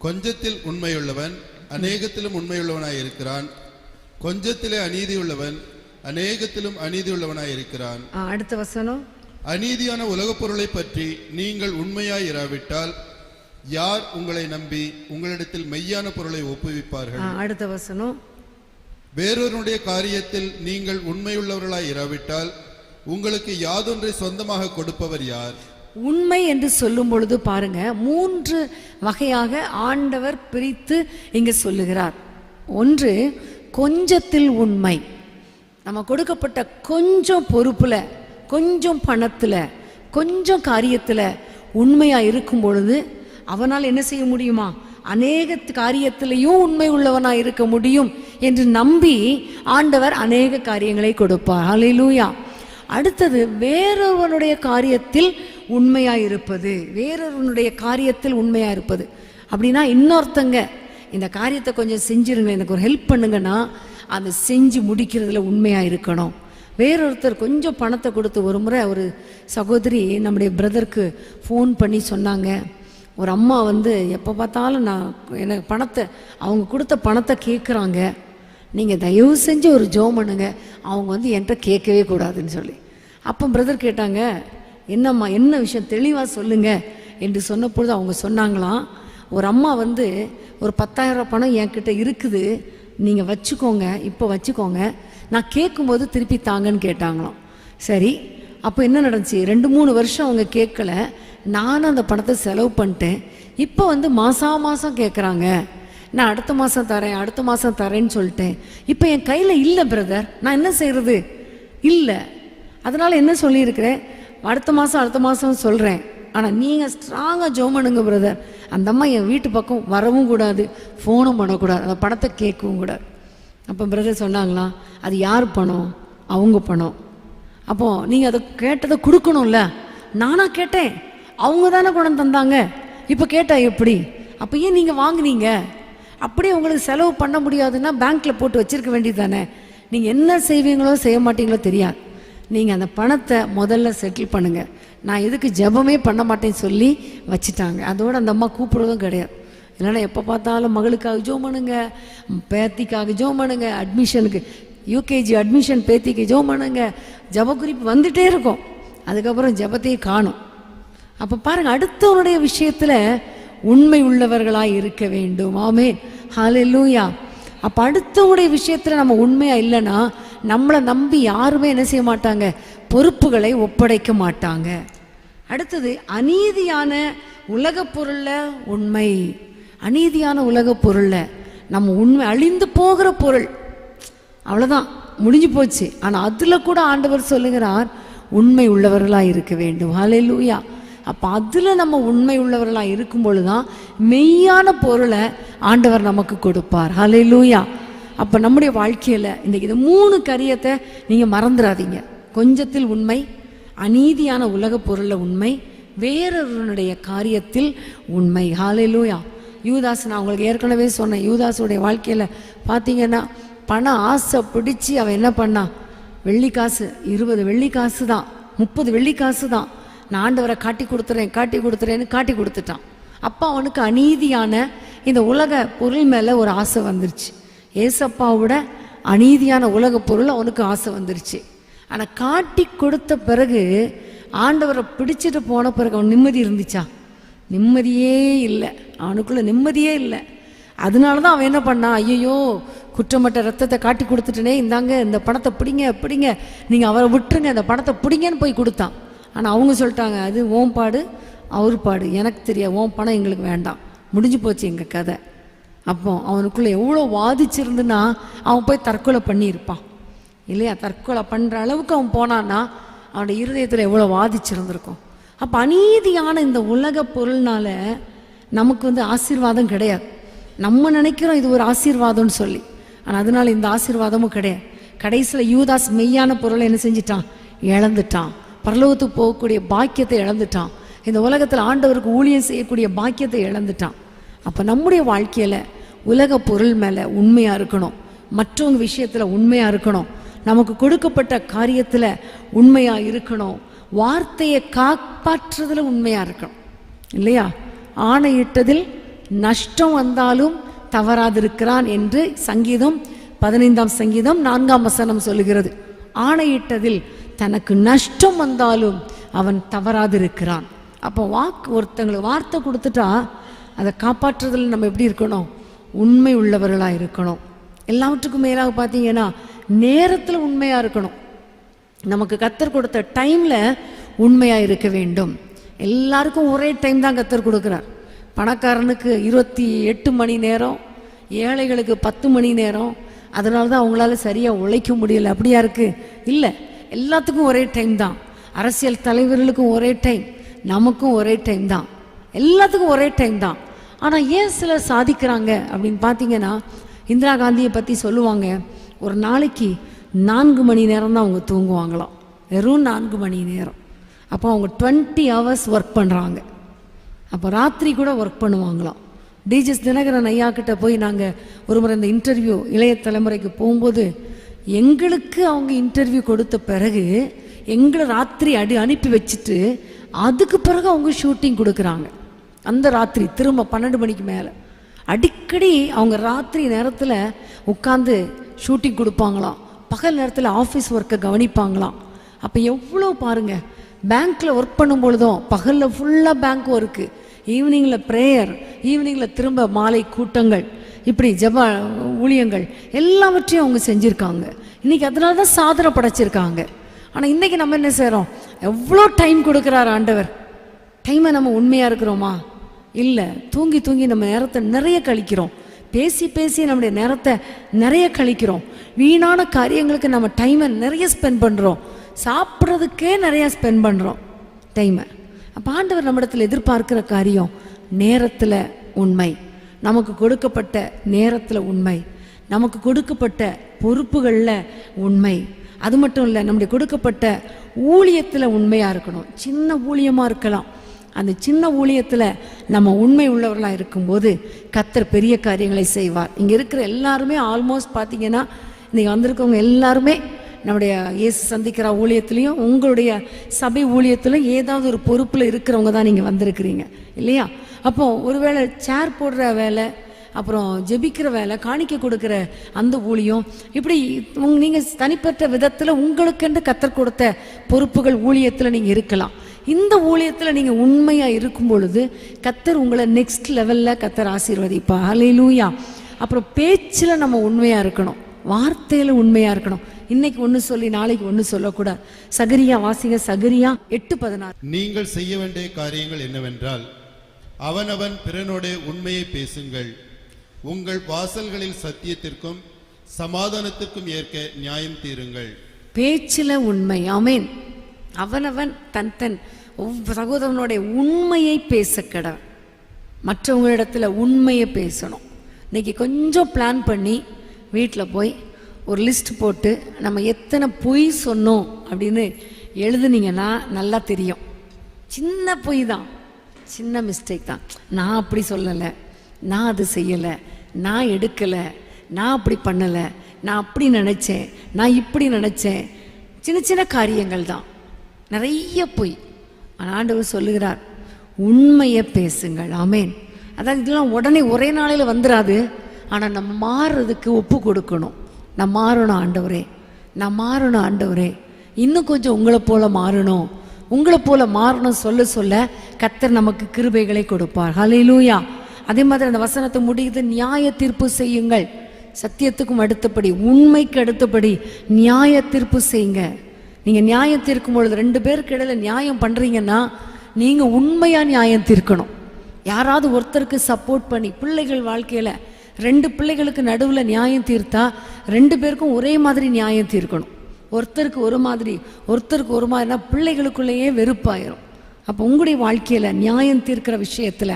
கொஞ்சத்தில் உண்மையுள்ளவன் அநேகத்திலும் உண்மையுள்ளவனாய் இருக்கிறான், கொஞ்சத்திலே அநீதியுள்ளவன் அநேகத்திலும் அநீதியுள்ளவனாய் இருக்கிறான். அடுத்த வசனம். அநீதியான உலகப் பொருளை பற்றி நீங்கள் உண்மையாய் இராவிட்டால் யார் உங்களை நம்பி உங்களிடத்தில் மெய்யான பொருளை ஒப்புவிப்பார்கள்? அடுத்த வசனம். வேறொருடைய காரியத்தில் நீங்கள் உண்மையுள்ளவர்களாய் இராவிட்டால் உங்களுக்கு யாதொன்றை சொந்தமாக கொடுப்பவர் யார்? உண்மை என்று சொல்லும் பொழுது பாருங்க, 3 வகையாக ஆண்டவர் பிரித்து இங்க சொல்லுகிறார். ஒன்று, கொஞ்சத்தில் உண்மை. நம்ம கொடுக்கப்பட்ட கொஞ்சம் பொறுப்புல, கொஞ்சம் பணத்துல, கொஞ்சம் காரியத்துல உண்மையா இருக்கும் பொழுது அவனால் என்ன செய்ய முடியுமா? அநேக காரியத்திலையும் உண்மை உள்ளவனா இருக்க முடியும் என்று நம்பி ஆண்டவர் அநேக காரியங்களை கொடுப்பார். ஹல்லேலூயா. அடுத்தது, வேறொருவனுடைய காரியத்தில் உண்மையா இருப்பது. வேறொருவனுடைய காரியத்தில் உண்மையா இருப்பது அப்படின்னா, இன்னொருத்தங்க இந்த காரியத்தை கொஞ்சம் செஞ்சிருங்க, எனக்கு ஒரு ஹெல்ப் பண்ணுங்கன்னா அதை செஞ்சு முடிக்கிறதுல உண்மையா இருக்கணும். வேறொருத்தர் கொஞ்சம் பணத்தை கொடுத்து, ஒரு முறை ஒரு சகோதரி நம்முடைய பிரதருக்கு ஃபோன் பண்ணி சொன்னாங்க, ஒரு அம்மா எப்போ பார்த்தாலும் எனக்கு பணத்தை, அவங்க கொடுத்த பணத்தை கேட்குறாங்க, நீங்கள் தயவு செஞ்சு ஒரு ஜெபம் பண்ணுங்க, அவங்க என்கிட்ட கேட்கவே கூடாதுன்னு சொல்லி. அப்போ பிரதர் கேட்டாங்க, என்னம்மா என்ன விஷயம் தெளிவாக சொல்லுங்க என்று சொன்னபொழுது அவங்க சொன்னாங்களாம், ஒரு அம்மா ஒரு 10,000 பணம் என்கிட்ட இருக்குது, நீங்கள் வச்சுக்கோங்க, இப்போ வச்சுக்கோங்க, நான் கேட்கும்போது திருப்பி தாங்கன்னு கேட்டாங்களாம். சரி, அப்போ என்ன நடந்துச்சு? 2-3 வருஷம் அவங்க கேட்கல, நானும் அந்த பணத்தை செலவு பண்ணிட்டேன். இப்போ மாதம் கேட்குறாங்க, நான் அடுத்த மாதம் தரேன், அடுத்த மாதம் தரேன்னு சொல்லிட்டேன். இப்போ என் கையில் இல்லை பிரதர், நான் என்ன செய்கிறது? இல்லை. அதனால் என்ன சொல்லியிருக்கிறேன், அடுத்த மாதம் சொல்கிறேன், ஆனால் நீங்கள் ஸ்ட்ராங்காக ஜெபம் பண்ணுங்க பிரதர். அந்த அம்மா என் வீட்டு பக்கம் வரவும் கூடாது, ஃபோனும் பண்ணக்கூடாது, அந்த பணத்தை கேட்கவும் கூடாது. அப்போ பிரதர் சொன்னாங்களாம், அது யார் பணம்? அவங்க பணம். அப்போது நீங்கள் அதை கேட்டதை கொடுக்கணும்ல. நானாக கேட்டேன், அவங்க தானே கொண்டு தந்தாங்க, இப்போ கேட்டால் எப்படி? அப்போ ஏன் நீங்கள் வாங்குனீங்க? அப்படியே உங்களுக்கு செலவு பண்ண முடியாதுன்னா பேங்க்கில் போட்டு வச்சுருக்க வேண்டியது தானே. நீங்கள் என்ன செய்வீங்களோ செய்ய மாட்டீங்களோ தெரியாது, நீங்கள் அந்த பணத்தை முதல்ல செட்டில் பண்ணுங்கள். நான் எதுக்கு ஜெபமே பண்ண மாட்டேன்னு சொல்லி வச்சுட்டாங்க. அதோடு அந்த அம்மா கூப்பிட்றதும் கிடையாது. இல்லைன்னா எப்போ பார்த்தாலும் மகளுக்காக ஜெபம் பண்ணுங்க, பேத்திக்காக ஜெபம் பண்ணுங்க, அட்மிஷனுக்கு யூகேஜி அட்மிஷன் பேத்திக்கு ஜெபம் பண்ணுங்க, ஜெப குறிப்பு வந்துகிட்டே இருக்கும். அதுக்கப்புறம் ஜெபத்தையே காணும். அப்போ பாருங்கள், அடுத்தவனுடைய விஷயத்தில் உண்மை உள்ளவர்களாக இருக்க வேண்டும். ஆமென். ஹல்லேலூயா. அப்போ அடுத்தவனுடைய விஷயத்தில் நம்ம உண்மையாக இல்லைன்னா நம்மளை நம்பி யாருமே என்ன செய்ய மாட்டாங்க, பொறுப்புகளை ஒப்படைக்க மாட்டாங்க. அடுத்தது, அநீதியான உலக பொருளில் உண்மை. அநீதியான உலக பொருளில் நம்ம உண்மை, அழிந்து போகிற பொருள், அவ்வளோதான், முடிஞ்சு போச்சு. ஆனால் அதில் கூட ஆண்டவர் சொல்லுகிறார், உண்மை உள்ளவர்களாக இருக்க வேண்டும். ஹல்லேலூயா. அப்போ அதில் நம்ம உண்மை உள்ளவர்களாக இருக்கும் பொழுது தான் மெய்யான பொருளை ஆண்டவர் நமக்கு கொடுப்பார். ஹல்லேலூயா. அப்போ நம்முடைய வாழ்க்கையில் இன்றைக்கி இந்த 3 காரியத்தை நீங்கள் மறந்துடாதீங்க. கொஞ்சத்தில் உண்மை, அநீதியான உலக பொருளில் உண்மை, வேறொருவனுடைய காரியத்தில் உண்மை. ஹல்லேலூயா. யூதாஸ், நான் உங்களுக்கு ஏற்கனவே சொன்னேன், யூதாஸுடைய வாழ்க்கையில் பார்த்தீங்கன்னா பண ஆசை பிடிச்சி அவன் என்ன பண்ணான், வெள்ளிக்காசு 20 வெள்ளிக்காசு தான், 30 வெள்ளிக்காசு தான், நான் ஆண்டவரை காட்டி கொடுத்துறேன்னு காட்டி கொடுத்துட்டான். அப்போ அவனுக்கு அநீதியான இந்த உலக பொருள் மேலே ஒரு ஆசை வந்துருச்சு. ஏசப்பாவோட அநீதியான உலக பொருள் அவனுக்கு ஆசை வந்துருச்சு. ஆனால் காட்டி கொடுத்த பிறகு, ஆண்டவரை பிடிச்சிட்டு போன பிறகு அவன் நிம்மதி இருந்துச்சா? நிம்மதியே இல்லை, அவனுக்குள்ள நிம்மதியே இல்லை. அதனால தான் அவன் என்ன பண்ணான், ஐயோ குற்றமற்ற ரத்தத்தை காட்டி கொடுத்துட்டனே, இந்தாங்க இந்த பணத்தை பிடிங்க, நீங்கள் அவரை விட்டுருங்க, இந்த பணத்தை பிடிங்கன்னு போய் கொடுத்தான். ஆனால் அவங்க சொல்லிட்டாங்க, அது ஓம் பாடு அவர் பாடு, எனக்கு தெரியாது, ஓம் பணம் எங்களுக்கு வேண்டாம், முடிஞ்சு போச்சு எங்கள் கதை. அப்போ அவனுக்குள்ளே எவ்வளோ வாதிச்சிருந்துன்னா அவன் போய் தற்கொலை பண்ணியிருப்பான் இல்லையா? தற்கொலை பண்ணுற அளவுக்கு அவன் போனான்னா அவனுடைய இருதயத்தில் எவ்வளோ வாதிச்சிருந்திருக்கும். அப்போ அநீதியான இந்த உலக பொருள்னால நமக்கு ஆசீர்வாதம் கிடையாது. நம்ம நினைக்கிறோம் இது ஒரு ஆசீர்வாதம்னு சொல்லி, ஆனால் அதனால இந்த ஆசீர்வாதமும் கிடையாது. கடைசியில் யூதாஸ் மெய்யான பொருளை என்ன செஞ்சிட்டான்? இழந்துட்டான். பரலோகத்துக்கு போகக்கூடிய பாக்கியத்தை இழந்துட்டான். இந்த உலகத்தில் ஆண்டவருக்கு ஊழியம் செய்யக்கூடிய பாக்கியத்தை இழந்துட்டான். அப்போ நம்முடைய வாழ்க்கையில் உலக பொருள் மேலே உண்மையாக இருக்கணும், மற்றவங்க விஷயத்தில் உண்மையாக இருக்கணும், நமக்கு கொடுக்கப்பட்ட காரியத்தில் உண்மையாக இருக்கணும், வார்த்தையை காப்பாற்றுறதுல உண்மையாக இருக்கணும் இல்லையா? ஆணையிட்டதில் நஷ்டம் வந்தாலும் தவறாதிருக்கிறான் என்று சங்கீதம் 15ஆம் சங்கீதம் 4ஆம் வசனம் சொல்லுகிறது. ஆணையிட்டதில் தனக்கு நஷ்டம் வந்தாலும் அவன் தவறாதிருக்கிறான். அப்போ ஒருத்தங்களுக்கு வார்த்தை கொடுத்துட்டா அதை காப்பாற்றுறதுல நம்ம எப்படி இருக்கணும்? உண்மை உள்ளவர்களாக இருக்கணும். எல்லாவற்றுக்கும் மேலாக பார்த்தீங்கன்னா நேரத்தில் உண்மையாக இருக்கணும். நமக்கு கர்த்தர் கொடுத்த டைமில் உண்மையாக இருக்க வேண்டும். எல்லாருக்கும் ஒரே டைம் தான் கர்த்தர் கொடுக்குறார். பணக்காரனுக்கு 28 மணி நேரம், ஏழைகளுக்கு 10 மணி நேரம். அதனால தான் அவங்களால சரியாக உழைக்க முடியலை. அப்படியா இருக்குது? இல்லை, எல்லாத்துக்கும் ஒரே டைம் தான். அரசியல் தலைவர்களுக்கும் ஒரே டைம், நமக்கும் ஒரே டைம் தான், எல்லாத்துக்கும் ஒரே டைம் தான். ஆனால் ஏன் சிலர் சாதிக்கிறாங்க அப்படின்னு பார்த்தீங்கன்னா, இந்திரா காந்தியை பற்றி சொல்லுவாங்க, ஒரு நாளைக்கு 4 மணி நேரம் தான் அவங்க தூங்குவாங்களாம், வெறும் 4 மணி நேரம். அப்போ அவங்க 20 hours ஒர்க் பண்ணுறாங்க. அப்போ ராத்திரி கூட ஒர்க் பண்ணுவாங்களாம். டிஜிஎஸ் தினகரன் ஐயா கிட்ட போய் நாங்கள் ஒரு முறை இந்த இன்டர்வியூ இளைய தலைமுறைக்கு போகும்போது, எங்களுக்கு அவங்க இன்டர்வியூ கொடுத்த பிறகு எங்களை ராத்திரி அனுப்பி வச்சுட்டு அதுக்கு பிறகு அவங்க ஷூட்டிங் கொடுக்குறாங்க. அந்த ராத்திரி திரும்ப 12 மணிக்கு மேலே அடிக்கடி அவங்க ராத்திரி நேரத்தில் உட்காந்து ஷூட்டிங் கொடுப்பாங்களாம். பகல் நேரத்தில் ஆஃபீஸ் ஒர்க்கை கவனிப்பாங்களாம். அப்போ எவ்வளோ பாருங்கள், பேங்க்கில் ஒர்க் பண்ணும் பொழுதும் பகலில் ஃபுல்லாக பேங்க் ஒர்க்கு, ஈவினிங்கில் ப்ரேயர், ஈவினிங்கில் திரும்ப மாலை கூட்டங்கள், இப்படி ஜப ஊழியங்கள் எல்லாவற்றையும் அவங்க செஞ்சுருக்காங்க. இன்றைக்கி அதனால தான் சாதனை படைச்சிருக்காங்க. ஆனால் இன்றைக்கி நம்ம என்ன செய்கிறோம்? எவ்வளோ டைம் கொடுக்குறாரு ஆண்டவர். டைமை நம்ம உண்மையாக இருக்கிறோமா? இல்லை, தூங்கி தூங்கி நம்ம நேரத்தை நிறைய கழிக்கிறோம், பேசி பேசி நம்முடைய நேரத்தை நிறைய கழிக்கிறோம், வீணான காரியங்களுக்கு நம்ம டைமை நிறைய ஸ்பெண்ட் பண்ணுறோம், சாப்பிட்றதுக்கே நிறையா ஸ்பெண்ட் பண்ணுறோம் டைமை. அப்போ ஆண்டவர் நம்மிடத்தில் எதிர்பார்க்கிற காரியம் நேரத்தில் உண்மை, நமக்கு கொடுக்கப்பட்ட நேரத்தில் உண்மை, நமக்கு கொடுக்கப்பட்ட பொறுப்புகளில் உண்மை. அது மட்டும் இல்லை, நம்முடைய கொடுக்கப்பட்ட ஊழியத்தில் உண்மையாக இருக்கணும். சின்ன ஊழியமாக இருக்கலாம், அந்த சின்ன ஊழியத்தில் நம்ம உண்மை உள்ளவர்களாக இருக்கும்போது கர்த்தர் பெரிய காரியங்களை செய்வார். இங்கே இருக்கிற எல்லாருமே ஆல்மோஸ்ட் பார்த்தீங்கன்னா, இன்றைக்கி வந்திருக்கவங்க எல்லாருமே நம்முடைய இயேசு சந்திக்கிற ஊழியத்துலேயும் உங்களுடைய சபை ஊழியத்திலும் ஏதாவது ஒரு பொறுப்பில் இருக்கிறவங்க தான் நீங்கள் வந்திருக்கிறீங்க இல்லையா? அப்போது ஒருவேளை சேர் போடுற வேலை, அப்புறம் ஜெபிக்கிற வேலை, காணிக்க கொடுக்குற அந்த ஊழியம், இப்படி நீங்கள் தனிப்பட்ட விதத்தில் உங்களுக்கென்று கர்த்தர் கொடுத்த பொறுப்புகள் ஊழியத்தில் நீங்கள் இருக்கலாம். இந்த ஊழியத்தில் நீங்கள் உண்மையாக இருக்கும் பொழுது கர்த்தர் உங்களை நெக்ஸ்ட் லெவலில் கர்த்தர் ஆசீர்வதிப்பா. ஹல்லேலூயா. அப்புறம் பேச்சில் நம்ம உண்மையாக இருக்கணும், வார்த்தையில் உண்மையாக இருக்கணும். இன்னைக்கு ஒன்று சொல்லி நாளைக்கு ஒன்று சொல்லக்கூடாது. சகரியா வாசிங்க, சகரியா 8:16. நீங்கள் செய்ய வேண்டிய காரியங்கள் என்னவென்றால், அவனவன் பிறனோட உண்மையை பேசுங்கள், உங்கள் வாசல்களில் சத்தியத்திற்கும் சமாதானத்திற்கும் ஏற்க நியாயம் தீருங்கள். பேச்சில் உண்மை. ஆமேன். அவனவன் தன் தன் சகோதரனோட உண்மையை பேசக்கட, மற்றவங்களிடத்துல உண்மையை பேசணும். இன்னைக்கு கொஞ்சம் பிளான் பண்ணி வீட்டில் போய் ஒரு லிஸ்ட் போட்டு நம்ம எத்தனை பொய் சொன்னோம் அப்படின்னு எழுதுனீங்கன்னா நல்லா தெரியும். சின்ன பொய் தான், சின்ன மிஸ்டேக் தான். நான் அப்படி சொல்லலை, நான் அது செய்யலை, நான் எடுக்கலை, நான் அப்படி பண்ணலை, நான் அப்படி நினச்சேன், நான் இப்படி நினச்சேன். சின்ன சின்ன காரியங்கள் தான், நிறைய பொய். ஆனால் ஆண்டவர் சொல்லுகிறார், உண்மையை பேசுங்கள். ஆமேன். அதான் இதெல்லாம் உடனே ஒரே நாளையில் வந்துடாது. ஆனால் நம்ம மாறுறதுக்கு ஒப்பு கொடுக்கணும். நான் மாறணும் ஆண்டவரே, நான் மாறணும் ஆண்டவரே, இன்னும் கொஞ்சம் உங்களை போல மாறணும், உங்களை போல மாறணும் சொல்ல சொல்ல கர்த்தர் நமக்கு கிருபைகளை கொடுப்பார். ஹல்லேலூயா. அதே மாதிரி அந்த வசனத்தை முடியுது, நியாய தீர்ப்பு செய்யுங்கள். சத்தியத்துக்கும் அடுத்தபடி, உண்மைக்கு அடுத்தபடி நியாய தீர்ப்பு செய்யுங்க. நீங்கள் நியாயம் தீர்க்கும் பொழுது 2 பேருக்கு இடையில நியாயம் பண்ணுறீங்கன்னா நீங்கள் உண்மையாக நியாயம் தீர்க்கணும். யாராவது ஒருத்தருக்கு சப்போர்ட் பண்ணி, பிள்ளைகள் வாழ்க்கையில் 2 பிள்ளைகளுக்கு நடுவில் நியாயம் தீர்த்தா 2 பேருக்கும் ஒரே மாதிரி நியாயம் தீர்க்கணும். ஒருத்தருக்கு ஒரு மாதிரி ஒருத்தருக்கு ஒரு மாதிரினா பிள்ளைகளுக்குள்ளேயே வெறுப்பாயிரும். அப்போ உங்களுடைய வாழ்க்கையில் நியாயம் தீர்க்கிற விஷயத்தில்,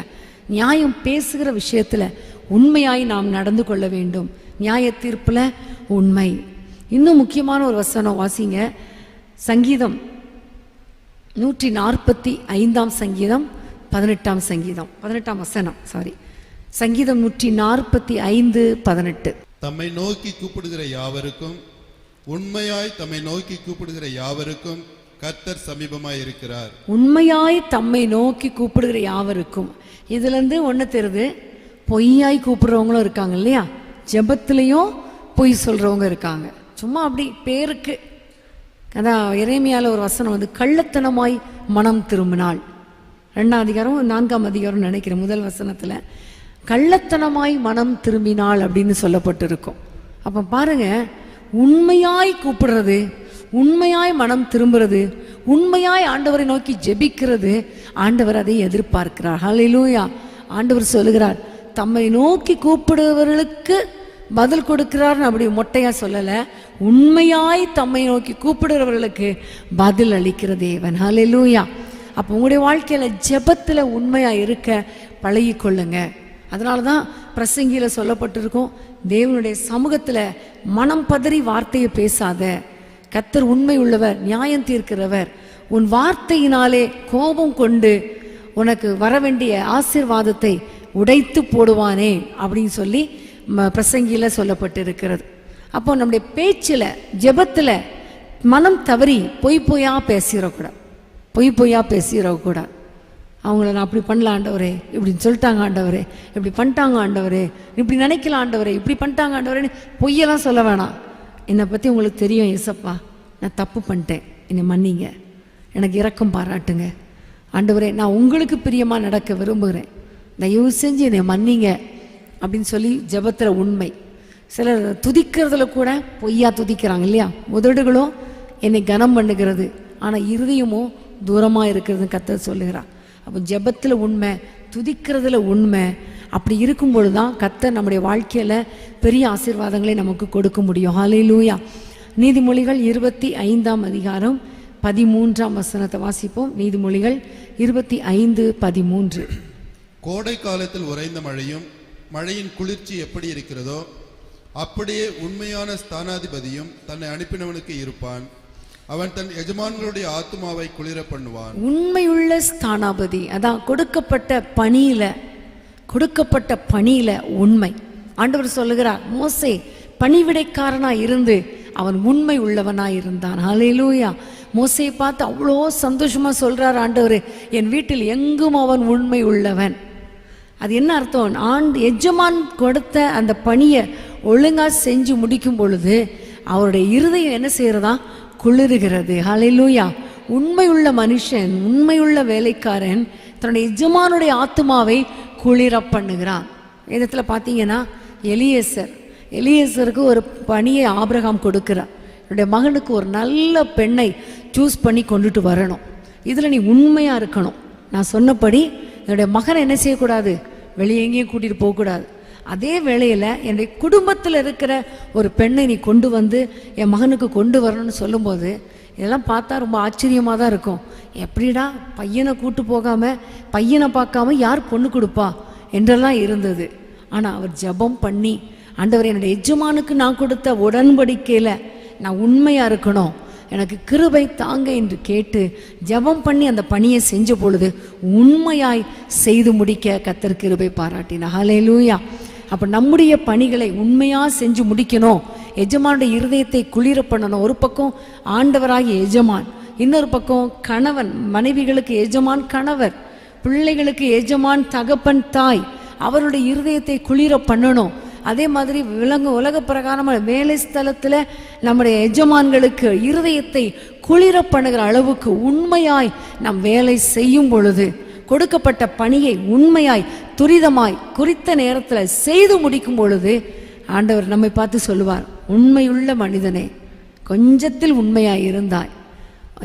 நியாயம் பேசுகிற விஷயத்தில் உண்மையாய் நாம் நடந்து கொள்ள வேண்டும். நியாய தீர்ப்பில் உண்மை. இன்னும் முக்கியமான ஒரு வசனம் வாசிங்க. சங்கீதம் 145 சங்கீதம் 18 வசனம். சங்கீதம் 145:18. தம்மை நோக்கி கூப்பிடுகிற யாவருக்கும், உண்மையாய் தம்மை நோக்கி கூப்பிடுகிற யாவருக்கும் கர்த்தர் சமீபமாய் இருக்கிறார். உண்மையாய் தம்மை நோக்கி கூப்பிடுகிற யாவருக்கும். இதுலேருந்து ஒன்று தெரியுது, பொய்யாய் கூப்பிடுறவங்களும் இருக்காங்க இல்லையா? ஜெபத்திலையும் பொய் சொல்கிறவங்க இருக்காங்க. சும்மா அப்படி பேருக்கு. அதான் எரேமியால ஒரு வசனம் வந்து, கள்ளத்தனமாய் மனம் திரும்பினாள். 2ஆம் அதிகாரம் 4ஆம் அதிகாரம் நினைக்கிறேன், முதல் வசனத்தில் கள்ளத்தனமாய் மனம் திரும்பினாள் அப்படின்னு சொல்லப்பட்டிருக்கும். அப்போ பாருங்க, உண்மையாய் கூப்பிடுறது, உண்மையாய் மனம் திரும்புறது, உண்மையாய் ஆண்டவரை நோக்கி ஜெபிக்கிறது, ஆண்டவர் அதை எதிர்பார்க்கிறார். ஹல்லேலூயா. ஆண்டவர் சொல்லுகிறார், தம்மை நோக்கி கூப்பிடுபவர்களுக்கு பதில் கொடுக்கிறார்னு அப்படி மொட்டையா சொல்லலை, உண்மையாய் தம்மை நோக்கி கூப்பிடுறவர்களுக்கு பதில் அளிக்கிற தேவன். ஹல்லேலூயா. அப்போ உங்களுடைய வாழ்க்கையில் ஜெபத்தில் உண்மையாக இருக்க பழகிக்கொள்ளுங்க. அதனால தான் பிரசங்கியில் சொல்லப்பட்டிருக்கும், தேவனுடைய சமூகத்தில் மனம் பதறி வார்த்தையை பேசாத, கர்த்தர் உண்மை உள்ளவர், நியாயம் தீர்க்கிறவர், உன் வார்த்தையினாலே கோபம் கொண்டு உனக்கு வர வேண்டிய ஆசீர்வாதத்தை உடைத்து போடுவானே அப்படின்னு சொல்லி பிரசங்கியில் சொல்லப்பட்டிருக்கிறது. அப்போ நம்முடைய பேச்சில், ஜெபத்தில் மனம் தவறி பொய்யா பேசிடக்கூடாது. பொய்யா பேசிடக்கூடாது. அவங்கள நான் அப்படி பண்ணல ஆண்டவரே, இப்படின்னு சொல்லிட்டாங்க ஆண்டவரே, இப்படி பண்ணிட்டாங்க ஆண்டவரே, இப்படி நினைக்கல ஆண்டவரே, இப்படி பண்ணிட்டாங்க ஆண்டவரேன்னு பொய்யெல்லாம் சொல்ல வேணாம். என்னை பற்றி உங்களுக்கு தெரியும் ஏசப்பா, நான் தப்பு பண்ணிட்டேன், என்னை மன்னிங்க, எனக்கு இரக்கம் பாராட்டுங்க ஆண்டவரே, நான் உங்களுக்கு பிரியமாக நடக்க விரும்புகிறேன், தயவு செஞ்சு என்னை மன்னிங்க அப்படின்னு சொல்லி ஜெபத்தில் உண்மை. சிலர் துதிக்கிறதுல கூட பொய்யா துதிக்கிறாங்க இல்லையா? உதடுகளும் என்னை கனம் பண்ணுகிறது, ஆனால் இருதயமும் தூரமாக இருக்கிறதுன்னு கர்த்தர் சொல்லுகிறார். அப்போ ஜெபத்தில் உண்மை, துதிக்கிறதுல உண்மை. அப்படி இருக்கும் பொழுது தான் கர்த்தர் நம்முடைய வாழ்க்கையில் பெரிய ஆசீர்வாதங்களை நமக்கு கொடுக்க முடியும். ஹல்லேலூயா. நீதிமொழிகள் 25ஆம் அதிகாரம் 13ஆம் வசனத்தை வாசிப்போம். நீதிமொழிகள் 25:13. கோடை காலத்தில் உறைந்த மழையும் மழையின் குளிர்ச்சி எப்படி இருக்கிறதோ அப்படியே உண்மையான ஸ்தானாதிபதியும் தன்னை அனுப்பினவனுக்கு இருப்பான். அவன் தன் எஜமான்களுடைய ஆத்துமாவை குளிர பண்ணுவான். உண்மையுள்ள ஸ்தானாபதி, அதான் கொடுக்கப்பட்ட பணியில உண்மை. ஆண்டவர் சொல்லுகிறார், மோசே பணிவிடைக்காரனாய் இருந்து அவன் உண்மை உள்ளவனாய் இருந்தான். ஹல்லேலூயா. மோசையை பார்த்து அவ்வளோ சந்தோஷமா சொல்றார் ஆண்டவர், என் வீட்டில் எங்கும் அவன் உண்மை உள்ளவன். அது என்ன அர்த்தம்? எஜமான் கொடுத்த அந்த பணியை ஒழுங்கா செஞ்சு முடிக்கும் பொழுது அவருடைய இருதயம் என்ன செய்யறதா? குளிர்கிறது. ஹல்லேலூயா. உண்மையுள்ள மனுஷன், உண்மையுள்ள வேலைக்காரன் தன்னுடைய எஜமானுடைய ஆத்துமாவை குளிர பண்ணுகிறான். வேதத்தில் பார்த்தீங்கன்னா எலியேசருக்கு ஒரு பணியை ஆபிரகாம் கொடுக்கிறார். என்னுடைய மகனுக்கு ஒரு நல்ல பெண்ணை சூஸ் பண்ணி கொண்டுட்டு வரணும், இதில் நீ உண்மையாக இருக்கணும், நான் சொன்னபடி என்னுடைய மகனை என்ன செய்யக்கூடாது, வெளியே எங்கேயும் கூட்டிகிட்டு போகக்கூடாது. அதே வேளையில் என்னுடைய குடும்பத்தில் இருக்கிற ஒரு பெண்ணை நீ கொண்டு வந்து என் மகனுக்கு கொண்டு வரணும்னு சொல்லும்போது இதெல்லாம் பார்த்தா ரொம்ப ஆச்சரியமாக தான் இருக்கும். எப்படிடா பையனை கூட்டு போகாமல், பையனை பார்க்காம யார் பொண்ணு கொடுப்பா என்றெல்லாம் இருந்தது. ஆனால் அவர் ஜெபம் பண்ணி, ஆண்டவர் என்னுடைய எஜமானுக்கு நான் கொடுத்த உடன்படிக்கையில் நான் உண்மையாக இருக்கணும், எனக்கு கிருபை தாங்க என்று கேட்டு ஜெபம் பண்ணி அந்த பணியை செஞ்ச பொழுது உண்மையாய் செய்து முடிக்க கர்த்தர் கிருபை பாராட்டினார். ஹல்லேலூயா. அப்போ நம்முடைய பணிகளை உண்மையாக செஞ்சு முடிக்கணும், எஜமானுடைய இருதயத்தை குளிர பண்ணணும். ஒரு பக்கம் ஆண்டவராகிய எஜமான், இன்னொரு பக்கம் கணவன், மனைவிகளுக்கு எஜமான் கணவர், பிள்ளைகளுக்கு எஜமான் தகப்பன் தாய், அவருடைய இருதயத்தை குளிர பண்ணணும். அதே மாதிரி உலக பிரகாரமான வேலை ஸ்தலத்தில் நம்முடைய எஜமான்களுக்கு இருதயத்தை குளிர பண்ணுகிற அளவுக்கு உண்மையாய் நாம் வேலை செய்யும் பொழுது, கொடுக்கப்பட்ட பணியை உண்மையாய் துரிதமாய் குறித்த நேரத்தில் செய்து முடிக்கும் பொழுது ஆண்டவர் நம்மை பார்த்து சொல்லுவார், உண்மையுள்ள மனிதனே, கொஞ்சத்தில் உண்மையாய் இருந்தாய்,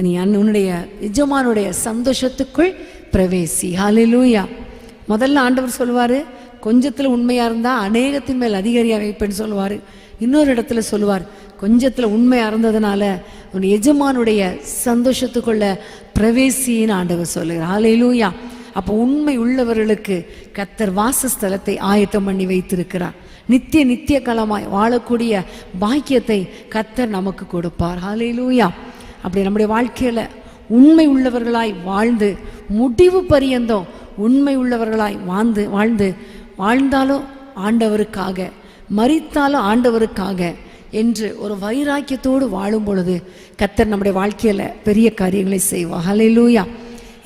நீ உன்னுடைய எஜமானுடைய சந்தோஷத்துக்குள் பிரவேசி. ஹல்லேலூயா. முதல்ல ஆண்டவர் சொல்லுவார், கொஞ்சத்தில் உண்மையாக இருந்தால் அநேகத்தின் மேல் அதிகாரியாக வைப்பேன்னு சொல்லுவார். இன்னொரு இடத்துல சொல்லுவார், கொஞ்சத்தில் உண்மையாக இருந்ததுனால உன் எஜமானுடைய சந்தோஷத்துக்குள்ள பிரவேசின்னு ஆண்டவர் சொல்லுகிறார். ஹல்லேலூயா. அப்போ உண்மை உள்ளவர்களுக்கு கர்த்தர் வாசஸ்தலத்தை ஆயத்தம் பண்ணி வைத்திருக்கிறார். நித்திய காலமாய் வாழக்கூடிய பாக்கியத்தை கர்த்தர் நமக்கு கொடுப்பார். ஹல்லேலூயா. அப்படி நம்முடைய வாழ்க்கையில் உண்மை உள்ளவர்களாய் வாழ்ந்து முடிவு பரியந்தம் உண்மை உள்ளவர்களாய் வாழ்ந்தாலும் ஆண்டவருக்காக, மரித்தாலும் ஆண்டவருக்காக என்று ஒரு வைராக்கியத்தோடு வாழும் பொழுது கர்த்தர் நம்முடைய வாழ்க்கையில் பெரிய காரியங்களை செய்வார். ஹல்லேலூயா.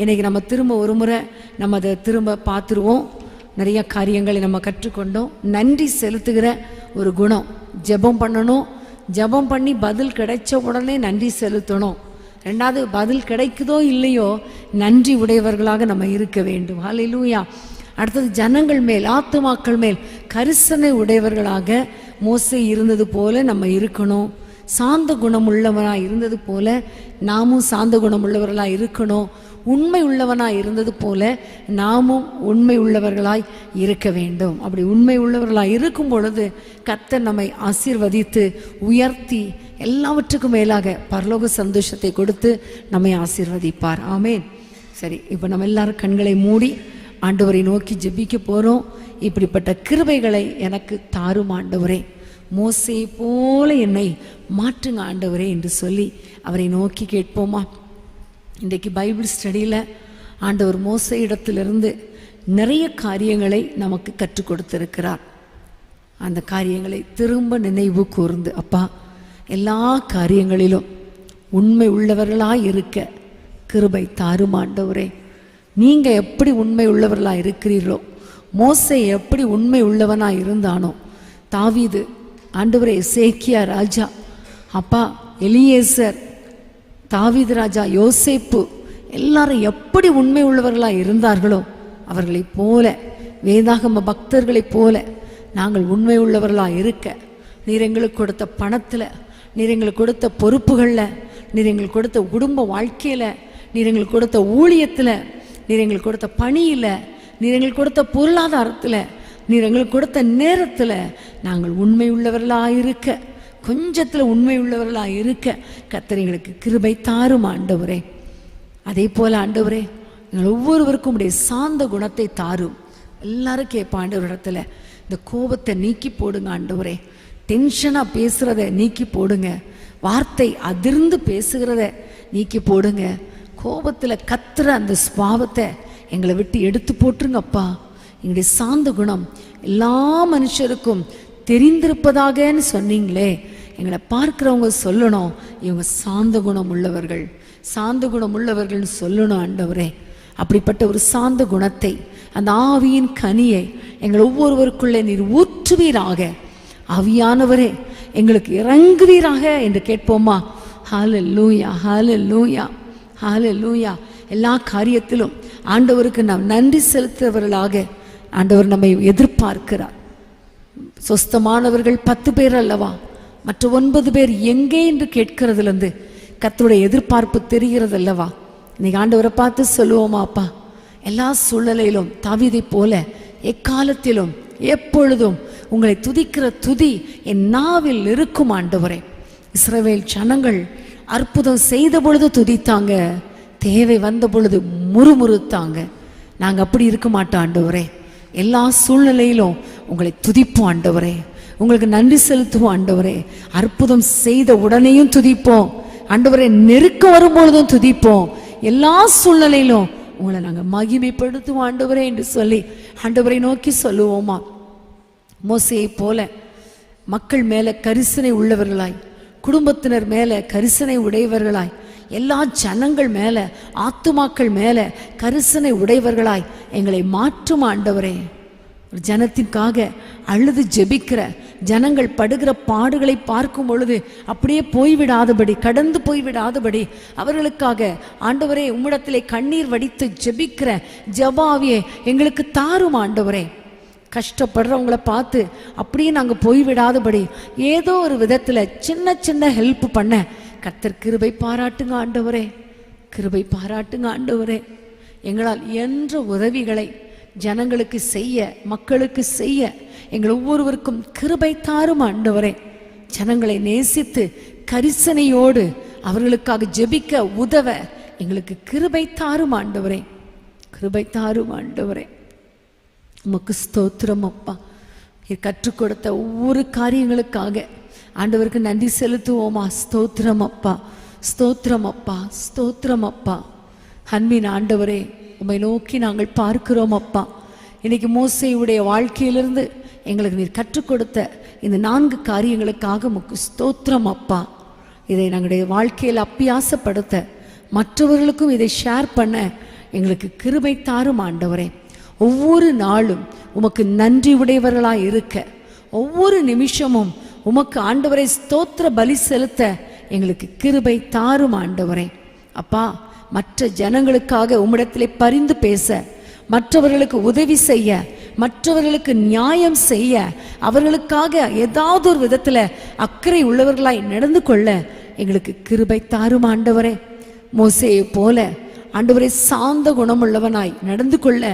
இன்றைக்கி நம்ம திரும்ப ஒரு முறை நம்ம அதை திரும்ப பார்த்துருவோம். நிறைய காரியங்களை நம்ம கற்றுக்கொண்டோம். நன்றி செலுத்துகிற ஒரு குணம், ஜெபம் பண்ணணும். ஜெபம் பண்ணி பதில் கிடைச்ச உடனே நன்றி செலுத்தணும். ரெண்டாவது, பதில் கிடைக்குதோ இல்லையோ நன்றி உடையவர்களாக நம்ம இருக்க வேண்டும். ஹல்லேலூயா. அடுத்தது, ஜனங்கள் மேல், ஆத்துமாக்கள் மேல் கரிசனை உடையவர்களாக மோசே இருந்தது போல நம்ம இருக்கணும். சாந்த குணம் உள்ளவனாக இருந்தது போல நாமும் சாந்த குணம் உள்ளவர்களாக இருக்கணும். உண்மை உள்ளவனாய் இருந்தது போல நாமும் உண்மை உள்ளவர்களாய் இருக்க வேண்டும். அப்படி உண்மை உள்ளவர்களாய் இருக்கும் பொழுது கர்த்தர் நம்மை ஆசீர்வதித்து உயர்த்தி எல்லாவற்றுக்கும் மேலாக பரலோக சந்தோஷத்தை கொடுத்து நம்மை ஆசீர்வதிப்பார். ஆமேன். சரி, இப்போ நம்ம எல்லாரும் கண்களை மூடி ஆண்டவரை நோக்கி ஜெபிக்க போகிறோம். இப்படிப்பட்ட கிருபைகளை எனக்கு தாரும் ஆண்டவரே, மோசே போல என்னை மாற்றுங்க ஆண்டவரே என்று சொல்லி அவரை நோக்கி கேட்போமா? இன்றைக்கு பைபிள் ஸ்டடியில் ஆண்டவர் மோசே இடத்திலிருந்து நிறைய காரியங்களை நமக்கு கற்றுக் கொடுத்திருக்கிறார். அந்த காரியங்களை திரும்ப நினைவு கூர்ந்து, அப்பா, எல்லா காரியங்களிலும் உண்மை உள்ளவர்களாக இருக்க கிருபை தாரும் ஆண்டவரே. நீங்கள் எப்படி உண்மை உள்ளவர்களாக இருக்கிறீர்களோ, மோசே எப்படி உண்மை உள்ளவனாக இருந்தானோ, தாவீது, ஆண்டவரே, எசேக்கியா ராஜா, அப்பா எலியேசர், தாவீது ராஜா, யோசேப்பு, எல்லாரும் எப்படி உண்மை உள்ளவர்களாக இருந்தார்களோ அவர்களைப் போல, வேதாகம பக்தர்களைப் போல நாங்கள் உண்மை உள்ளவர்களாக இருக்க நீர் எங்களுக்கு கொடுத்த பணத்தில், நீர் எங்களுக்கு கொடுத்த பொறுப்புகளில், நீர் எங்களுக்கு கொடுத்த குடும்ப வாழ்க்கையில், நீர் எங்களுக்கு கொடுத்த ஊழியத்தில், நீர் எங்களுக்கு கொடுத்த பணியில், நீர் எங்களுக்கு கொடுத்த பொருளாதாரத்தில், நீர் எங்களுக்கு கொடுத்த நேரத்தில் நாங்கள் உண்மை உள்ளவர்களாக இருக்க, கொஞ்சத்தில் உண்மை உள்ளவர்களாக இருக்க கர்த்தர் எங்களுக்கு கிருபை தாரும் ஆண்டவரே. அதே போல் ஆண்டவரே, எங்கள் ஒவ்வொருவருக்கும் உடைய சாந்த குணத்தை தாரும். எல்லாரும் கேட்ப ஆண்டவர் இடத்துல, இந்த கோபத்தை நீக்கி போடுங்க ஆண்டவரே, டென்ஷனாக பேசுகிறத நீக்கி போடுங்க, வார்த்தை அதிர்ந்து பேசுகிறத நீக்கி போடுங்க, கோபத்தில் கத்துற அந்த சுபாவத்தை எங்களை விட்டு எடுத்து போட்டுருங்கப்பா. எங்களுடைய சாந்த குணம் எல்லா மனுஷருக்கும் தெரிந்திருப்பதாகன்னு சொன்னீங்களே, எங்களை பார்க்குறவங்க சொல்லணும், இவங்க சாந்த குணம் உள்ளவர்கள், சாந்த குணம் உள்ளவர்கள்னு சொல்லணும் ஆண்டவரே. அப்படிப்பட்ட ஒரு சாந்த குணத்தை, அந்த ஆவியின் கனியை எங்கள் ஒவ்வொருவருக்குள்ளே நீர் ஊற்றுவீராக. ஆவியானவரே, எங்களுக்கு இறங்குவீராக என்று கேட்போமா? ஹல்லேலூயா, ஹல்லேலூயா, ஹல்லேலூயா. எல்லா காரியத்திலும் ஆண்டவருக்கு நாம் நன்றி செலுத்துறவர்களாக ஆண்டவர் நம்மை எதிர்பார்க்கிறார். சொஸ்தமானவர்கள் 10 பேர் அல்லவா, மற்ற 9 பேர் எங்கே என்று கேட்கிறதுலேருந்து கர்த்தருடைய எதிர்பார்ப்பு தெரிகிறது அல்லவா? இன்னைக்கு ஆண்டவரை பார்த்து சொல்லுவோமா? அப்பா, எல்லா சூழ்நிலையிலும் தாவீதை போல எக்காலத்திலும் எப்பொழுதும் உங்களை துதிக்கிற துதி என் நாவில் இருக்கும் ஆண்டவரே. இஸ்ரவேல் ஜனங்கள் அற்புதம் செய்த பொழுது துதித்தாங்க, தேவை வந்த பொழுது முறுமுறுத்தாங்க. நாங்கள் அப்படி இருக்க மாட்டோம் ஆண்டவரே. எல்லா சூழ்நிலையிலும் உங்களை துதிப்போம் ஆண்டவரே, உங்களுக்கு நன்றி செலுத்துவோம் ஆண்டவரே. அற்புதம் செய்த உடனேயும் துதிப்போம் ஆண்டவரே, நெருக்க வரும்பொழுதும் துதிப்போம். எல்லா சூழ்நிலையிலும் உங்களை நாங்கள் மகிமைப்படுத்துவோம் ஆண்டவரே என்று சொல்லி ஆண்டவரை நோக்கி சொல்லுவோமா? மோசேயை போல மக்கள் மேலே கரிசனை உள்ளவர்களாய், குடும்பத்தினர் மேலே கரிசனை உடையவர்களாய், எல்லா ஜனங்கள் மேலே, ஆத்துமாக்கள் மேலே கரிசனை உடையவர்களாய் எங்களை மாற்றும் ஆண்டவரே. ஒரு ஜனத்திற்காக அழுது ஜெபிக்கிற ஜனங்கள் படுகிற பாடுகளை பார்க்கும் பொழுது அப்படியே போய்விடாதபடி, கடந்து போய்விடாதபடி அவர்களுக்காக ஆண்டவரே உம்மிடத்திலே கண்ணீர் வடித்து ஜெபிக்கிற ஜெபாவியே எங்களுக்கு தாரும் ஆண்டவரே. கஷ்டப்படுறவங்கள பார்த்து அப்படியே நாங்கள் போய்விடாதபடி ஏதோ ஒரு விதத்தில் சின்ன சின்ன ஹெல்ப் பண்ண கர்த்தர் கிருபை பாராட்டுங்க ஆண்டவரே, கிருபை பாராட்டுங்க ஆண்டவரே. எங்களால் என்ற உதவிகளை ஜனங்களுக்கு செய்ய, மக்களுக்கு செய்ய எங்கள் ஒவ்வொருவருக்கும் கிருபை தாரும் ஆண்டவரே. ஜனங்களை நேசித்து கரிசனையோடு அவர்களுக்காக ஜெபிக்க உதவ எங்களுக்கு கிருபை தாரும் ஆண்டவரே, கிருபை தாரும் ஆண்டவரே. உமக்கு ஸ்தோத்திரம் அப்பா. கற்றுக் கொடுத்த ஒவ்வொரு காரியங்களுக்காக ஆண்டவருக்கு நன்றி செலுத்துவோமா? ஸ்தோத்திரம் அப்பா, ஸ்தோத்திரம் அப்பா, ஸ்தோத்திரம் அப்பா. அன்பின் ஆண்டவரே, உம்மை நோக்கி நாங்கள் பார்க்கிறோம் அப்பா. இன்னைக்கு மோசேயுடைய வாழ்க்கையிலிருந்து எங்களுக்கு நீர் கற்றுக் கொடுத்த இந்த 4 காரியங்களுக்காக உமக்கு ஸ்தோத்திரம் அப்பா. இதை நாங்களுடைய வாழ்க்கையில் அப்பியாசப்படுத்த, மற்றவர்களுக்கும் இதை ஷேர் பண்ண எங்களுக்கு கிருபை தாரும் ஆண்டவரே. ஒவ்வொரு நாளும் உமக்கு நன்றி உடையவர்களாய் இருக்க, ஒவ்வொரு நிமிஷமும் உமக்கு ஆண்டவரை ஸ்தோத்திர பலி செலுத்த எங்களுக்கு கிருபை தாரும் ஆண்டவரே. அப்பா, மற்ற ஜனங்களுக்காக உம்மிடத்திலே பரிந்து பேச, மற்றவர்களுக்கு உதவி செய்ய, மற்றவர்களுக்கு நியாயம் செய்ய, அவர்களுக்காக ஏதாவது ஒரு விதத்தில் அக்கறை உள்ளவர்களாய் நடந்து கொள்ள எங்களுக்கு கிருபை தாரும் ஆண்டவரே. மோசேயை போல ஆண்டவரை சாந்த குணமுள்ளவனாய் நடந்து கொள்ள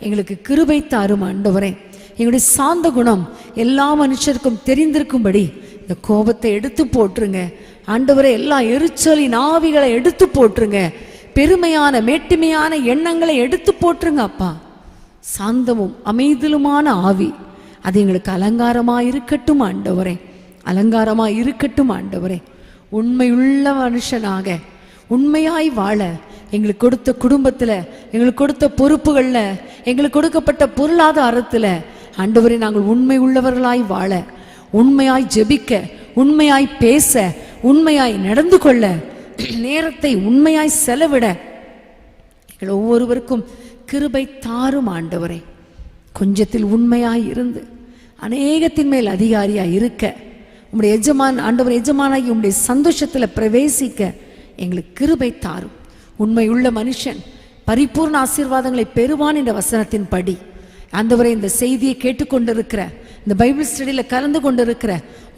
எங்களுக்கு கிருபை தாரும் ஆண்டவரே. எங்களுடைய சாந்த குணம் எல்லா மனுஷருக்கும் தெரிந்திருக்கும்படி இந்த கோபத்தை எடுத்து போட்டுருங்க ஆண்டவரே. எல்லா எரிச்சலின் ஆவிகளை எடுத்து போட்டுருங்க. பெருமையான மேட்டுமையான எண்ணங்களை எடுத்து போட்டுருங்க அப்பா. சாந்தமும் அமைதிலுமான ஆவி அது எங்களுக்கு அலங்காரமாக இருக்கட்டும் ஆண்டவரே, அலங்காரமாக இருக்கட்டும் ஆண்டவரே. உண்மையுள்ள மனுஷனாக உண்மையாய் வாழ எங்களுக்கு கொடுத்த குடும்பத்தில், எங்களுக்கு கொடுத்த பொறுப்புகளில், எங்களுக்கு கொடுக்கப்பட்ட பொருளாதாரத்தில் ஆண்டவரே நாங்கள் உண்மை உள்ளவர்களாய் வாழ, உண்மையாய் ஜெபிக்க, உண்மையாய் பேச, உண்மையாய் நடந்து கொள்ள, நேரத்தை உண்மையாய் செலவிட எங்கள் ஒவ்வொருவருக்கும் கிருபை தாரும் ஆண்டவரே. கொஞ்சத்தில் உண்மையாய் இருந்து அநேகத்தின் மேல் அதிகாரியாய் இருக்க, உம்முடைய எஜமான் ஆண்டவர் எஜமானாகி உம்முடைய சந்தோஷத்தில் பிரவேசிக்க எங்களுக்கு கிருபை தாரும். உண்மையுள்ள மனுஷன் பரிபூர்ண ஆசீர்வாதங்களை பெறுவான் என்ற வசனத்தின் படி ஆண்டவரே, இந்த செய்தியை கேட்டுக்கொண்டிருக்கிற, இந்த பைபிள் ஸ்டடியில் கலந்து கொண்டிருக்கிற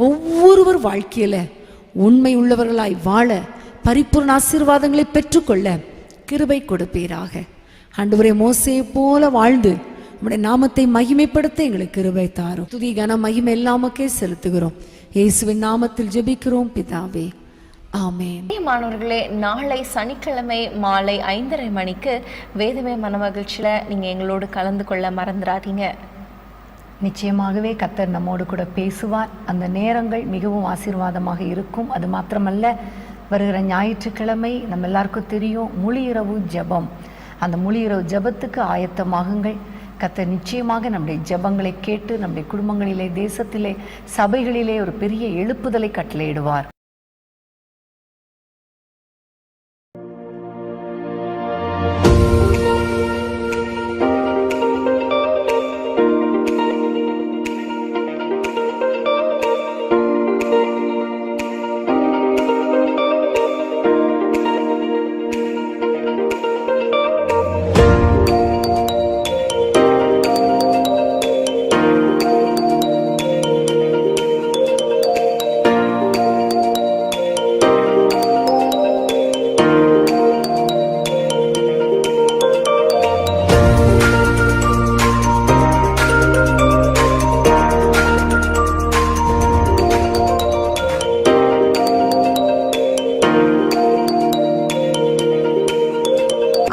ஒவ்வொருவர் வாழ்க்கையில் உண்மை உள்ளவர்களாய் வாழ, பரிபூர்ண ஆசீர்வாதங்களை பெற்றுக்கொள்ள கிருபை கொடுப்பீராக ஆண்டவரே. மோசேயை போல வாழ்ந்து உம்முடைய நாமத்தை மகிமைப்படுத்த எங்களுக்கு கிருபை தாரும். துதி கன மகிமை எல்லாமக்கே செலுத்துகிறோம். இயேசுவின் நாமத்தில் ஜெபிக்கிறோம் பிதாவே, ஆமென். மாணவர்களே, நாளை சனிக்கிழமை மாலை 5:30 மணிக்கு வேதமே மனமகிழ்ச்சியில் நீங்கள் எங்களோடு கலந்து கொள்ள மறந்துடாதீங்க. நிச்சயமாகவே கர்த்தர் நம்மோடு கூட பேசுவார். அந்த நேரங்கள் மிகவும் ஆசீர்வாதமாக இருக்கும். அது மாத்திரமல்ல, வருகிற ஞாயிற்றுக்கிழமை நம்ம எல்லாருக்கும் தெரியும் முழு இரவு ஜெபம். அந்த முழு இரவு ஜெபத்துக்கு ஆயத்தமாகுங்கள். கர்த்தர் நிச்சயமாக நம்முடைய ஜெபங்களை கேட்டு நம்முடைய குடும்பங்களிலே, தேசத்திலே, சபைகளிலே ஒரு பெரிய எழுப்புதலை கட்டளையிடுவார்.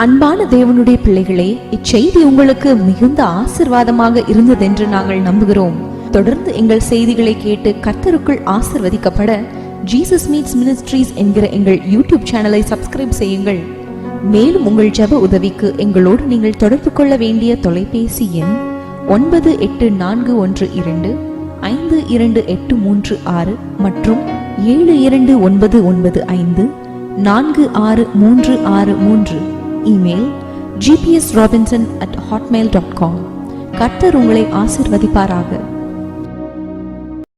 அன்பான தேவனுடைய பிள்ளைகளே, இச்செய்தி உங்களுக்கு மிகுந்த ஆசீர்வாதமாக இருந்ததென்று நாங்கள் நம்புகிறோம். தொடர்ந்து எங்கள் செய்திகளை கேட்டு கர்த்தருக்குள் ஆசீர்வதிக்கப்பட ஜீசஸ் மீட்ஸ் மினிஸ்ட்ரீஸ் என்கிற எங்கள் யூடியூப் சேனலை சப்ஸ்கிரைப் செய்யுங்கள். மேலும் உங்கள் ஜெப உதவிக்கு எங்களோடு நீங்கள் தொடர்பு கொள்ள வேண்டிய தொலைபேசி எண் 9841252836 மற்றும் 72995 4633. Email gpsrobinson@hotmail.com. கர்த்தர் உங்களை ஆசீர்வதிப்பாராக.